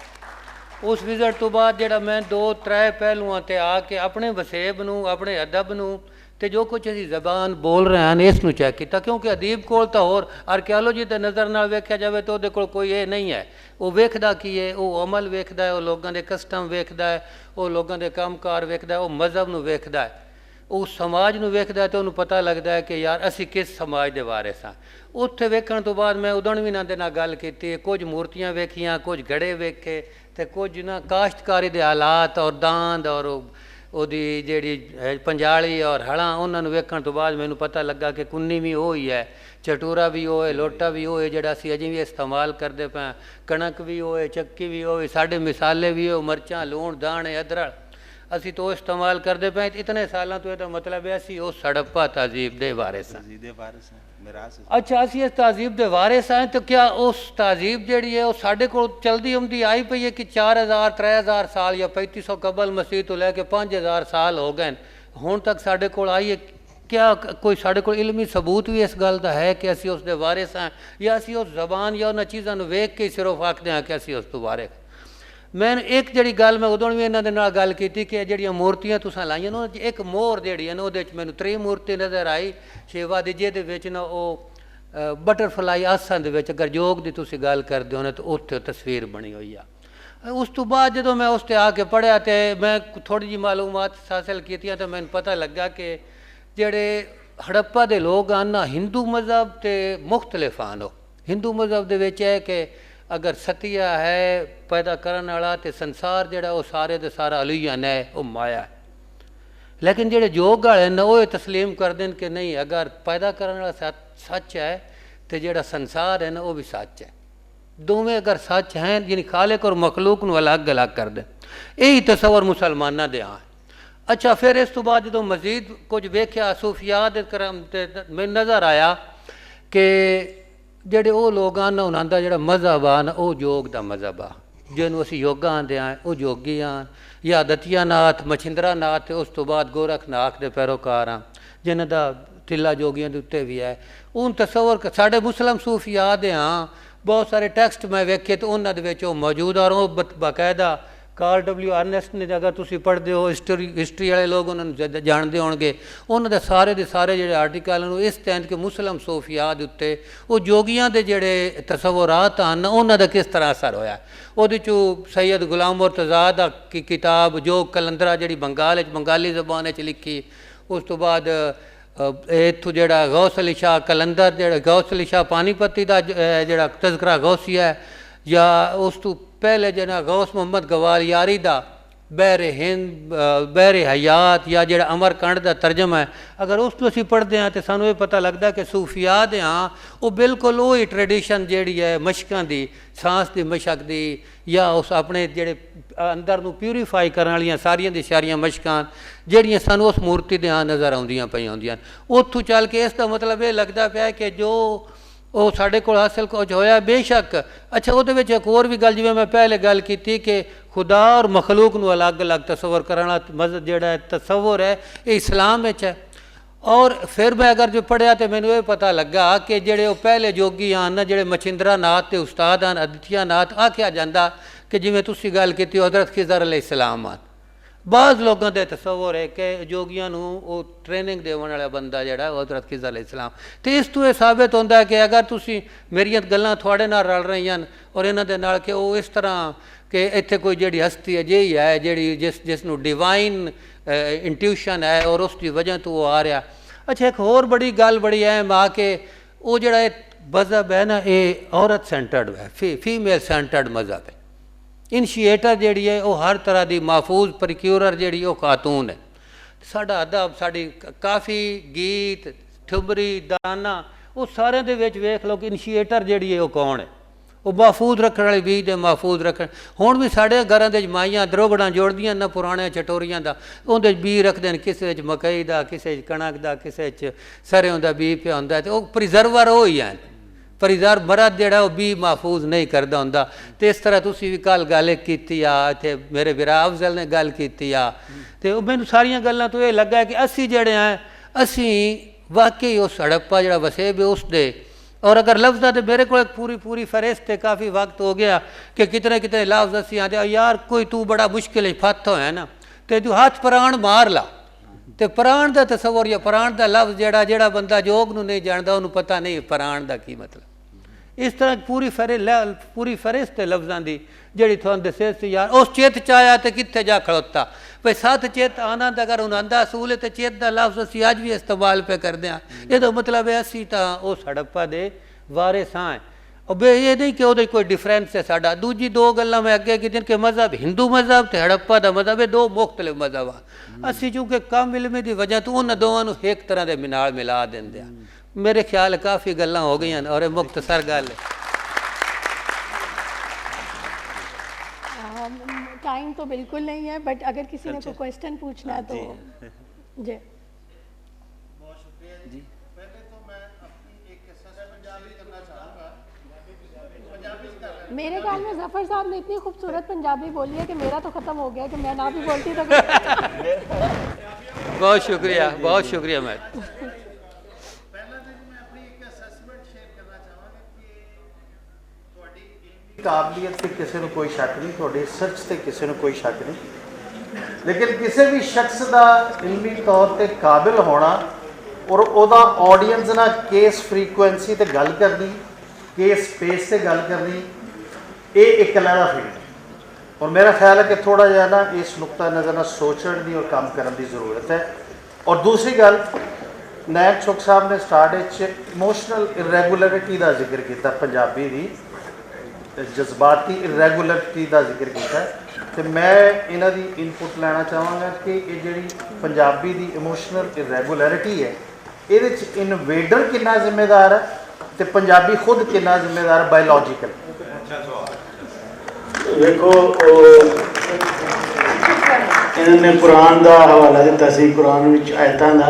उस विजिट तो बाद ਜਿਹੜਾ मैं 2-3 पहलुआं ते आके अपने वसेब नूं, अपने अदब नूं ते जो कुछ असी जबान बोल रहे हैं इस नूं चेक किया, क्योंकि अदीब कोल तो होर आर्कियोलॉजी के नज़र नाल वेख्या जाए तो उहदे कोल कोई ये नहीं है। वो वेखदा की है, वो अमल वेखदा है, वो लोगों के कस्टम वेखदा है, वो लोगों के कामकार वेखदा है, वो मजहब नूं वेखदा है, वो समाज नूं वेखदा है, तो उन्होंने पता लगता है कि यार असी किस समाज के वारिस हाँ। उत्थे वेखण तो बाद मैं उदण भी इन्हां दे नाल गल कीती, कुछ मूर्तियां वेखियां, कुछ घड़े वेखे, तो कुछ ना काश्तकारी के हालात और दांद और ਉਹਦੀ ਜਿਹੜੀ पंजाली और हड़ां उन्होंने वेखण तो बाद मैनू पता लगा कि कुन्नी भी वो ही है, चटूरा भी वो है, लोटा भी वो है जिहड़ा असीं अजें भी इस्तेमाल करते पे, कणक भी वो है, चक्की भी वो है, साडे मिसाले भी हो, मरचां लूण दाणे अदरक असी तो इस्तेमाल करते पे इतने सालों तो यह मतलब है असी उस हड़प्पा तहजीब के वारिस हैं। अच्छा असी इस तहजीब के वारिस हैं, तो क्या उस तहजीब जी है वो साढ़े को चलती आती आई पई है कि 4000-3000 साल या 3500 कबल मसीह तो लैके 5000 साल हो गए हुण तक साढ़े को आई है? क्या कोई साढ़े को इलमी सबूत भी इस गल का है कि असी उसके वारिस हैं, या असी उस जबान या उन्होंने चीज़ों को वेख के सिर्फ आखते हैं कि असी उस तो वारिस? मैं एक जी गल मैं उदों भी इन्होंने नाल गल की कि जड़ियाँ मूर्तियाँ तुसां लाइयां ना, एक मोर जी है ना वो मैंने 3 मूर्ति नज़र आई शेवा दी, जिहदे ना वो बटरफ्लाई आसन दे विच अगर योग की तुसीं गल करदे हो ना तो उत्थे तस्वीर बनी हुई है। उस तो बाद जो मैं उस ते आके पढ़िया तो मैं थोड़ी जी मालूमात हासिल कीतियां तो मैंने पता लगा कि जेड़े हड़प्पा दे लोग हैं ना हिंदू मज़हब ते मुख्तलिफ आन। हिंदू मज़हब दे विच है कि अगर सतिया है पैदा करने वाला तो संसार जोड़ा वो सारे दे सारा अलुयन है, वो माया है। लेकिन जोड़े योग वाले न वो तस्लीम कर दें कि नहीं अगर पैदा करने वाला सच है तो जोड़ा संसार है ना वो भी सच है, दोवें अगर सच हैं यानी खालिक और मखलूक को अलग अलग कर दें, यही तस्वर मुसलमाना दे हाँ। अच्छा फिर इस तो बाद जो मजीद कुछ वेख्या सूफिया दे करम मैनूं नज़र आया कि ਜਿਹੜੇ ਉਹ ਲੋਕ ਹਨ ਉਹਨਾਂ ਦਾ ਜਿਹੜਾ ਮਜ਼ਹਬ ਆ ਨਾ ਉਹ ਯੋਗ ਦਾ ਮਜ਼ਹਬ ਆ, ਜਿਹਨੂੰ ਅਸੀਂ ਯੋਗਾ ਆਂਦੇ ਆ, ਉਹ ਯੋਗੀ ਆ ਜਾਂ ਦਤੀਆ ਨਾਥ ਮਛਿੰਦਰਾ ਨਾਥ ਤੇ ਉਸ ਤੋਂ ਬਾਅਦ ਗੋਰਖਨਾਥ ਦੇ ਪੈਰੋਕਾਰ ਆ ਜਿਨ੍ਹਾਂ ਦਾ ਟਿੱਲਾ ਜੋਗੀਆਂ ਦੇ ਉੱਤੇ ਵੀ ਹੈ। ਉਹ ਤਸਵਰ ਸਾਡੇ ਮੁਸਲਮ ਸੂਫੀਆ ਦੇ ਹਾਂ ਬਹੁਤ ਸਾਰੇ ਟੈਕਸਟ मैं ਵੇਖੇ तो ਉਹਨਾਂ ਦੇ ਵਿੱਚ ਉਹ ਮੌਜੂਦ ਔਰ ਉਹ ਬਾਕਾਇਦਾ कार्ल W अर्नेस्ट ने अगर तुम पढ़ते हो हिस्टरी वाले लोग उन्होंने जानते होंगे उन्होंने सारे के सारे जो आर्टिकल इस तहत कि मुस्लिम सोफिया के उत्ते वो जोगियां के जोड़े तसवुरात हैं उन्होंने किस तरह असर होया। वो सैयद गुलाम मुर्तज़ा की किताब जो कलंदरा जी बंगाली जबान लिखी, उस तो बाद इतों जोड़ा गौस अली शाह कलंदर जो गौस अली शाह पानीपति का जोड़ा तज़करा गौसिया है, या उस तो पहले जना गौस मोहम्मद गवाल यारी का बहर हिंद बहर हयात या जो अमरकंड का तर्जमा है, अगर उस असीं पढ़ते हैं तो सानू ये पता लगता कि सूफिया दे हाँ वो बिल्कुल वही ट्रेडिशन जी है मशकों की, सांस की मशक की या उस अपने जेड़े अंदर नू प्यूरीफाई करने वाली सारिया दी सारिया मशकां ਜਿਹੜੀਆਂ ਸਾਨੂੰ उस मूर्ति दे हाँ नज़र आउंदियां पईयां हुंदियां। उत्थों चल के इसका मतलब ये लगता पाया कि जो वो साढ़े को हासिल कुछ होया बेशक। अच्छा वो एक होर भी गल जिवें मैं पहले गल की कि खुदा और मखलूक नू अलग अलग तस्वर करना मज़हब जिहड़ा तस्वर है ये इस्लाम विच है। और फिर मैं अगर जो पढ़िया तो मैनू ये पता लगा कि जेड़े वो पहले जोगी आन जेड़े मछिंद्रा नाथ के उस्ताद आन आदित्य नाथ आख्या जाता कि जिवें तुसीं गल की हज़रत खिज़र अलैहिस्सलाम आन। बाज़ लोगों के तस्वर है कि जोगियां नू वो ट्रेनिंग देने वाला बंदा जिहड़ा हज़रत खिज़र अलैहिस्सलाम। तो इस तो यह साबित होता है कि अगर तुसीं मेरियां गल्लां तुहाडे नाल रल रही हैं और इन्हां दे नाल कि वो इस तरह कि इत्थे कोई जिहड़ी हस्ती है जी है जिहड़ी जिसनू डिवाइन इंट्यूशन है और उसकी वजह तो वो आ रहा। अच्छा एक होर बड़ी गल बड़ी अहम आ के वो जिहड़ा मज़हब है ना ये औरत सेंटर्ड है, फीमेल सेंटर्ड मज़हब है। इनिशिएटर जिहड़ी है वो हर तरह की महफूज प्रक्यूरर जिहड़ी वो खातून है। साडा अदब साडी काफ़ी गीत ठुमरी दाना वो सारे दे विच वेख लो कि इनिशिएटर जिहड़ी है वो कौन है, वो महफूज रखने वाले बीज दे महफूज रखने। हुण भी साढ़े घरां दे माइयां द्रोगड़ां जोड़दियां ना पुराने चटोरियां दा, उहदे बीज रखदे ने, किसे च मकई दा, किसे च कणक दा, किसे च सरेओं दा बीज पिया हुंदा। ते ओह प्रिजर्वर हो ही हैं, प्रिजर्व मरद जिहड़ा वो बीज महफूज नहीं करदा हुंदा। ते इस तरह तुसीं भी कल गल कीती आ, इत्थे मेरे विरा अफजल ने गल कीती आ, ते मैनूं सारियां गल्लां तो ये लगा कि असीं जिहड़े हैं असीं वाकई उस हड़प्पा जिहड़ा वसेब है उस दे। और अगर लफ्ज़ तो मेरे को पूरी फहरिस्त है, काफ़ी वक्त हो गया कि कितने कितने लफ्ज़ असी आते यार कोई तू बड़ा मुश्किल फत होया ना तो तू हाथ प्राण मार ला। तो प्राण का तस्वर या प्राण का लफ्ज़ जेड़ा बंदा योग नूं नहीं जानता उन्होंने पता नहीं प्राण का की मतलब। इस तरह पूरी फहरिस्त है लफ्ज़ों की जी थोड़ा दसे सी यार उस चित चाया तो कित्थे जा खड़ोता भाई सत चित आनंद अगर उन्हें आंदा असूल है तो चित का लफ्ज़ असी अज भी इस्तेमाल पे करते हैं। ये मतलब है असी तो उस हड़प्पा दे वारिस हाँ। और ये नहीं कि वो कोई डिफरेंस है साडा। दूजी दो गल्लां मैं अगे की कि मज़हब हिंदू मज़हब तो हड़प्पा का मज़हब है दो मुख्तलिफ मज़हब आ। असी चूँकि कम इलमे की वजह तो उन्होंने दोवां एक तरह के नाल मिला देंगे। मेरे ख्याल काफ़ी गल्लां हो गई और मुख्तसर गल टाइम तो बिल्कुल नहीं है बट अगर किसी ने कोई क्वेश्चन पूछना है तो जी। मेरे ख्याल में जफर साहब ने इतनी खूबसूरत पंजाबी बोली है कि मेरा तो ख़त्म हो गया कि मैं ना भी बोलती तो बहुत शुक्रिया मैं काबलियत से किसी को कोई शक नहीं, थोड़ी सर्च से किसी को कोई शक नहीं, लेकिन किसी भी शख्स का इलमी तौर पर काबिल होना और वह ऑडियंस ना केस फ्रीकुएंसी से गल करनी, केस स्पेस से गल करनी, ये एक अलग फील्ड। और मेरा ख्याल है कि थोड़ा जहा ना इस नुकता नज़र ना सोचने की और काम करने की ज़रूरत है। और दूसरी गल नैन चुग साहब ने स्टार्ट इमोशनल इरेगुलरिटी का जिक्र किया, पंजाबी की जज्बाती इरेगुलरिटी का जिक्र किया। तो मैं इन्हां दी इनपुट लेना चाहांगा कि ये जिहड़ी पंजाबी की इमोशनल इरेगुलरिटी है ये इनवेडर कितना जिम्मेदार है तो पंजाबी खुद कितना जिम्मेदार है बायोलॉजिकल। देखो इन्होंने कुरान का हवाला दिता सी, कुरान विच आयतां दा,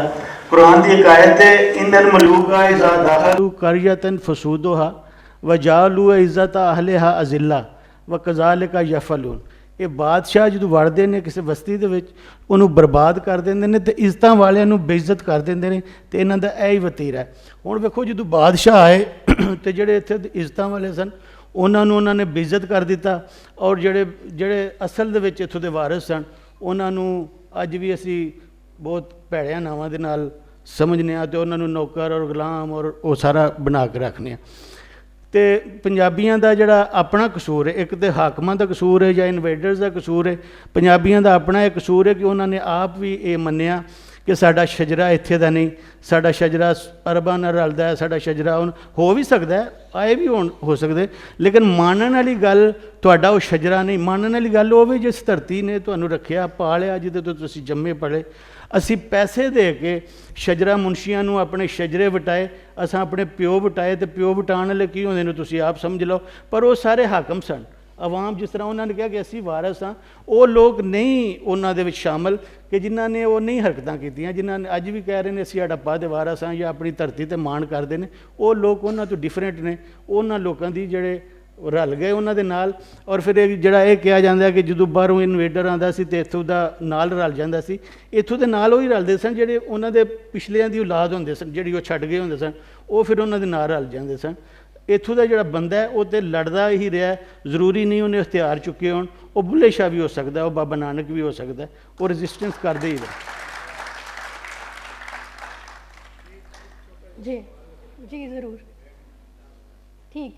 कुरान की एक आयत है इन्नल मलूका इज़ा दाखलू करियतन फसूदुहा व जालू इज़्ज़त अहलिहा अज़िल्ला व कज़ालिका यफ़लून। ये बादशाह जो वड़ते हैं किसी बस्ती के उन्होंने बर्बाद कर देंगे ने तो इज्जत वालों बेइज्जत कर देंगे ने, तो इन्हों का यही वतीरा है। हुण वेखो जो बादशाह आए तो जोड़े इत्थे इज्जत वाले सन उन्होंने बेइज्जत कर दिता और जोड़े असल दे विच इत्थों दे वारिस सन उन्होंने अज भी असी बहुत भैड़िया नावां दे नाल समझने तो उन्होंने नौकर और गुलाम और वो सारा बना के रखने। तो पंजाबियों का जोड़ा अपना कसूर है, एक तो हाकमां का कसूर है या इनवेडर्स का कसूर है, पंजाबियों का अपना एक कसूर है कि उन्होंने आप भी ये मन्निया ਕਿ ਸਾਡਾ ਸ਼ਜਰਾ ਇੱਥੇ ਦਾ ਨਹੀਂ, ਸਾਡਾ ਸ਼ਜਰਾ ਅਰਬਾਂ ਨਾਲ ਰਲਦਾ ਹੈ, ਸਾਡਾ ਸ਼ਜਰਾ ਹੁਣ ਹੋ ਵੀ ਸਕਦਾ ਹੈ, ਆਏ ਵੀ ਹੋ ਸਕਦੇ, ਲੇਕਿਨ ਮਾਨਣ ਵਾਲੀ ਗੱਲ ਤੁਹਾਡਾ ਉਹ ਸ਼ਜਰਾ ਨਹੀਂ। ਮਾਨਣ ਵਾਲੀ ਗੱਲ ਉਹ ਵੀ ਜਿਸ ਧਰਤੀ ਨੇ ਤੁਹਾਨੂੰ ਰੱਖਿਆ ਪਾਲਿਆ, ਜਿਹਦੇ ਤੋਂ ਤੁਸੀਂ ਜੰਮੇ ਪਲੇ। ਅਸੀਂ ਪੈਸੇ ਦੇ ਕੇ ਸ਼ਜਰਾ ਮੁਨਸ਼ੀਆਂ ਨੂੰ ਆਪਣੇ ਸ਼ਜਰੇ ਵਟਾਏ, ਅਸਾਂ ਆਪਣੇ ਪਿਓ ਵਟਾਏ, ਤੇ ਪਿਓ ਵਟਾਉਣ ਵਾਲੇ ਕੀ ਹੁੰਦੇ ਨੇ ਤੁਸੀਂ ਆਪ ਸਮਝ ਲਓ। ਪਰ ਉਹ ਸਾਰੇ ਹਾਕਮ ਸਨ। ਆਵਾਮ ਜਿਸ ਤਰ੍ਹਾਂ ਉਹਨਾਂ ਨੇ ਕਿਹਾ ਕਿ ਅਸੀਂ ਵਾਰਸ ਹਾਂ, ਉਹ ਲੋਕ ਨਹੀਂ ਉਹਨਾਂ ਦੇ ਵਿੱਚ ਸ਼ਾਮਲ ਕਿ ਜਿਨ੍ਹਾਂ ਨੇ ਉਹ ਨਹੀਂ ਹਰਕਤਾਂ ਕੀਤੀਆਂ, ਜਿਨ੍ਹਾਂ ਨੇ ਅੱਜ ਵੀ ਕਹਿ ਰਹੇ ਨੇ ਅਸੀਂ ਹੜੱਪਾ ਦੇ ਵਾਰਸ ਹਾਂ ਜਾਂ ਆਪਣੀ ਧਰਤੀ 'ਤੇ ਮਾਣ ਕਰਦੇ ਨੇ। ਉਹ ਲੋਕ ਉਹਨਾਂ ਤੋਂ ਡਿਫਰੈਂਟ ਨੇ। ਉਹਨਾਂ ਲੋਕਾਂ ਦੀ ਜਿਹੜੇ ਰਲ ਗਏ ਉਹਨਾਂ ਦੇ ਨਾਲ। ਔਰ ਫਿਰ ਇਹ ਜਿਹੜਾ ਇਹ ਕਿਹਾ ਜਾਂਦਾ ਕਿ ਜਦੋਂ ਬਾਹਰੋਂ ਇਨਵੇਡਰ ਆਉਂਦਾ ਸੀ ਅਤੇ ਇੱਥੋਂ ਦਾ ਨਾਲ ਰਲ ਜਾਂਦਾ ਸੀ, ਇੱਥੋਂ ਦੇ ਨਾਲ ਉਹ ਹੀ ਰਲਦੇ ਸਨ ਜਿਹੜੇ ਉਹਨਾਂ ਦੇ ਪਿਛਲਿਆਂ ਦੀ ਔਲਾਦ ਹੁੰਦੇ ਸਨ, ਜਿਹੜੀ ਉਹ ਛੱਡ ਗਏ ਹੁੰਦੇ ਸਨ, ਉਹ ਫਿਰ ਉਹਨਾਂ ਦੇ ਨਾਲ ਰਲ ਜਾਂਦੇ ਸਨ। ਇੱਥੋਂ ਦਾ ਜਿਹੜਾ ਬੰਦਾ ਹੈ ਉਹ ਤਾਂ ਲੜਦਾ ਹੀ ਰਿਹਾ, ਜ਼ਰੂਰੀ ਨਹੀਂ ਉਹਨੇ ਹਥਿਆਰ ਚੁੱਕੇ ਹੋਣ। ਉਹ ਬੁੱਲੇ ਸ਼ਾਹ ਵੀ ਹੋ ਸਕਦਾ, ਉਹ ਬਾਬਾ ਨਾਨਕ ਵੀ ਹੋ ਸਕਦਾ, ਉਹ ਰੈਜ਼ਿਸਟੈਂਸ ਕਰਦੇ ਹੀ ਰਹੇ। जी जी ज़रूर, ठीक।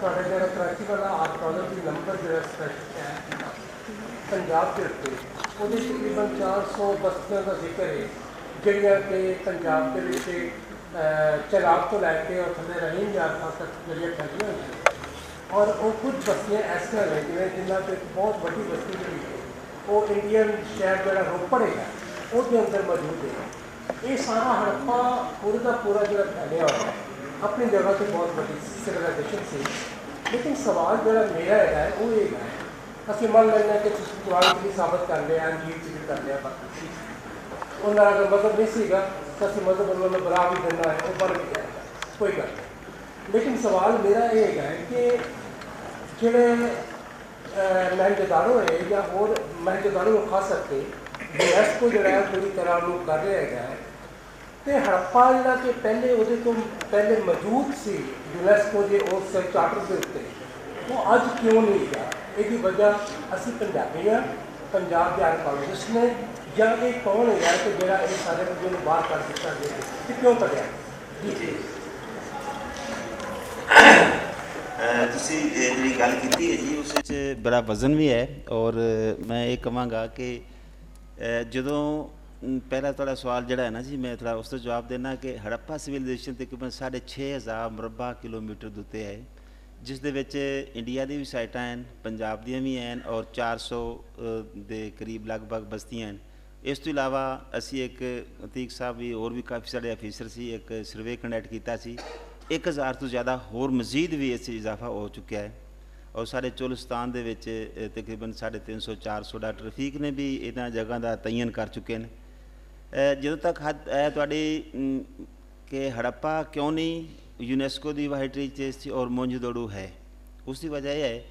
ਤੁਹਾਡਾ ਜਿਹੜਾ ਕਰਾਚੀ ਵਾਲਾ ਆਰਕੋਲੋਜੀ ਨੰਬਰ ਜਿਹੜਾ ਸਪੈਸ਼ਲ ਹੈ ਪੰਜਾਬ ਦੇ ਉੱਤੇ, ਉਹਦੇ ਤਕਰੀਬਨ 400 ਬਸਤੀਆਂ ਦਾ ਜ਼ਿਕਰ ਹੈ ਜਿਹੜੀਆਂ ਕਿ ਪੰਜਾਬ ਦੇ ਵਿੱਚ ਚਰਾਬ ਤੋਂ ਲੈ ਕੇ ਔਰ ਥੱਲੇ ਰਹੀਮ ਯਾਰਫਾ ਤੱਕ ਜਿਹੜੀਆਂ ਠੱਗੀਆਂ ਹੋਈਆਂ। ਔਰ ਉਹ ਕੁਝ ਬਸਤੀਆਂ ਐਸੀਆਂ ਨੇ ਜਿਨ੍ਹਾਂ 'ਤੇ ਬਹੁਤ ਵੱਡੀ ਬਸਤੀ ਜਿਹੜੀ ਹੈ ਉਹ ਇੰਡੀਅਨ ਸ਼ਹਿਰ ਜਿਹੜਾ ਰੋਪੜ ਹੈ ਉਹਦੇ ਅੰਦਰ ਮੌਜੂਦ ਹੈ। ਇਹ ਸਾਰਾ ਹੜੱਪਾ ਪੂਰੇ ਦਾ ਪੂਰਾ ਜਿਹੜਾ ਫੈਲਿਆ ਹੋਇਆ ਹੈ अपनी जगह तो बहुत बड़ी सिविलाइजेशन से। लेकिन सवाल जरा मेरा है वो ये है, असं मान लेना कि कुरान की साबित कर लिया, अंजीर चीज कर लिया, बाकी उन्होंने अगर मजहब नहीं सीगा तो असं मजहब उन्होंने बरा भी देना है, वो बन भी जाएगा, कोई गल नहीं। लेकिन सवाल मेरा ये है कि जोड़े महंगेदारों है या और महंगेदारों को खा सकते यूनेस्को जो पूरी तरह लोग कर रहा है तो हड़प्पा जोड़ा कि पहले वो तो पहले मौजूद सी यूनेस्को के उस चार्टर के उत्ते, वो अज क्यों नहीं गया? इसकी वजह असी पंजाबी हाँ, पंजाब के आर्कोलॉजिस्ट ने, या ये कौन है कि जोड़ा ये सारे मुद्दे बाहर कर दिता गया कि क्यों करिया? जी ਤੁਸੀਂ ਜਿਹੜੀ ਗੱਲ ਕੀਤੀ ਹੈ ਜੀ ਉਸ ਵਿੱਚ ਬੜਾ ਵਜ਼ਨ ਵੀ ਹੈ। ਔਰ ਮੈਂ ਇਹ ਕਹਾਂਗਾ ਕਿ ਜਦੋਂ ਪਹਿਲਾ ਤੁਹਾਡਾ ਸਵਾਲ ਜਿਹੜਾ ਹੈ ਨਾ ਜੀ, ਮੈਂ ਥੋੜ੍ਹਾ ਉਸ ਤੋਂ ਜਵਾਬ ਦੇਣਾ ਕਿ ਹੜੱਪਾ ਸਿਵਲਾਈਜੇਸ਼ਨ ਤਕਰੀਬਨ 6,500 ਮੁਰੱਬਾ ਕਿਲੋਮੀਟਰ ਦੇ ਉੱਤੇ ਹੈ, ਜਿਸ ਦੇ ਵਿੱਚ ਇੰਡੀਆ ਦੀ ਵੀ ਸਾਈਟਾਂ ਹਨ, ਪੰਜਾਬ ਦੀਆਂ ਵੀ ਹਨ, ਔਰ 400 ਦੇ ਕਰੀਬ ਲਗਭਗ ਬਸਤੀਆਂ ਹਨ। ਇਸ ਤੋਂ ਇਲਾਵਾ ਅਸੀਂ ਇੱਕ ਅਤੀਕ ਸਾਹਿਬ ਵੀ ਹੋਰ ਵੀ ਕਾਫੀ ਸਾਡੇ ਅਫੀਸਰ ਸੀ, ਇੱਕ ਸਰਵੇ ਕੰਡਕਟ ਕੀਤਾ ਸੀ। 1000 ਤੋਂ ਜ਼ਿਆਦਾ ਹੋਰ ਮਜ਼ੀਦ ਵੀ ਇਸ 'ਚ ਇਜ਼ਾਫਾ ਹੋ ਚੁੱਕਿਆ ਹੈ। ਔਰ ਸਾਡੇ ਚੋਲਿਸਤਾਨ ਦੇ ਵਿੱਚ ਤਕਰੀਬਨ 350-400 ਡਾਕਟਰ ਰਫੀਕ ਨੇ ਵੀ ਇਹਨਾਂ ਜਗ੍ਹਾ ਦਾ ਤਯਨ ਕਰ ਚੁੱਕੇ ਨੇ। ਜਦੋਂ ਤੱਕ ਹੱਦ ਹੈ ਤੁਹਾਡੀ ਕਿ ਹੜੱਪਾ ਕਿਉਂ ਨਹੀਂ ਯੂਨੈਸਕੋ ਦੀ ਵਾਹਿਟਰੀ ਸੀ ਔਰ ਮੋਂਜੋਦੜੋ ਹੈ, ਉਸ ਦੀ ਵਜ੍ਹਾ ਇਹ ਹੈ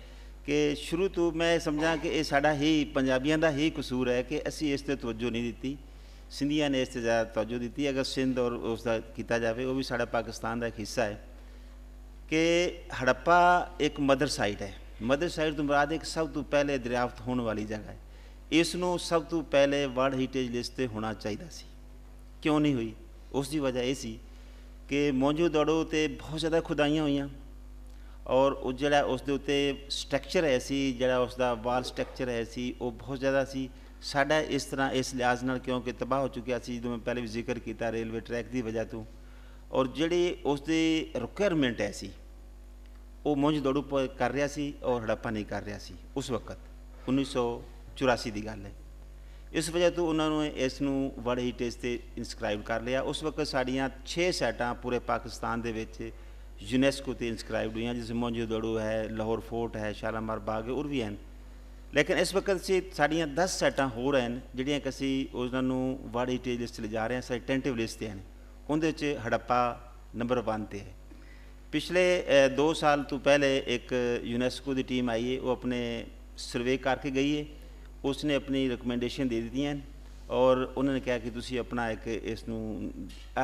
ਕਿ ਸ਼ੁਰੂ ਤੋਂ ਮੈਂ ਸਮਝਾਂ ਕਿ ਇਹ ਸਾਡਾ ਹੀ ਪੰਜਾਬੀਆਂ ਦਾ ਹੀ ਕਸੂਰ ਹੈ ਕਿ ਅਸੀਂ ਇਸ 'ਤੇ ਤਵੱਜੋ ਨਹੀਂ ਦਿੱਤੀ। ਸਿੰਧੀਆਂ ਨੇ ਇਸ 'ਤੇ ਜ਼ਿਆਦਾ ਤਵੱਜੋ ਦਿੱਤੀ। ਅਗਰ ਸਿੰਧ ਔਰ ਉਸ ਦਾ ਕੀਤਾ ਜਾਵੇ, ਉਹ ਵੀ ਸਾਡਾ ਪਾਕਿਸਤਾਨ ਦਾ ਇੱਕ ਹਿੱਸਾ ਹੈ, ਕਿ ਹੜੱਪਾ ਇੱਕ ਮਦਰ ਸਾਈਟ ਹੈ। ਮਦਰ ਸਾਈਟ ਤੋਂ ਮੁਰਾਦ ਇੱਕ ਸਭ ਤੋਂ ਪਹਿਲੇ ਦਰਿਆਫਤ ਹੋਣ ਵਾਲੀ ਜਗ੍ਹਾ ਹੈ। ਇਸ ਨੂੰ ਸਭ ਤੋਂ ਪਹਿਲੇ ਵਰਲਡ ਹੈਰੀਟੇਜ ਲਿਸਟ 'ਤੇ ਹੋਣਾ ਚਾਹੀਦਾ ਸੀ, ਕਿਉਂ ਨਹੀਂ ਹੋਈ? ਉਸ ਦੀ ਵਜ੍ਹਾ ਇਹ ਸੀ ਕਿ ਮੋਂਜੋਦੜੋ 'ਤੇ ਬਹੁਤ ਜ਼ਿਆਦਾ ਖੁਦਾਈਆਂ ਹੋਈਆਂ, ਔਰ ਉਹ ਜਿਹੜਾ ਉਸ ਦੇ ਉੱਤੇ ਸਟਰਕਚਰ ਹੈ ਸੀ, ਜਿਹੜਾ ਉਸ ਦਾ ਵਾਲ ਸਟਰਕਚਰ ਹੈ ਸੀ, ਉਹ ਬਹੁਤ ਜ਼ਿਆਦਾ ਸੀ। ਸਾਡਾ ਇਸ ਤਰ੍ਹਾਂ ਇਸ ਲਿਹਾਜ਼ ਨਾਲ ਕਿਉਂਕਿ ਤਬਾਹ ਹੋ ਚੁੱਕਿਆ ਸੀ, ਜਦੋਂ ਮੈਂ ਪਹਿਲੇ ਵੀ ਜ਼ਿਕਰ ਕੀਤਾ ਰੇਲਵੇ ਟਰੈਕ ਦੀ ਵਜ੍ਹਾ ਤੋਂ, ਔਰ ਜਿਹੜੀ ਉਸ ਦੀ ਰਿਕੁਆਇਰਮੈਂਟ ਹੈ ਸੀ ਉਹ ਮੋਂਜੋਦੜੋ ਕਰ ਰਿਹਾ ਸੀ ਔਰ ਹੜੱਪਾ ਨਹੀਂ ਕਰ ਰਿਹਾ ਸੀ। ਉਸ ਵਕਤ 1984 ਦੀ ਗੱਲ ਹੈ। ਇਸ ਵਜ੍ਹਾ ਤੋਂ ਉਹਨਾਂ ਨੂੰ ਇਸ ਨੂੰ ਵਰਲਡ ਹੈਰੀਟੇਜ 'ਤੇ ਇਨਸਕ੍ਰਾਈਬ ਕਰ ਲਿਆ। ਉਸ ਵਕਤ ਸਾਡੀਆਂ 6 ਸਾਈਟਾਂ ਪੂਰੇ ਪਾਕਿਸਤਾਨ ਦੇ ਵਿੱਚ ਯੂਨੈਸਕੋ 'ਤੇ ਇਨਸਕ੍ਰਾਈਬਡ ਹੋਈਆਂ, ਜਿਸ ਮੋਂਜੋਦੜੋ ਹੈ, ਲਾਹੌਰ ਫੋਰਟ ਹੈ, ਸ਼ਾਲਾਮਾਰ ਬਾਗ ਹੈ, ਹੋਰ ਵੀ ਹਨ। ਲੇਕਿਨ ਇਸ ਵਕਤ ਅਸੀਂ ਸਾਡੀਆਂ 10 ਸਾਈਟਾਂ ਹੋਰ ਹਨ ਜਿਹੜੀਆਂ ਕਿ ਅਸੀਂ ਉਹਨਾਂ ਨੂੰ ਵਰਲਡ ਹੈਰੀਟੇਜ ਲਿਸਟ ਲਿਜਾ ਰਹੇ ਹਾਂ, ਸਾਡੀ ਟੈਂਟਿਵ ਲਿਸਟ 'ਤੇ ਹਨ। ਉਹਦੇ ਵਿੱਚ ਹੜੱਪਾ ਨੰਬਰ 1 'ਤੇ ਹੈ। ਪਿਛਲੇ 2 ਸਾਲ ਤੋਂ ਪਹਿਲੇ ਇੱਕ ਯੂਨੈਸਕੋ ਦੀ ਟੀਮ ਆਈ ਹੈ, ਉਹ ਆਪਣੇ ਸਰਵੇ ਕਰਕੇ ਗਈ ਹੈ। ਉਸਨੇ ਆਪਣੀ ਰਿਕਮੈਂਡੇਸ਼ਨ ਦੇ ਦਿੱਤੀਆਂ ਔਰ ਉਹਨਾਂ ਨੇ ਕਿਹਾ ਕਿ ਤੁਸੀਂ ਆਪਣਾ ਇੱਕ ਇਸ ਨੂੰ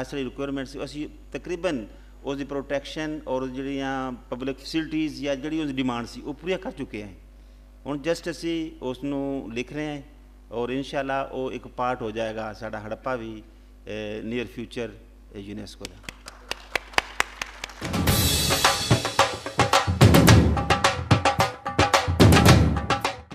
ਇਸ ਲਈ ਰਿਕੁਆਇਰਮੈਂਟ ਸੀ, ਅਸੀਂ ਤਕਰੀਬਨ ਉਸ ਦੀ ਪ੍ਰੋਟੈਕਸ਼ਨ ਔਰ ਜਿਹੜੀਆਂ ਪਬਲਿਕ ਫੈਸਿਲਿਟੀਜ਼ ਜਾਂ ਜਿਹੜੀ ਉਸ ਡਿਮਾਂਡ ਸੀ ਉਹ ਪੂਰੀਆਂ ਕਰ ਚੁੱਕੇ ਹਾਂ। ਹੁਣ ਜਸਟ ਅਸੀਂ ਉਸ ਨੂੰ ਲਿਖ ਰਹੇ ਹਾਂ ਔਰ ਇਨਸ਼ਾਅੱਲਾ ਉਹ ਇੱਕ ਪਾਰਟ ਹੋ ਜਾਏਗਾ ਸਾਡਾ ਹੜੱਪਾ ਵੀ ਨੀਅਰ ਫਿਊਚਰ ਯੂਨੈਸਕੋ ਦਾ।